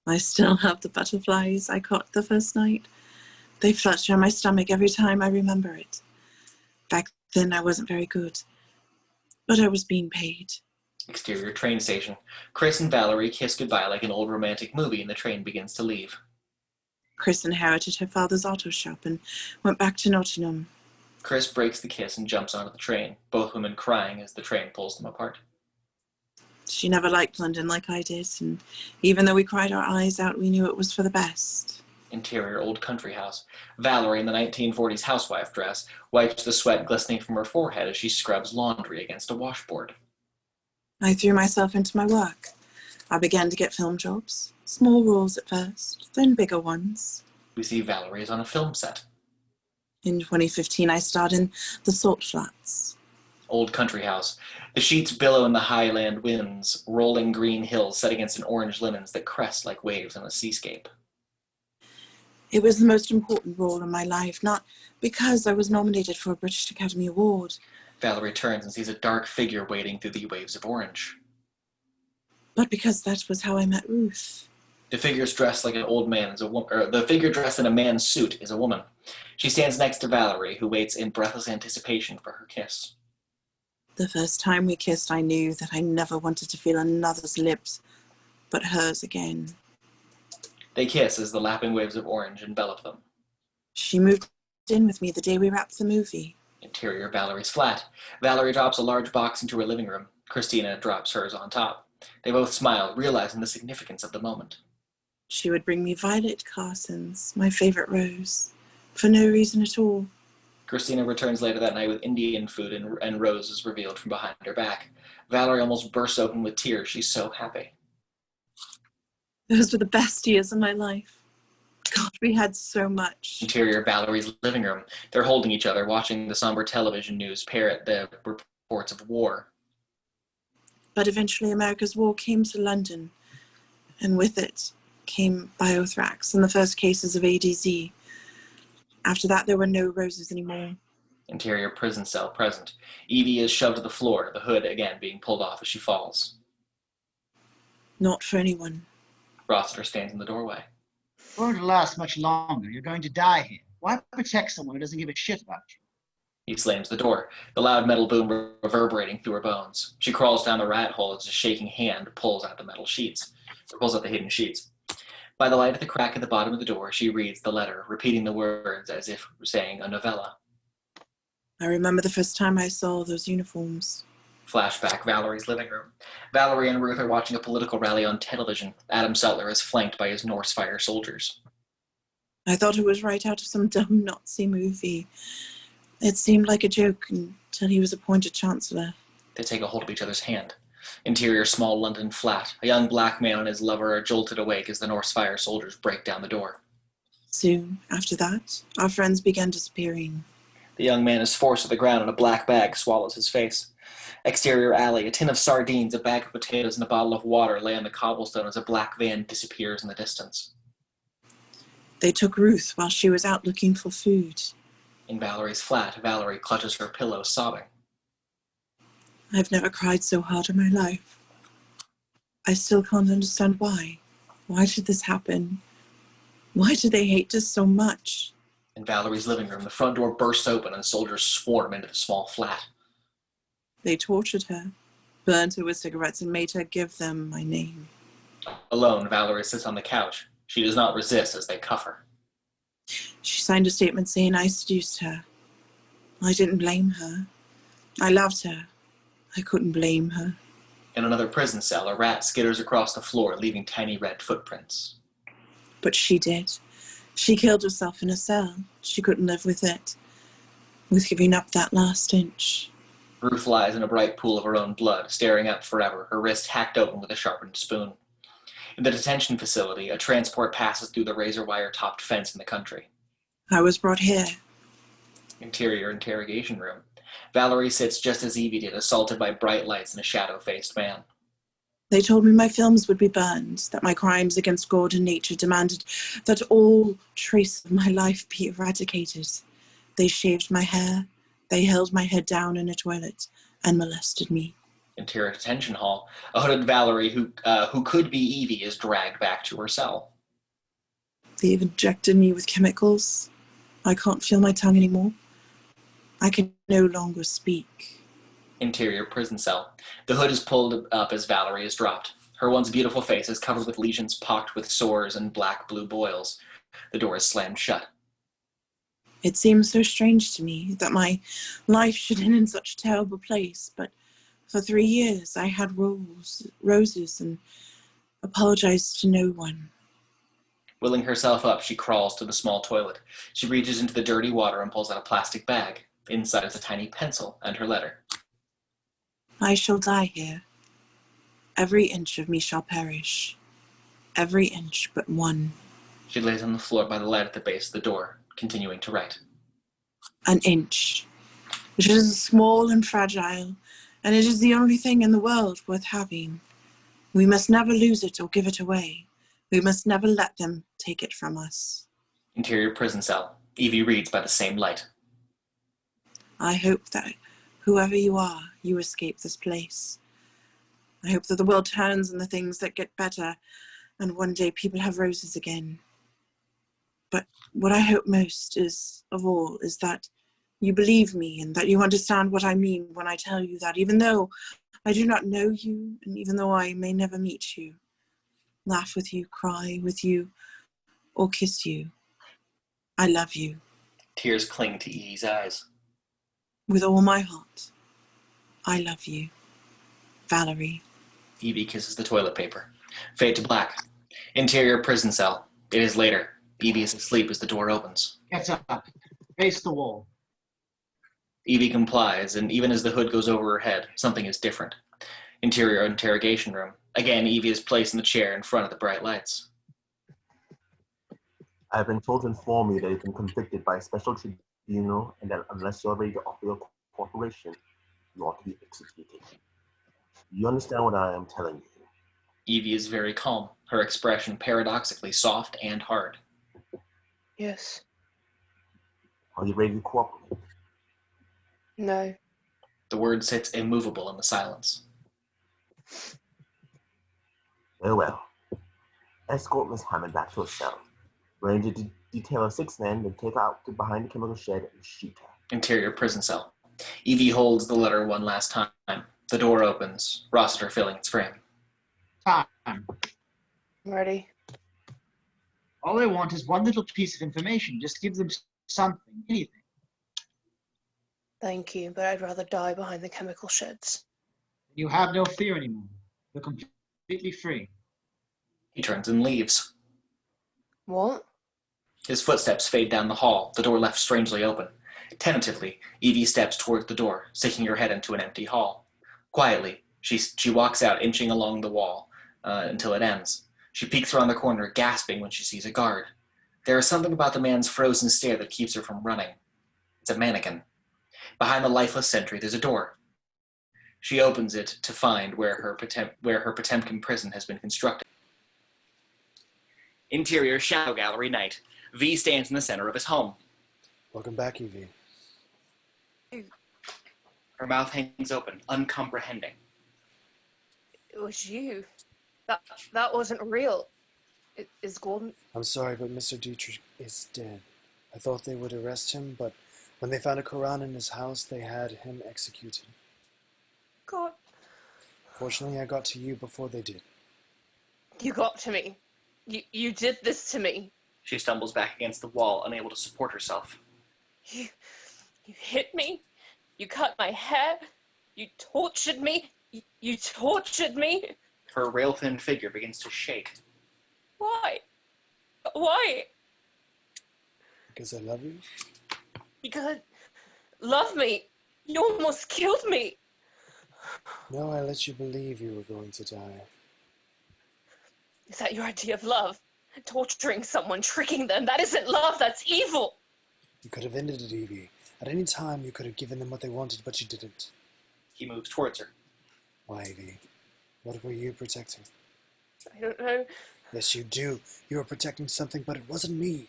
I still have the butterflies I caught the first night. They flutter in my stomach every time I remember it. Back then I wasn't very good, but I was being paid. Exterior train station. Chris and Valerie kiss goodbye like an old romantic movie, and the train begins to leave. Chris inherited her father's auto shop and went back to Nottingham. Chris breaks the kiss and jumps onto the train, both women crying as the train pulls them apart. She never liked London like I did, and even though we cried our eyes out, we knew it was for the best. Interior old country house. Valerie, in the 1940s housewife dress, wipes the sweat glistening from her forehead as she scrubs laundry against a washboard. I threw myself into my work. I began to get film jobs. Small roles at first, then bigger ones. We see Valerie is on a film set. In 2015, I starred in The Salt Flats. Old country house. The sheets billow in the highland winds, rolling green hills set against an orange linens that crest like waves on a seascape. It was the most important role in my life, not because I was nominated for a British Academy Award. Valerie turns and sees a dark figure wading through the waves of orange. But because that was how I met Ruth. The figure's dressed like an old man is a woman, or the figure dressed in a man's suit is a woman. She stands next to Valerie, who waits in breathless anticipation for her kiss. The first time we kissed, I knew that I never wanted to feel another's lips but hers again. They kiss as the lapping waves of orange envelop them. She moved in with me the day we wrapped the movie. Interior Valerie's flat. Valerie drops a large box into her living room. Christina drops hers on top. They both smile, realizing the significance of the moment. She would bring me violet Carsons, my favorite rose, for no reason at all. Christina returns later that night with Indian food and roses revealed from behind her back. Valerie almost bursts open with tears. She's so happy. Those were the best years of my life. God, we had so much. Interior Valerie's living room. They're holding each other, watching the somber television news parrot the reports of war. But eventually America's war came to London, and with it came biothrax and the first cases of ADZ. After that, there were no roses anymore. Interior prison cell present. Evie is shoved to the floor, the hood again being pulled off as she falls. Not for anyone. Rossiter stands in the doorway. It won't last much longer. You're going to die here. Why protect someone who doesn't give a shit about you? He slams the door, the loud metal boom reverberating through her bones. She crawls down the rat hole as a shaking hand pulls out the metal sheets, or pulls out the hidden sheets. By the light at the crack at the bottom of the door, she reads the letter, repeating the words as if saying a novella. I remember the first time I saw those uniforms. Flashback, Valerie's living room. Valerie and Ruth are watching a political rally on television. Adam Sutler is flanked by his Norse fire soldiers. I thought it was right out of some dumb Nazi movie. It seemed like a joke until he was appointed Chancellor. They take a hold of each other's hand. Interior small London flat. A young black man and his lover are jolted awake as the Norse fire soldiers break down the door. Soon after that, our friends began disappearing. The young man is forced to the ground and a black bag swallows his face. Exterior alley. A tin of sardines, a bag of potatoes, and a bottle of water lay on the cobblestone as a black van disappears in the distance. They took Ruth while she was out looking for food. In Valerie's flat, Valerie clutches her pillow, sobbing. I've never cried so hard in my life. I still can't understand why. Why did this happen? Why do they hate us so much? In Valerie's living room, the front door bursts open and soldiers swarm into the small flat. They tortured her, burned her with cigarettes, and made her give them my name. Alone, Valerie sits on the couch. She does not resist as they cuff her. She signed a statement saying I seduced her. I didn't blame her. I loved her. I couldn't blame her. In another prison cell, a rat skitters across the floor, leaving tiny red footprints. But she did. She killed herself in a cell. She couldn't live with it, with giving up that last inch. Ruth lies in a bright pool of her own blood, staring up forever, her wrist hacked open with a sharpened spoon. In the detention facility, a transport passes through the razor wire-topped fence in the country. I was brought here. Interior interrogation room. Valerie sits just as Evie did, assaulted by bright lights and a shadow-faced man. They told me my films would be burned, that my crimes against God and nature demanded that all trace of my life be eradicated. They shaved my hair, they held my head down in a toilet, and molested me. Interior detention hall. A hooded Valerie who could be Evie is dragged back to her cell. They've injected me with chemicals. I can't feel my tongue anymore. I can no longer speak. Interior prison cell. The hood is pulled up as Valerie is dropped. Her once beautiful face is covered with lesions pocked with sores and black-blue boils. The door is slammed shut. It seems so strange to me that my life should end in such a terrible place, but for 3 years I had roses and apologized to no one. Willing herself up, she crawls to the small toilet. She reaches into the dirty water and pulls out a plastic bag. Inside is a tiny pencil and her letter. I shall die here. Every inch of me shall perish. Every inch but one. She lays on the floor by the light at the base of the door, continuing to write. An inch, which is small and fragile, and it is the only thing in the world worth having. We must never lose it or give it away. We must never let them take it from us. Interior prison cell. Evie reads by the same light. I hope that whoever you are, you escape this place. I hope that the world turns and the things that get better, and one day people have roses again. But what I hope most of all is that you believe me and that you understand what I mean when I tell you that even though I do not know you, and even though I may never meet you, laugh with you, cry with you, or kiss you, I love you. Tears cling to Evie's eyes. With all my heart, I love you. Valerie. Evie kisses the toilet paper. Fade to black. Interior prison cell. It is later. Evie is asleep as the door opens. Get up. Face the wall. Evie complies, and even as the hood goes over her head, something is different. Interior interrogation room. Again, Evie is placed in the chair in front of the bright lights. I have been told to inform you that you've been convicted by a special tribunal and that unless you're ready to offer your cooperation, you ought to be executed. You understand what I am telling you? Evie is very calm, her expression paradoxically soft and hard. Yes. Are you ready to cooperate? No. The word sits immovable in the silence. Very well. Escort Miss Hammond back to her cell. Arrange a detail of 6 men, then take her out to behind the chemical shed and shoot her. Interior prison cell. Evie holds the letter one last time. The door opens, Rossiter filling its frame. Time. Ready? All they want is one little piece of information. Just give them something, anything. Thank you, but I'd rather die behind the chemical sheds. You have no fear anymore. You're completely free. He turns and leaves. What? His footsteps fade down the hall, the door left strangely open. Tentatively, Evie steps towards the door, sticking her head into an empty hall. Quietly, she walks out, inching along the wall until it ends. She peeks around the corner, gasping when she sees a guard. There is something about the man's frozen stare that keeps her from running. It's a mannequin. Behind the lifeless sentry, there's a door. She opens it to find where her Potemkin prison has been constructed. Interior shadow gallery night. V stands in the center of his home. Welcome back, Evie. Her mouth hangs open, uncomprehending. It was you. That wasn't real. Is Gordon... I'm sorry, but Mr. Dietrich is dead. I thought they would arrest him, but when they found a Quran in his house, they had him executed. God. Fortunately, I got to you before they did. You got to me. You did this to me. She stumbles back against the wall, unable to support herself. You hit me. You cut my hair. You tortured me. You tortured me. Her rail-thin figure begins to shake. Why? Why? Because I love you? Because love me. You almost killed me. No, I let you believe you were going to die. Is that your idea of love? Torturing someone, tricking them. That isn't love, that's evil. You could have ended it, Evie. At any time, you could have given them what they wanted, but you didn't. He moves towards her. Why, Evie? What were you protecting? I don't know. Yes, you do. You were protecting something, but it wasn't me.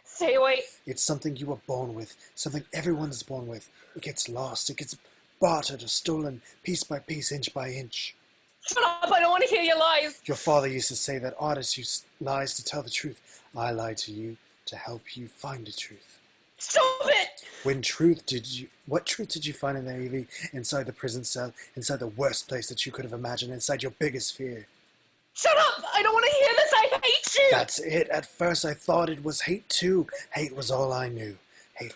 Stay away. It's something you were born with. Something everyone is born with. It gets lost. It gets bartered or stolen, piece by piece, inch by inch. Shut up, I don't want to hear your lies. Your father used to say that artists use lies to tell the truth. I lied to you to help you find the truth. Stop it! What truth did you find in there, Evie? Inside the prison cell, inside the worst place that you could have imagined, inside your biggest fear. Shut up! I don't want to hear this, I hate you! That's it. At first I thought it was hate too. Hate was all I knew. Hate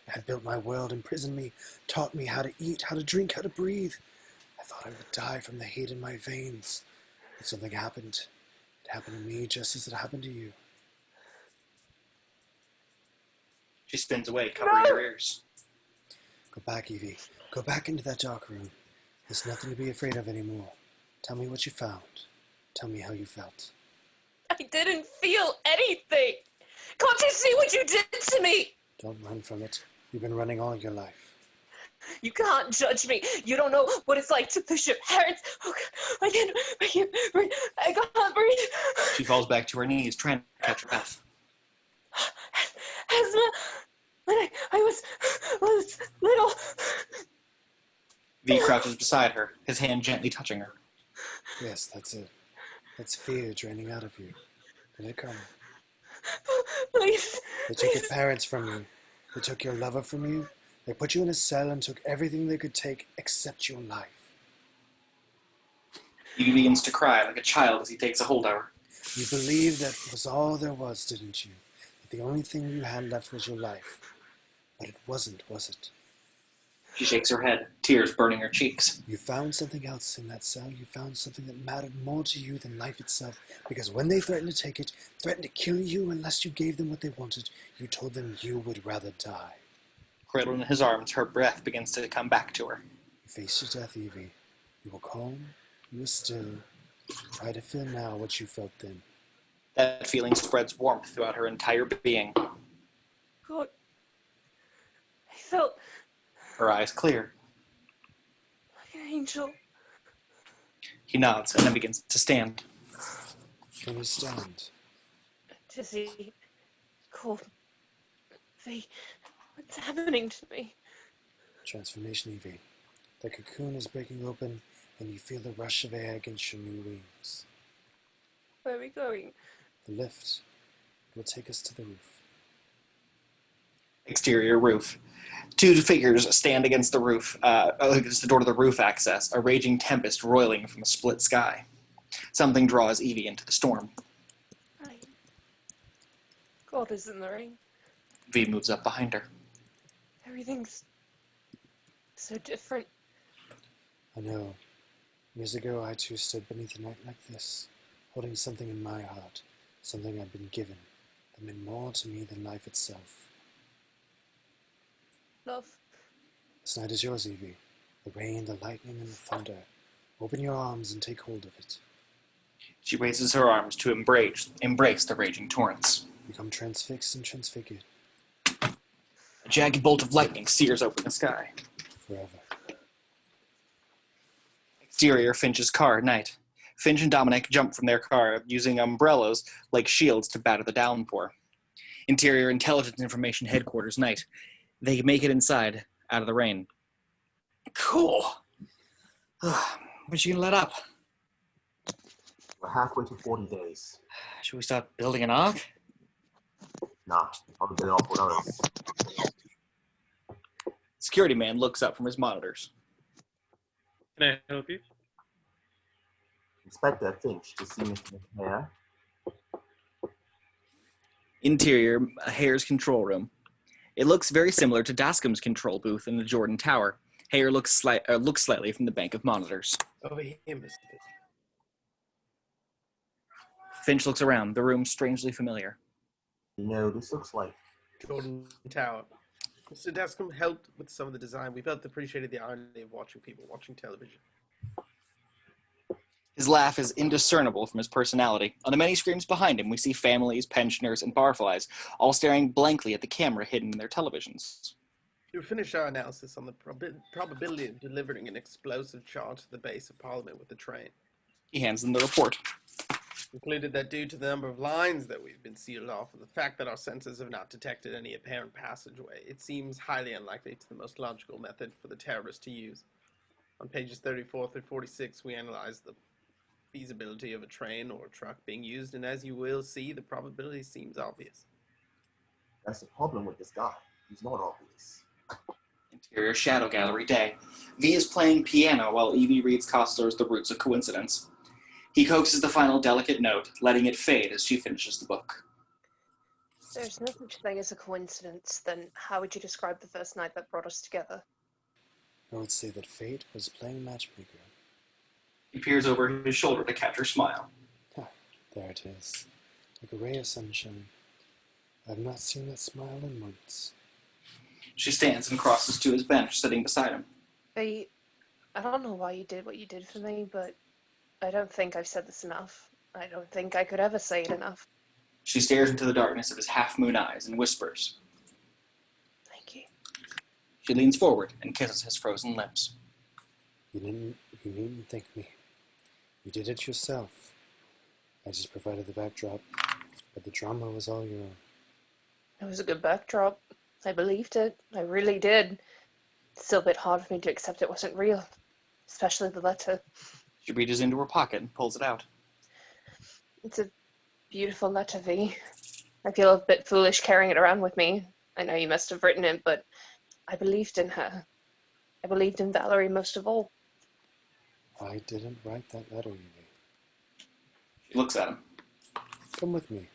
had built my world, imprisoned me, taught me how to eat, how to drink, how to breathe. I thought I would die from the hate in my veins. But something happened. It happened to me just as it happened to you. She spins away, covering her ears. Go back, Evie. Go back into that dark room. There's nothing to be afraid of anymore. Tell me what you found. Tell me how you felt. I didn't feel anything. Can't you see what you did to me? Don't run from it. You've been running all your life. You can't judge me. You don't know what it's like to push your parents. Oh, God, I can't breathe. I can't breathe. She falls back to her knees, trying to catch her breath. Asthma. When I was little. V crouches beside her, his hand gently touching her. Yes, that's it. That's fear draining out of you. Let it come. Please. They took your parents from you. They took your lover from you. They put you in a cell and took everything they could take except your life. He begins to cry like a child as he takes a hold of her. You believed that was all there was, didn't you? That the only thing you had left was your life. But it wasn't, was it? She shakes her head, tears burning her cheeks. You found something else in that cell. You found something that mattered more to you than life itself. Because when they threatened to take it, threatened to kill you unless you gave them what they wanted, you told them you would rather die. Cradled in his arms, her breath begins to come back to her. You faced your death, Evie. You were calm. You were still. Try to feel now what you felt then. That feeling spreads warmth throughout her entire being. God. I felt Her eyes clear. like an angel. He nods and then begins to stand. Can you stand? Dizzy. Cold. What's happening to me? Transformation, Evie. The cocoon is breaking open, and you feel the rush of air against your new wings. Where are we going? The lift will take us to the roof. Exterior roof. Two figures stand against the roof, against the door to the roof access, a raging tempest roiling from a split sky. Something draws Evie into the storm. Rain. God is in the rain. V moves up behind her. Everything's so different. I know. Years ago, I too stood beneath a night like this, holding something in my heart, something I'd been given, that meant more to me than life itself. Love. This night is yours, Evie. The rain, the lightning, and the thunder. Open your arms and take hold of it. She raises her arms to embrace the raging torrents. Become transfixed and transfigured. A jagged bolt of lightning sears open the sky. Forever. Exterior Finch's car at night. Finch and Dominic jump from their car using umbrellas like shields to batter the downpour. Interior Intelligence Information Headquarters night. They make it inside, out of the rain. Cool. When's she gonna let up? We're halfway to 40 days. Should we start building an ark? Nah, I'll get it off with others. Security man looks up from his monitors. Can I help you? Inspector Finch to see Mr. Hare. Interior, Hare's control room. It looks very similar to Dascom's control booth in the Jordan Tower. Hare looks slightly from the bank of monitors. Over here, Mr. Finch looks around, the room strangely familiar. You know, this looks like Jordan Tower. Mr. Dascom helped with some of the design. We both appreciated the irony of watching people watching television. His laugh is indiscernible from his personality. On the many screens behind him, we see families, pensioners, and barflies, all staring blankly at the camera hidden in their televisions. We finished our analysis on the probability of delivering an explosive charge to the base of Parliament with the train. He hands them the report. Concluded that due to the number of lines that we've been sealed off and the fact that our sensors have not detected any apparent passageway, it seems highly unlikely to the most logical method for the terrorists to use. On pages 34 through 46, we analyzed the feasibility of a train or a truck being used, and as you will see, the probability seems obvious. that's the problem with this guy. He's not obvious. Interior Shadow Gallery day. V is playing piano while Evie reads Kostler's The Roots of Coincidence. He coaxes the final delicate note, letting it fade as she finishes the book. There's no such thing as a coincidence. Then how would you describe the first night that brought us together? I would say that fate was playing matchmaker. He peers over his shoulder to catch her smile. There it is, like a ray of sunshine. I've not seen that smile in months. She stands and crosses to his bench, sitting beside him. I don't know why you did what you did for me, but I don't think I've said this enough. I don't think I could ever say it enough. She stares into the darkness of his half-moon eyes and whispers. Thank you. She leans forward and kisses his frozen lips. You needn't thank me. You did it yourself. I just provided the backdrop, but the drama was all your own. It was a good backdrop. I believed it. I really did. It's still a bit hard for me to accept it wasn't real, especially the letter. She reaches into her pocket and pulls it out. It's a beautiful letter, V. I feel a bit foolish carrying it around with me. I know you must have written it, but I believed in her. I believed in Valerie most of all. I didn't write that letter, Evie. She looks at him. Come with me.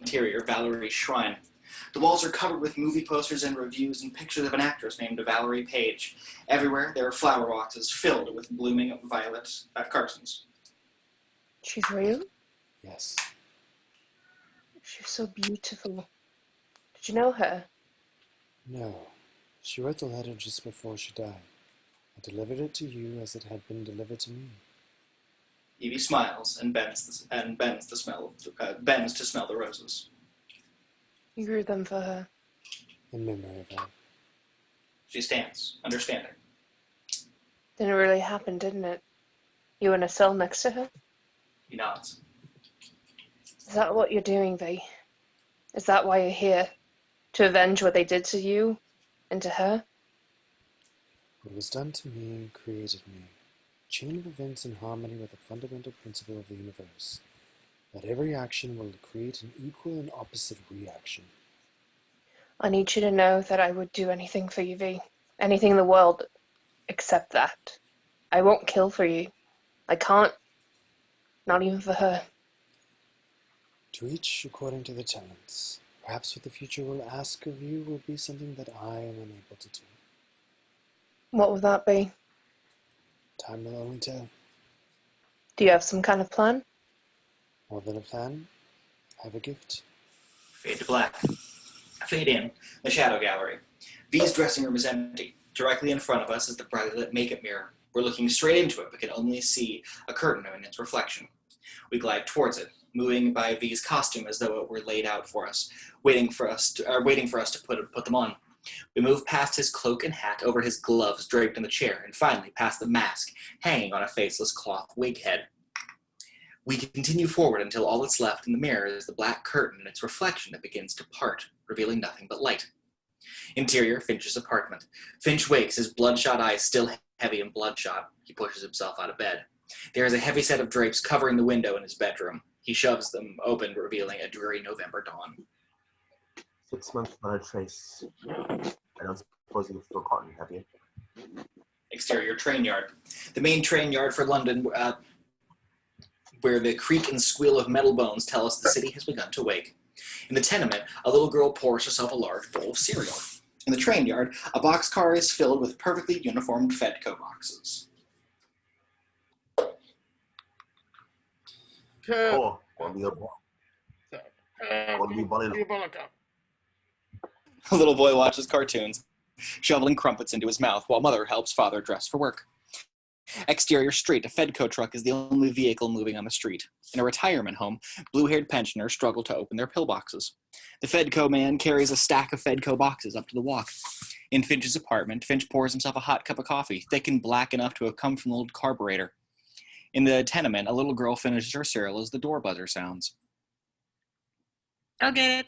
Interior, Valerie's shrine. The walls are covered with movie posters and reviews and pictures of an actress named Valerie Page. Everywhere there are flower boxes filled with blooming violet Carsons. She's real? Yes. She's so beautiful. Did you know her? No. She wrote the letter just before she died. I delivered it to you as it had been delivered to me. Evie smiles and bends to smell the roses. You grew them for her. In memory of her. She stands, understanding. Didn't really happen, didn't it? You in a cell next to her? He nods. Is that what you're doing, V? Is that why you're here? To avenge what they did to you and to her? What was done to me created me. A chain of events in harmony with the fundamental principle of the universe. That every action will create an equal and opposite reaction. I need you to know that I would do anything for you, V. Anything in the world except that. I won't kill for you. I can't. Not even for her. To each according to the talents. Perhaps what the future will ask of you will be something that I am unable to do. What would that be? Time will only tell. Do you have some kind of plan? More than a plan, I have a gift. Fade to black. Fade in. The shadow gallery. V's dressing room is empty. Directly in front of us is the brightly lit makeup mirror. We're looking straight into it, but can only see a curtain in its reflection. We glide towards it, moving by V's costume as though it were laid out for us, waiting for us to put them on. We move past his cloak and hat, over his gloves draped in the chair, and finally past the mask hanging on a faceless cloth wig head. We continue forward until all that's left in the mirror is the black curtain and its reflection that begins to part, revealing nothing but light. Interior, Finch's apartment. Finch wakes, his bloodshot eyes still heavy and bloodshot. He pushes himself out of bed. There is a heavy set of drapes covering the window in his bedroom. He shoves them open, revealing a dreary November dawn. 6 months without a trace. I don't suppose you've forgotten, have you? Exterior, train yard. The main train yard for London, where the creak and squeal of metal bones tell us the city has begun to wake. In the tenement, a little girl pours herself a large bowl of cereal. In the train yard, a boxcar is filled with perfectly uniformed Fedco boxes. Oh, The little boy watches cartoons, shoveling crumpets into his mouth while mother helps father dress for work. Exterior street, a Fedco truck is the only vehicle moving on the street. In a retirement home, blue-haired pensioners struggle to open their pillboxes. The Fedco man carries a stack of Fedco boxes up to the walk. In Finch's apartment, Finch pours himself a hot cup of coffee, thick and black enough to have come from the old carburetor. In the tenement, a little girl finishes her cereal as the door buzzer sounds. I'll get it.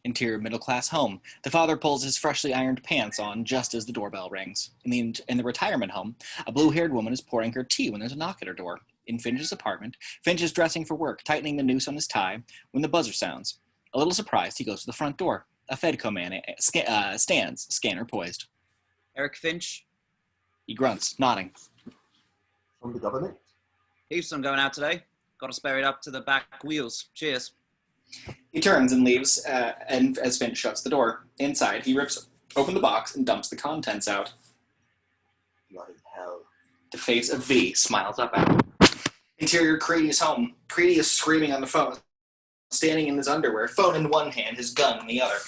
Interior middle-class home. The father pulls his freshly ironed pants on just as the doorbell rings. In the retirement home, a blue-haired woman is pouring her tea when there's a knock at her door. In Finch's apartment, Finch is dressing for work, tightening the noose on his tie when the buzzer sounds. A little surprised, he goes to the front door. A Fedco man stands, scanner poised. Eric Finch? He grunts, nodding. From the government? Heaps I'm going out today. Got to spare it up to the back wheels. Cheers. He turns and leaves, and as Finch shuts the door. Inside, he rips open the box and dumps the contents out. Bloody hell. The face of V smiles up at him. Interior, Creedy's home. Creedy is screaming on the phone, standing in his underwear, phone in one hand, his gun in the other.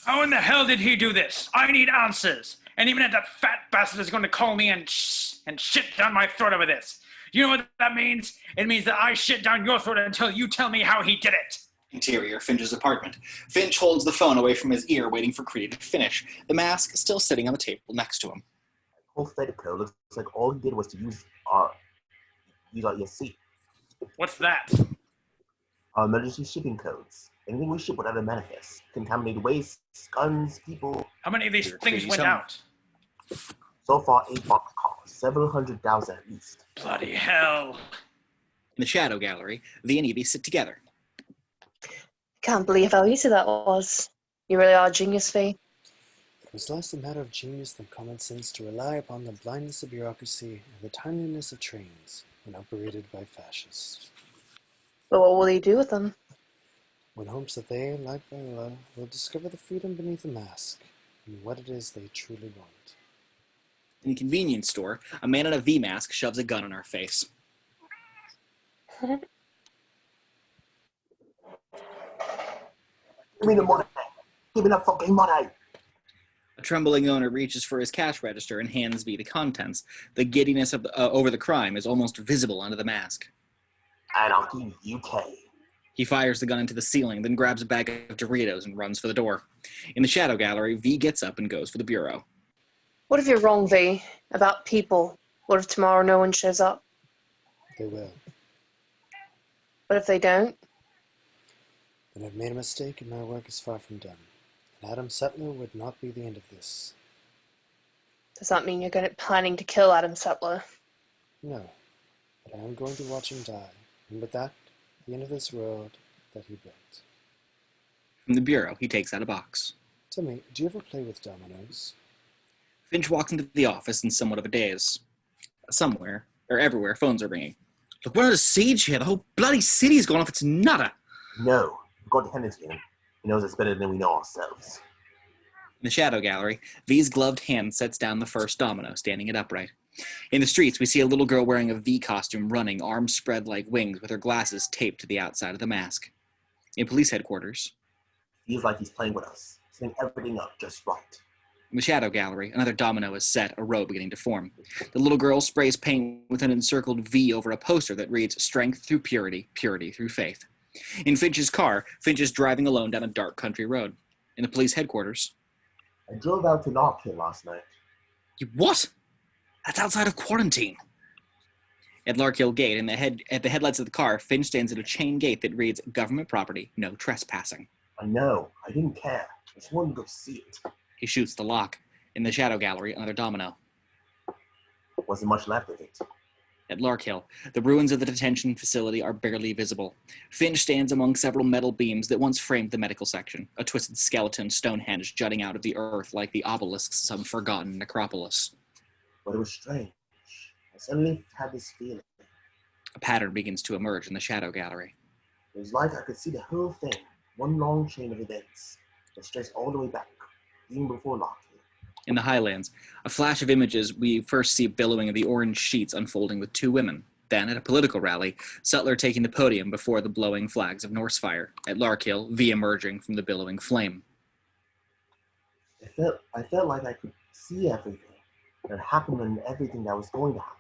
How in the hell did he do this? I need answers. And even if that fat bastard is going to call me and shit down my throat over this. Do you know what that means? It means that I shit down your throat until you tell me how he did it. Interior, Finch's apartment. Finch holds the phone away from his ear, waiting for Creedy to finish, the mask still sitting on the table next to him. Hypothetical looks like all he did was to use our ESC. What's that? Our emergency shipping codes. Anything we ship without a manifest. Contaminated waste, guns, people. How many of these things went out? So far, 8 box calls. Several 100,000 at least. Bloody hell. In the shadow gallery, V and Evie sit together. Can't believe how easy that was. You really are a genius, V. It was less a matter of genius than common sense to rely upon the blindness of bureaucracy and the timeliness of trains when operated by fascists. But what will you do with them? When hopes that they, like Viola, will discover the freedom beneath the mask and what it is they truly want. In a convenience store, a man in a V mask shoves a gun in our face. Give me the money. Give me the fucking money. A trembling owner reaches for his cash register and hands V the contents. The giddiness of over the crime is almost visible under the mask. Anarchy UK. He fires the gun into the ceiling, then grabs a bag of Doritos and runs for the door. In the shadow gallery, V gets up and goes for the bureau. What if you're wrong, V? About people? What if tomorrow no one shows up? They will. What if they don't? Then I've made a mistake and my work is far from done. And Adam Settler would not be the end of this. Does that mean you're planning to kill Adam Settler? No. But I am going to watch him die. And with that, the end of this world that he built. From the bureau, he takes out a box. Tell me, do you ever play with dominoes? Finch walks into the office in somewhat of a daze. Somewhere, or everywhere, phones are ringing. Look, we're under siege here. The whole bloody city's gone off its nutter. No. God Hennessy. He knows us better than we know ourselves. In the shadow gallery, V's gloved hand sets down the first domino, standing it upright. In the streets, we see a little girl wearing a V costume running, arms spread like wings, with her glasses taped to the outside of the mask. In police headquarters, Feels like he's playing with us, setting everything up just right. in the shadow gallery, another domino is set, a row beginning to form. The little girl sprays paint with an encircled V over a poster that reads, "Strength through purity, purity through faith." In Finch's car, Finch is driving alone down a dark country road. In the police headquarters, I drove out to Larkhill last night. You what? That's outside of quarantine. At Larkhill Gate, at the headlights of the car, Finch stands at a chain gate that reads, "Government property, no trespassing." I know. I didn't care. I just wanted to go see it. He shoots the lock. In the shadow gallery, another domino. Wasn't much left of it. At Larkhill, the ruins of the detention facility are barely visible. Finch stands among several metal beams that once framed the medical section, a twisted skeleton Stonehenge jutting out of the earth like the obelisks of some forgotten necropolis. But it was strange. I suddenly had this feeling. A pattern begins to emerge in the shadow gallery. It was like I could see the whole thing, one long chain of events that stretched all the way back, even before Larkhill. In the Highlands, a flash of images we first see billowing of the orange sheets unfolding with two women. Then, at a political rally, Sutler taking the podium before the blowing flags of Norsefire. At Larkhill, V emerging from the billowing flame. I felt like I could see everything that happened and everything that was going to happen.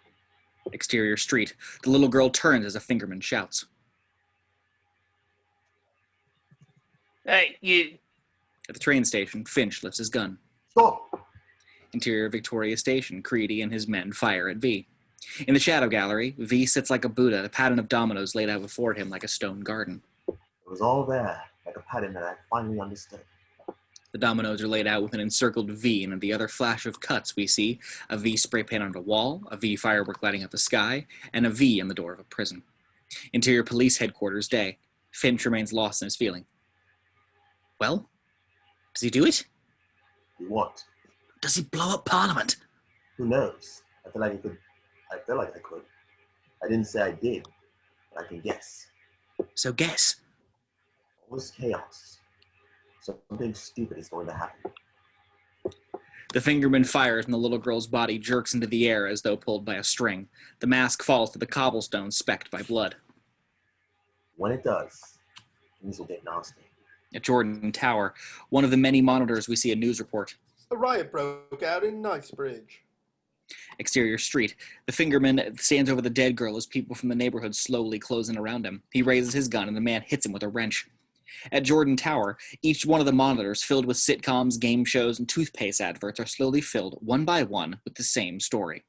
Exterior street. The little girl turns as a fingerman shouts. Hey, you. At the train station, Finch lifts his gun. Stop! Interior Victoria Station, Creedy and his men fire at V. In the shadow gallery, V sits like a Buddha, a pattern of dominoes laid out before him like a stone garden. It was all there, like a pattern that I finally understood. The dominoes are laid out with an encircled V, and at the other flash of cuts we see a V spray paint on a wall, a V firework lighting up the sky, and a V on the door of a prison. Interior Police Headquarters Day. Finch remains lost in his feeling. Well? Does he do it? Do what? Does he blow up Parliament? Who knows? I feel like I could. I didn't say I did, but I can guess. So guess. All this chaos. Something stupid is going to happen. The fingerman fires and the little girl's body jerks into the air as though pulled by a string. The mask falls to the cobblestone specked by blood. When it does, things will get nasty. At Jordan Tower, one of the many monitors, we see a news report. A riot broke out in Knightsbridge. Exterior street. The fingerman stands over the dead girl as people from the neighborhood slowly close in around him. He raises his gun and the man hits him with a wrench. At Jordan Tower, each one of the monitors filled with sitcoms, game shows, and toothpaste adverts are slowly filled, one by one, with the same story.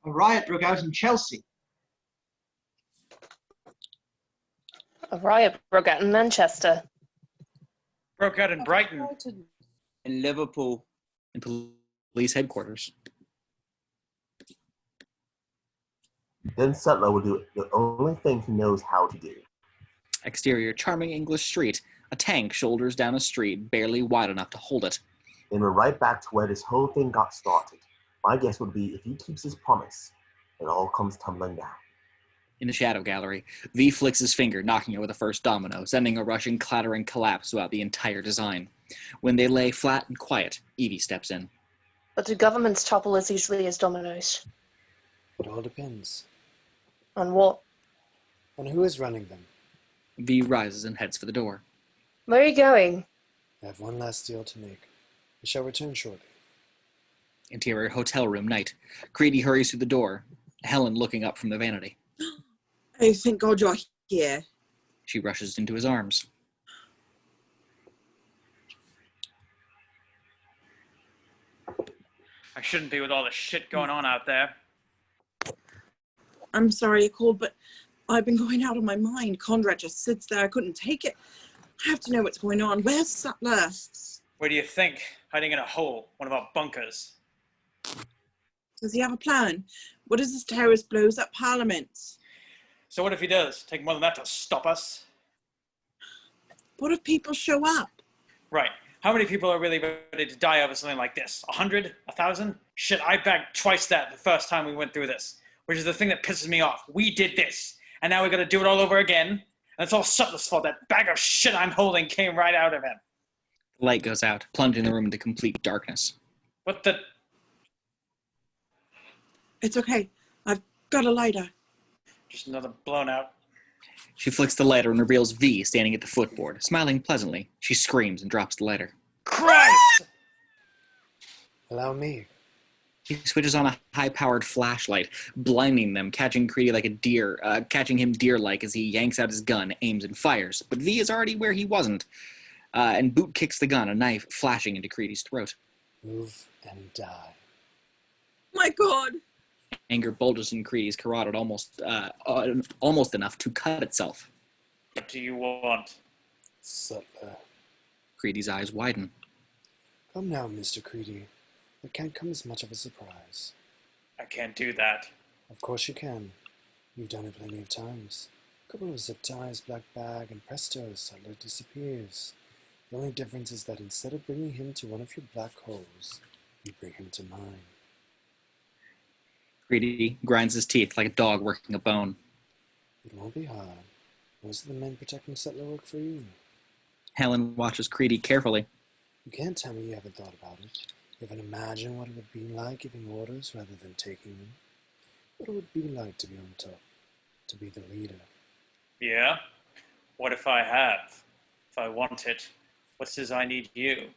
A riot broke out in Chelsea. A riot broke out in Manchester. Broke out in Brighton. In Liverpool. In police headquarters. Then Sutler will do the only thing he knows how to do. Exterior, charming English street. A tank shoulders down a street, barely wide enough to hold it. Then we're right back to where this whole thing got started. My guess would be if he keeps his promise, it all comes tumbling down. In the shadow gallery, V flicks his finger, knocking over the first domino, sending a rushing, clattering collapse throughout the entire design. When they lay flat and quiet, Evie steps in. But do governments topple as easily as dominoes? It all depends. On what? On who is running them. V rises and heads for the door. Where are you going? I have one last deal to make. I shall return shortly. Interior hotel room night. Creedy hurries through the door, Helen looking up from the vanity. Oh, thank God you're here. She rushes into his arms. I shouldn't be with all the shit going on out there. I'm sorry I called, but I've been going out of my mind. Conrad just sits there. I couldn't take it. I have to know what's going on. Where's Sutler? Where do you think? Hiding in a hole, one of our bunkers. Does he have a plan? What if this terrorist blows up Parliament? So what if he does? Take more than that to stop us? What if people show up? Right. How many people are really ready to die over something like this? 100? 1,000? Shit, I bagged twice that the first time we went through this, which is the thing that pisses me off. We did this, and now we got to do it all over again. And it's all Sutler's fault. That bag of shit I'm holding came right out of him. The light goes out, plunging the room into complete darkness. What the? It's okay. I've got a lighter. Just another blown out. She flicks the lighter and reveals V standing at the footboard, smiling pleasantly. She screams and drops the lighter. Christ! Allow me. He switches on a high-powered flashlight, blinding them, catching Creedy like a deer, catching him deer-like as he yanks out his gun, aims and fires. But V is already where he wasn't, and Boot kicks the gun, a knife flashing into Creedy's throat. Move and die. My God! Anger bulges in Creedy's carotid almost enough to cut itself. What do you want? Sutler. Creedy's eyes widen. Come now, Mr. Creedy. It can't come as much of a surprise. I can't do that. Of course you can. You've done it plenty of times. A couple of zip ties, black bag, and presto, Sutler disappears. The only difference is that instead of bringing him to one of your black holes, you bring him to mine. Creedy grinds his teeth like a dog working a bone. It won't be hard. Most of the men protecting Sutler work for you. Helen watches Creedy carefully. You can't tell me you haven't thought about it. You haven't imagined what it would be like giving orders rather than taking them. What it would be like to be on top, to be the leader. Yeah? What if I have? If I want it, what says I need you?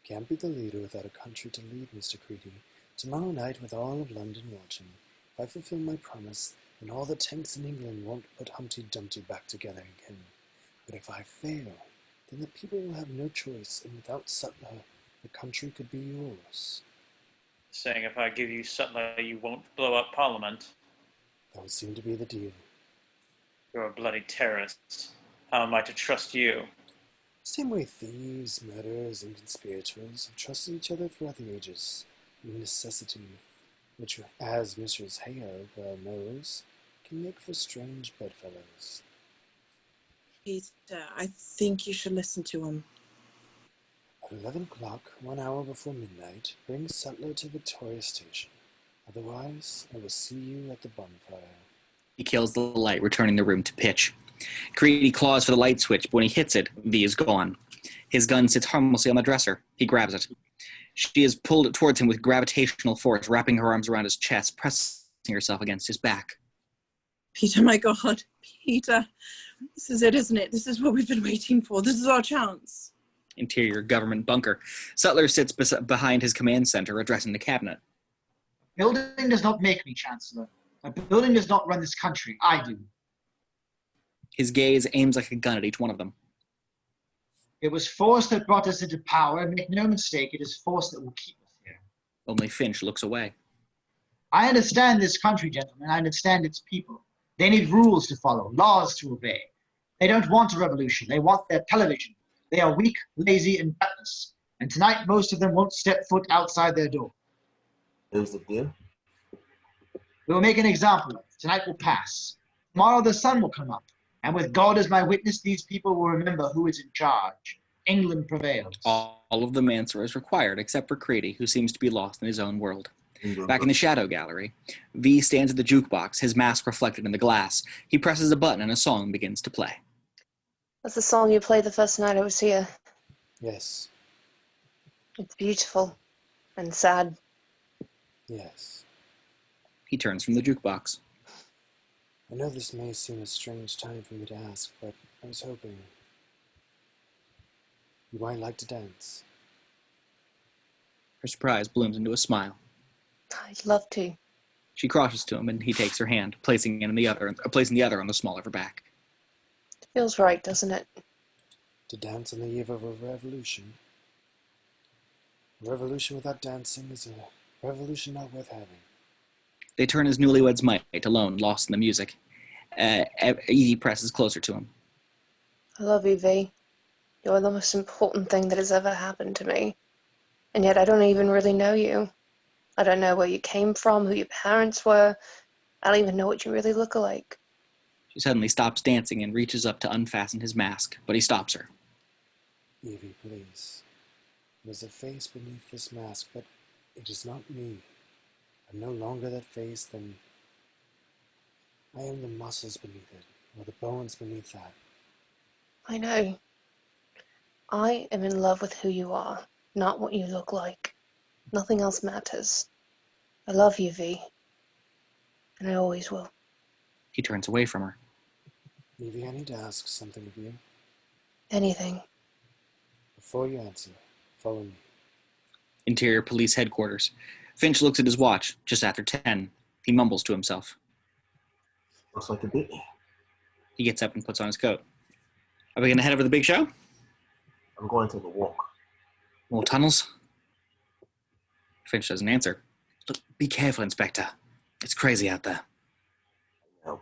Can't be the leader without a country to lead, Mr. Creedy. Tomorrow night, with all of London watching, if I fulfill my promise, then all the tanks in England won't put Humpty Dumpty back together again. But if I fail, then the people will have no choice, and without Sutler, the country could be yours. Saying if I give you Sutler, you won't blow up Parliament. That would seem to be the deal. You're a bloody terrorist. How am I to trust you? Same way thieves, murderers, and conspirators have trusted each other throughout the ages. Necessity, which, as Mrs. Hayo well knows, can make for strange bedfellows. Peter, I think you should listen to him. At 11 o'clock, 1 hour before midnight, bring Sutler to Victoria Station. Otherwise, I will see you at the bonfire. He kills the light, returning the room to pitch. Creedy claws for the light switch, but when he hits it, V is gone. His gun sits harmlessly on the dresser. He grabs it. She is pulled towards him with gravitational force, wrapping her arms around his chest, pressing herself against his back. Peter, my God. Peter. This is it, isn't it? This is what we've been waiting for. This is our chance. Interior government bunker. Sutler sits behind his command center, addressing the cabinet. Building does not make me Chancellor. A building does not run this country. I do. His gaze aims like a gun at each one of them. It was force that brought us into power, and make no mistake, it is force that will keep us here. Only Finch looks away. I understand this country, gentlemen. I understand its people. They need rules to follow, laws to obey. They don't want a revolution. They want their television. They are weak, lazy, and gutless. And tonight, most of them won't step foot outside their door. There's the deal. We will make an example of it. Tonight will pass. Tomorrow the sun will come up. And with God as my witness, these people will remember who is in charge. England prevails. All of the answer is required, except for Creedy, who seems to be lost in his own world. Back in the shadow gallery, V stands at the jukebox, his mask reflected in the glass. He presses a button and a song begins to play. That's the song you played the first night I was here. Yes. It's beautiful and sad. Yes. He turns from the jukebox. I know this may seem a strange time for me to ask, but I was hoping you might like to dance. Her surprise blooms into a smile. I'd love to. She crosses to him and he takes her hand, placing the other on the small of her back. It feels right, doesn't it? To dance on the eve of a revolution. A revolution without dancing is a revolution not worth having. They turn as newlyweds might, alone, lost in the music. Edie presses closer to him. I love you, V. You're the most important thing that has ever happened to me. And yet I don't even really know you. I don't know where you came from, who your parents were. I don't even know what you really look like. She suddenly stops dancing and reaches up to unfasten his mask, but he stops her. Evie, please. There's a face beneath this mask, but it is not me. I'm no longer that face, then I am the muscles beneath it, or the bones beneath that. I know. I am in love with who you are, not what you look like. Nothing else matters. I love you, V. And I always will. He turns away from her. Evie, I need to ask something of you. Anything. Before you answer, follow me. Interior Police Headquarters. Finch looks at his watch, just after 10. He mumbles to himself. Looks like a bit. He gets up and puts on his coat. Are we going to head over to the big show? I'm going to take a walk. More tunnels? Finch doesn't answer. Look, be careful, Inspector. It's crazy out there. No.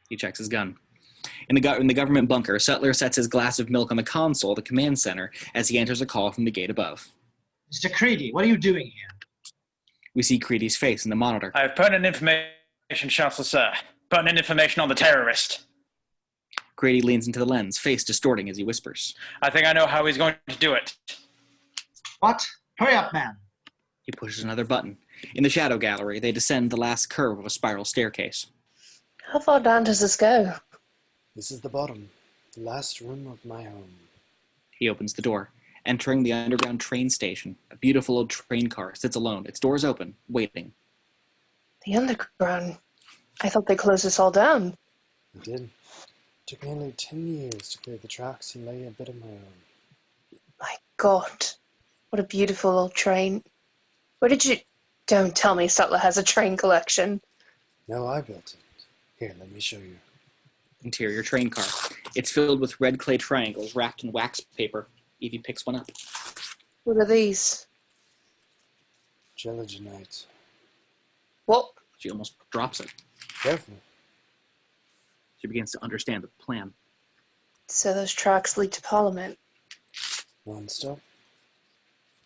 He checks his gun. In the government bunker, Sutler sets his glass of milk on the console of the command center as he enters a call from the gate above. Mr. Creedy, what are you doing here? We see Creedy's face in the monitor. I have pertinent information, Chancellor, sir. Pertinent information on the terrorist. Creedy leans into the lens, face distorting as he whispers. I think I know how he's going to do it. What? Hurry up, man. He pushes another button. In the shadow gallery, they descend the last curve of a spiral staircase. How far down does this go? This is the bottom, the last room of my home. He opens the door. Entering the underground train station, a beautiful old train car sits alone, its doors open, waiting. The underground? I thought they closed this all down. It did. It took nearly 10 years to clear the tracks and lay a bit of my own. My God, what a beautiful old train. Where did you... Don't tell me Sutler has a train collection. No, I built it. Here, let me show you. Interior train car. It's filled with red clay triangles wrapped in wax paper. Evie picks one up. What are these? Gelatinite. What? She almost drops it. Careful. She begins to understand the plan. So those tracks lead to Parliament. Non-stop.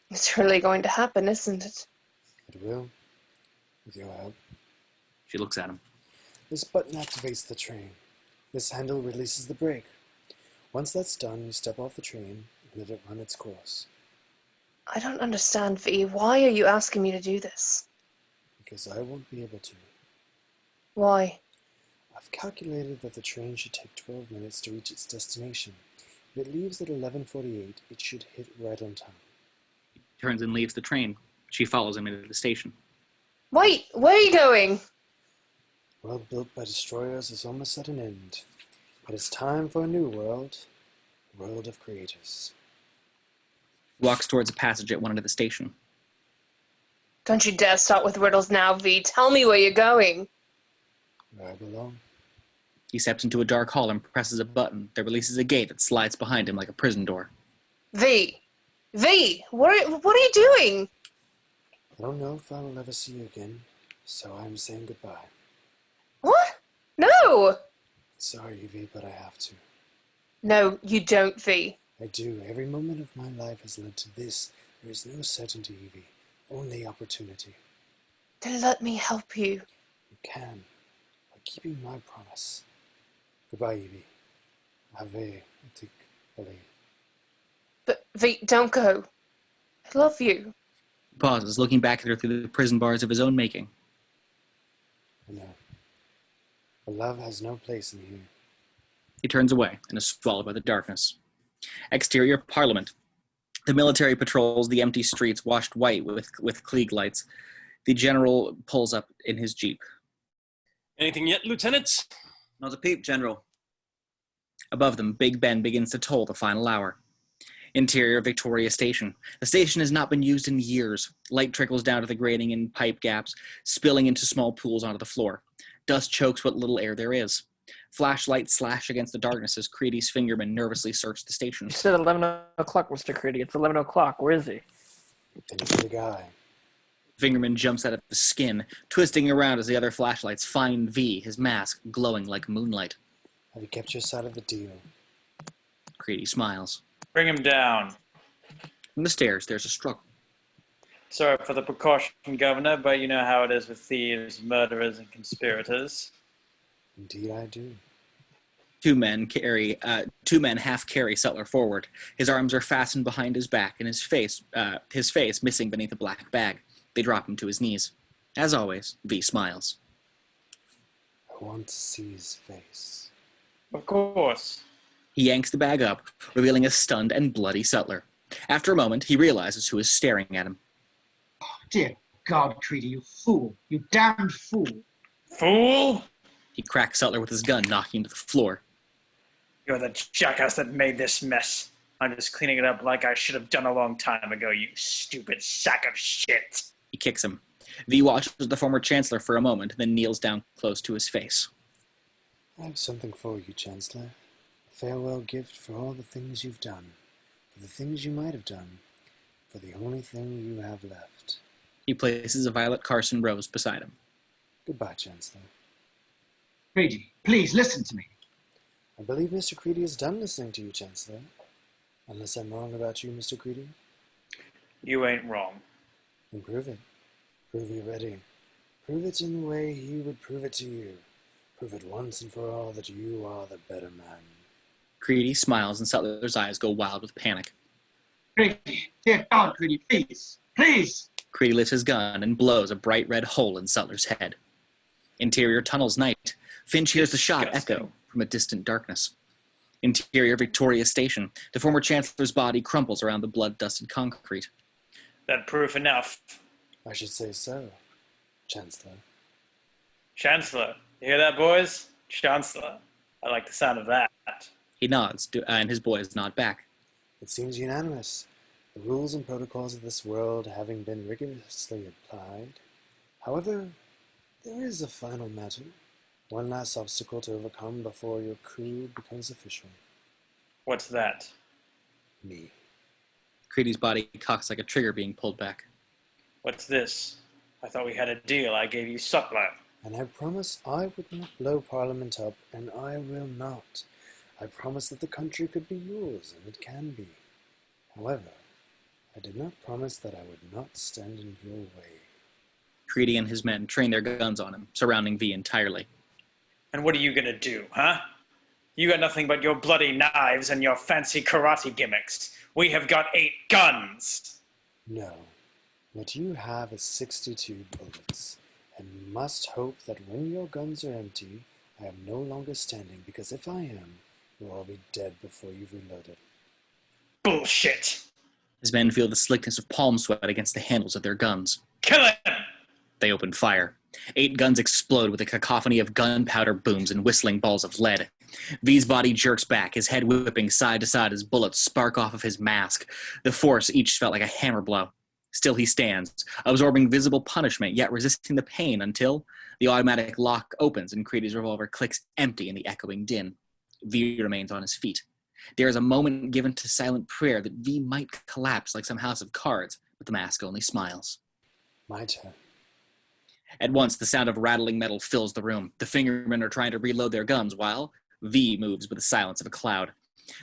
It's really going to happen, isn't it? It will. With your help. She looks at him. This button activates the train. This handle releases the brake. Once that's done, you step off the train and let it run its course. I don't understand, V. Why are you asking me to do this? Because I won't be able to. Why? I've calculated that the train should take 12 minutes to reach its destination. If it leaves at 11:48, it should hit right on time. He turns and leaves the train. She follows him into the station. Wait, where are you going? World built by destroyers is almost at an end. It is time for a new world. A world of creators. He walks towards a passage at one end of the station. Don't you dare start with riddles now, V. Tell me where you're going. Where I belong. He steps into a dark hall and presses a button that releases a gate that slides behind him like a prison door. V! V! What are you doing? I don't know if I will ever see you again, so I'm saying goodbye. What? No! Sorry, V, but I have to. No, you don't, V. I do. Every moment of my life has led to this. There is no certainty, Evie. Only opportunity. Then let me help you. You can, by keeping my promise. Goodbye, Evie. Ave, Atik, Ali. But V, don't go. I love you. He pauses, looking back at her through the prison bars of his own making. I know. But love has no place in here. He turns away and is swallowed by the darkness. Exterior Parliament. The military patrols the empty streets washed white with Klieg lights. The general pulls up in his jeep. Anything yet, Lieutenant? Not a peep, General. Above them, Big Ben begins to toll the final hour. Interior Victoria Station. The station has not been used in years. Light trickles down to the grating in pipe gaps, spilling into small pools onto the floor. Dust chokes what little air there is. Flashlights slash against the darkness as Creedy's fingermen nervously search the station. You said 11 o'clock, Mr. Creedy. It's 11 o'clock. Where is he? Finish the guy. Fingerman jumps out of the skin, twisting around as the other flashlights find V, his mask, glowing like moonlight. Have you kept your side of the deal? Creedy smiles. Bring him down. On the stairs, there's a struggle. Sorry for the precaution, Governor, but you know how it is with thieves, murderers, and conspirators. Indeed I do. Two men half carry Sutler forward. His arms are fastened behind his back, and his face missing beneath a black bag. They drop him to his knees. As always, V smiles. I want to see his face. Of course. He yanks the bag up, revealing a stunned and bloody Sutler. After a moment, he realizes who is staring at him. Oh, dear God, Creedy, you fool. You damned fool. Fool? He cracks Sutler with his gun, knocking him to the floor. You're the jackass that made this mess. I'm just cleaning it up like I should have done a long time ago, you stupid sack of shit. He kicks him. V watches the former Chancellor for a moment, then kneels down close to his face. I have something for you, Chancellor. A farewell gift for all the things you've done, for the things you might have done, for the only thing you have left. He places a violet Carson rose beside him. Goodbye, Chancellor. Creedy, please listen to me. I believe Mr. Creedy is done listening to you, Chancellor. Unless I'm wrong about you, Mr. Creedy? You ain't wrong. Then prove it. Prove you're ready. Prove it in the way he would prove it to you. Prove it once and for all that you are the better man. Creedy smiles and Sutler's eyes go wild with panic. Creedy, dear God, Creedy, please, please. Creedy lifts his gun and blows a bright red hole in Sutler's head. Interior tunnels night. Finch hears the shot echo from a distant darkness. Interior Victoria Station. The former Chancellor's body crumples around the blood-dusted concrete. That proof enough. I should say so, Chancellor. Chancellor. You hear that, boys? Chancellor. I like the sound of that. He nods, and his boys nod back. It seems unanimous. The rules and protocols of this world having been rigorously applied. However, there is a final matter. One last obstacle to overcome before your coup becomes official. What's that? Me. Creedy's body cocks like a trigger being pulled back. What's this? I thought we had a deal. I gave you Sutler. And I promise I would not blow Parliament up, and I will not. I promise that the country could be yours, and it can be. However, I did not promise that I would not stand in your way. Creedy and his men train their guns on him, surrounding V entirely. And what are you gonna do, huh? You got nothing but your bloody knives and your fancy karate gimmicks. We have got 8 guns. No. What you have is 62 bullets, and must hope that when your guns are empty, I am no longer standing, because if I am, you'll all be dead before you've reloaded. Bullshit. His men feel the slickness of palm sweat against the handles of their guns. Kill him! They open fire. 8 guns explode with a cacophony of gunpowder booms and whistling balls of lead. V's body jerks back, his head whipping side to side as bullets spark off of his mask. The force each felt like a hammer blow. Still he stands, absorbing visible punishment, yet resisting the pain until the automatic lock opens and Creedy's revolver clicks empty in the echoing din. V remains on his feet. There is a moment given to silent prayer that V might collapse like some house of cards, but the mask only smiles. My turn. At once, the sound of rattling metal fills the room. The fingermen are trying to reload their guns, while V moves with the silence of a cloud.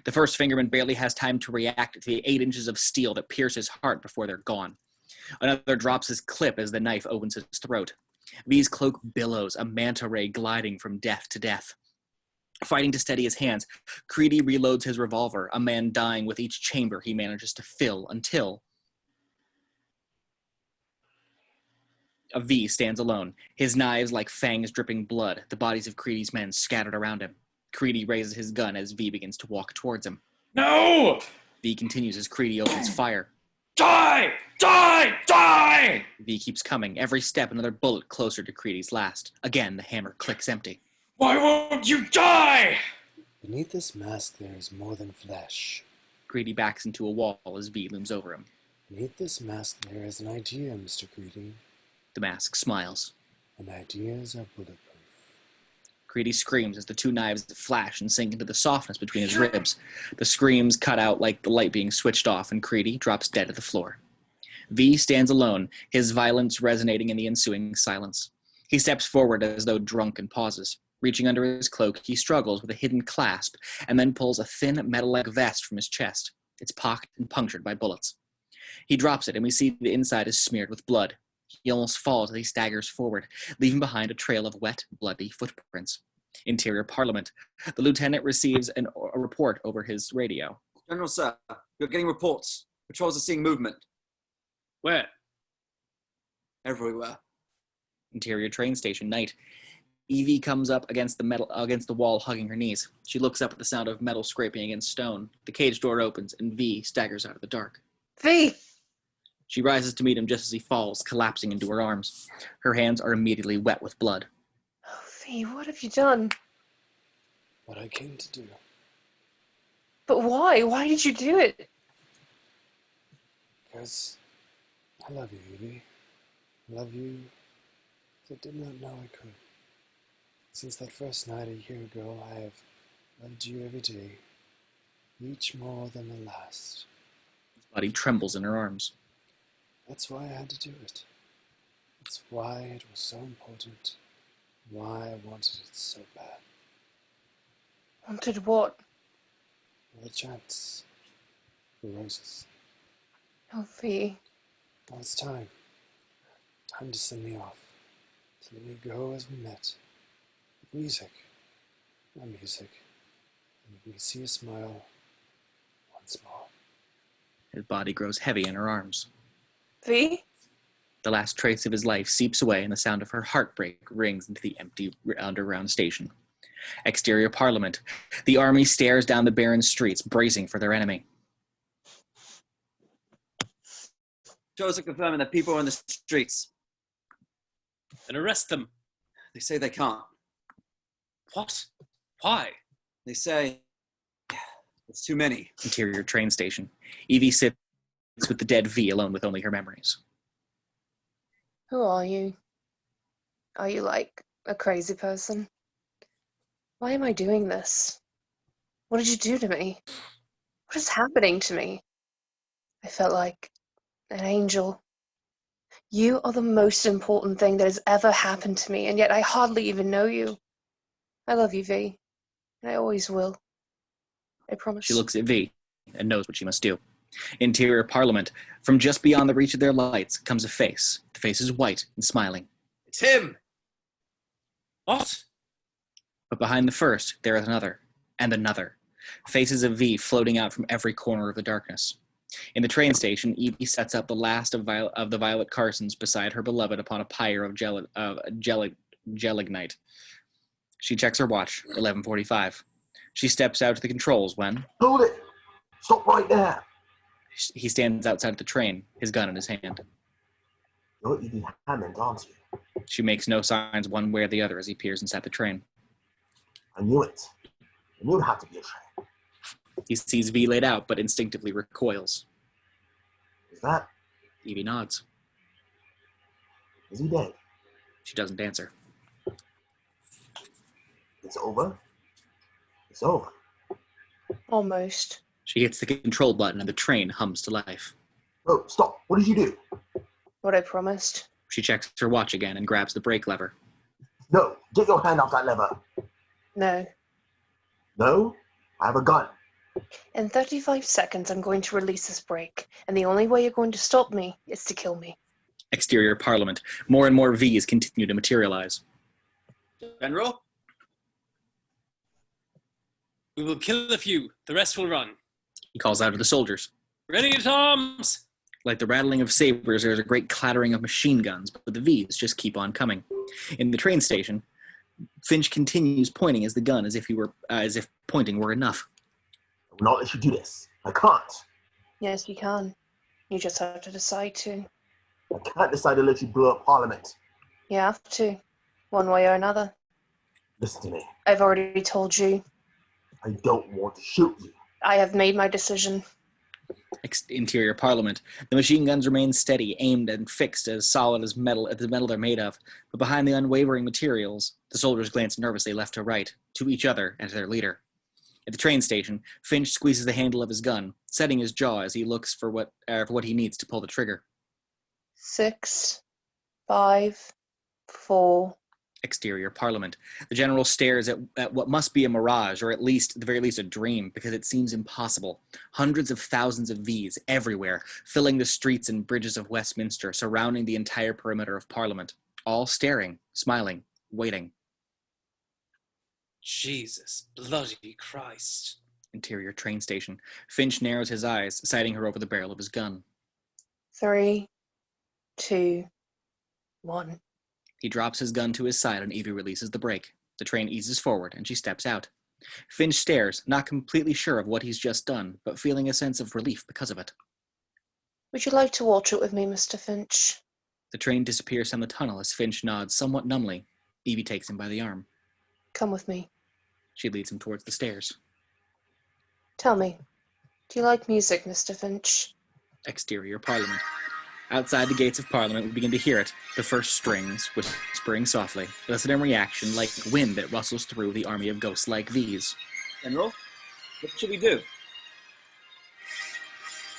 The first fingerman barely has time to react to the 8 inches of steel that pierce his heart before they're gone. Another drops his clip as the knife opens his throat. V's cloak billows, a manta ray gliding from death to death. Fighting to steady his hands, Creedy reloads his revolver, a man dying with each chamber he manages to fill until a V stands alone, his knives like fangs dripping blood, the bodies of Creedy's men scattered around him. Creedy raises his gun as V begins to walk towards him. No! V continues as Creedy opens fire. Die! Die! Die! V keeps coming, every step another bullet closer to Creedy's last. Again, the hammer clicks empty. Why won't you die? Beneath this mask there is more than flesh. Creedy backs into a wall as V looms over him. Beneath this mask there is an idea, Mr. Creedy. The mask smiles. And ideas are bulletproof. Creedy screams as the 2 knives flash and sink into the softness between his ribs. The screams cut out like the light being switched off, and Creedy drops dead to the floor. V stands alone, his violence resonating in the ensuing silence. He steps forward as though drunk and pauses. Reaching under his cloak, he struggles with a hidden clasp and then pulls a thin metal-like vest from his chest. It's pocked and punctured by bullets. He drops it, and we see the inside is smeared with blood. He almost falls as he staggers forward, leaving behind a trail of wet, bloody footprints. Interior Parliament. The lieutenant receives a report over his radio. General, sir, you're getting reports. Patrols are seeing movement. Where? Everywhere. Interior train station, night. Evie comes up against the wall, hugging her knees. She looks up at the sound of metal scraping against stone. The cage door opens, and V staggers out of the dark. V! She rises to meet him just as he falls, collapsing into her arms. Her hands are immediately wet with blood. Oh, V, what have you done? What I came to do. But why? Why did you do it? Because I love you, Evie. I love you as I did not know I could. Since that first night a year ago, I have loved you every day, each more than the last. His body trembles in her arms. That's why I had to do it. That's why it was so important. Why I wanted it so bad. Wanted what? The chance for roses. Oh, V. Now it's time. Time to send me off. To let me go as we met. With music. My music. And let me see a smile once more. His body grows heavy in her arms. V? The last trace of his life seeps away, and the sound of her heartbreak rings into the empty underground station. Exterior Parliament. The army stares down the barren streets, bracing for their enemy. Shows are confirming that people are in the streets. Then arrest them. They say they can't. What? Why? They say it's too many. Interior train station. Evie sits with the dead V alone with only her memories. Who are you? Are you like a crazy person? Why am I doing this? What did you do to me? What is happening to me? I felt like an angel. You are the most important thing that has ever happened to me, and yet I hardly even know you. I love you, V, and I always will. I promise. She looks at V and knows what she must do. Interior Parliament. From just beyond the reach of their lights comes a face. The face is white and smiling. It's him! What? But behind the first, there is another, and another. Faces of V floating out from every corner of the darkness. In the train station, Evie sets up the last of the Violet Carsons beside her beloved upon a pyre of gelignite. She checks her watch, 11:45. She steps out to the controls when... Hold it! Stop right there! He stands outside the train, his gun in his hand. You're Evie Hammond, aren't you? She makes no signs one way or the other as he peers inside the train. I knew it. I knew it had to be a train. He sees V laid out, but instinctively recoils. Is that Evie nods. Is he dead? She doesn't answer. It's over? It's over. Almost. She hits the control button and the train hums to life. Oh, stop. What did you do? What I promised. She checks her watch again and grabs the brake lever. No, get your hand off that lever. No. No? I have a gun. In 35 seconds, I'm going to release this brake, and the only way you're going to stop me is to kill me. Exterior Parliament. More and more V's continue to materialize. General? We will kill a few. The rest will run. He calls out to the soldiers. Ready at arms! Like the rattling of sabers, there's a great clattering of machine guns, but the V's just keep on coming. In the train station, Finch continues pointing as if pointing were enough. I will not let you do this. I can't. Yes, you can. You just have to decide to. I can't decide to let you blow up Parliament. You have to. One way or another. Listen to me. I've already told you. I don't want to shoot you. I have made my decision. Interior Parliament. The machine guns remain steady, aimed and fixed as solid as the metal they're made of. But behind the unwavering materials, the soldiers glance nervously left to right, to each other and to their leader. At the train station, Finch squeezes the handle of his gun, setting his jaw as he looks for what he needs to pull the trigger. 6, 5, 4. Exterior Parliament. The general stares at what must be a mirage, or at the very least a dream, because it seems impossible. Hundreds of thousands of V's everywhere, filling the streets and bridges of Westminster, surrounding the entire perimeter of Parliament, all staring, smiling, waiting. Jesus bloody Christ. Interior train station. Finch narrows his eyes, sighting her over the barrel of his gun. 3, 2, 1. He drops his gun to his side and Evie releases the brake. The train eases forward and she steps out. Finch stares, not completely sure of what he's just done, but feeling a sense of relief because of it. Would you like to watch it with me, Mr. Finch? The train disappears down the tunnel as Finch nods somewhat numbly. Evie takes him by the arm. Come with me. She leads him towards the stairs. Tell me, do you like music, Mr. Finch? Exterior Parliament. Outside the gates of Parliament, we begin to hear it, the first strings, whispering softly. Listen in reaction, like wind that rustles through the army of ghosts like these. General, what should we do?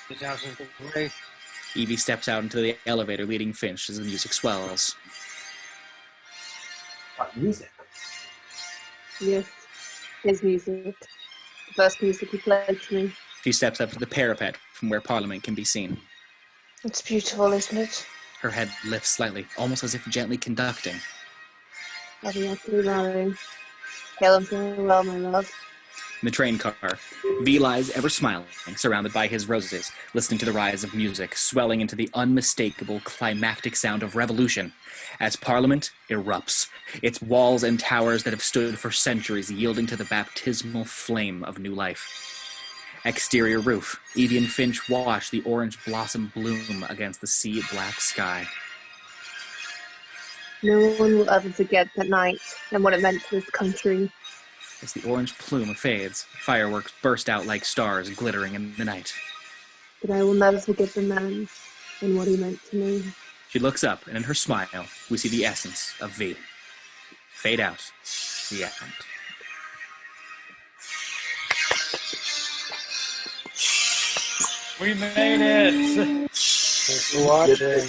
Get out of the way. Evie steps out into the elevator, leading Finch as the music swells. What music? Yes, his music. The first music he played to me. She steps up to the parapet from where Parliament can be seen. It's beautiful, isn't it? Her head lifts slightly, almost as if gently conducting. I'll be absolutely marrying. Hail him farewell, my love. In the train car, V lies ever smiling, surrounded by his roses, listening to the rise of music, swelling into the unmistakable climactic sound of revolution, as Parliament erupts, its walls and towers that have stood for centuries yielding to the baptismal flame of new life. Exterior roof, Evie and Finch watch the orange blossom bloom against the sea-black sky. No one will ever forget that night and what it meant to this country. As the orange plume fades, fireworks burst out like stars glittering in the night. But I will never forget the man and what he meant to me. She looks up, and in her smile, we see the essence of V. Fade out. The end. We made it! Thanks for watching.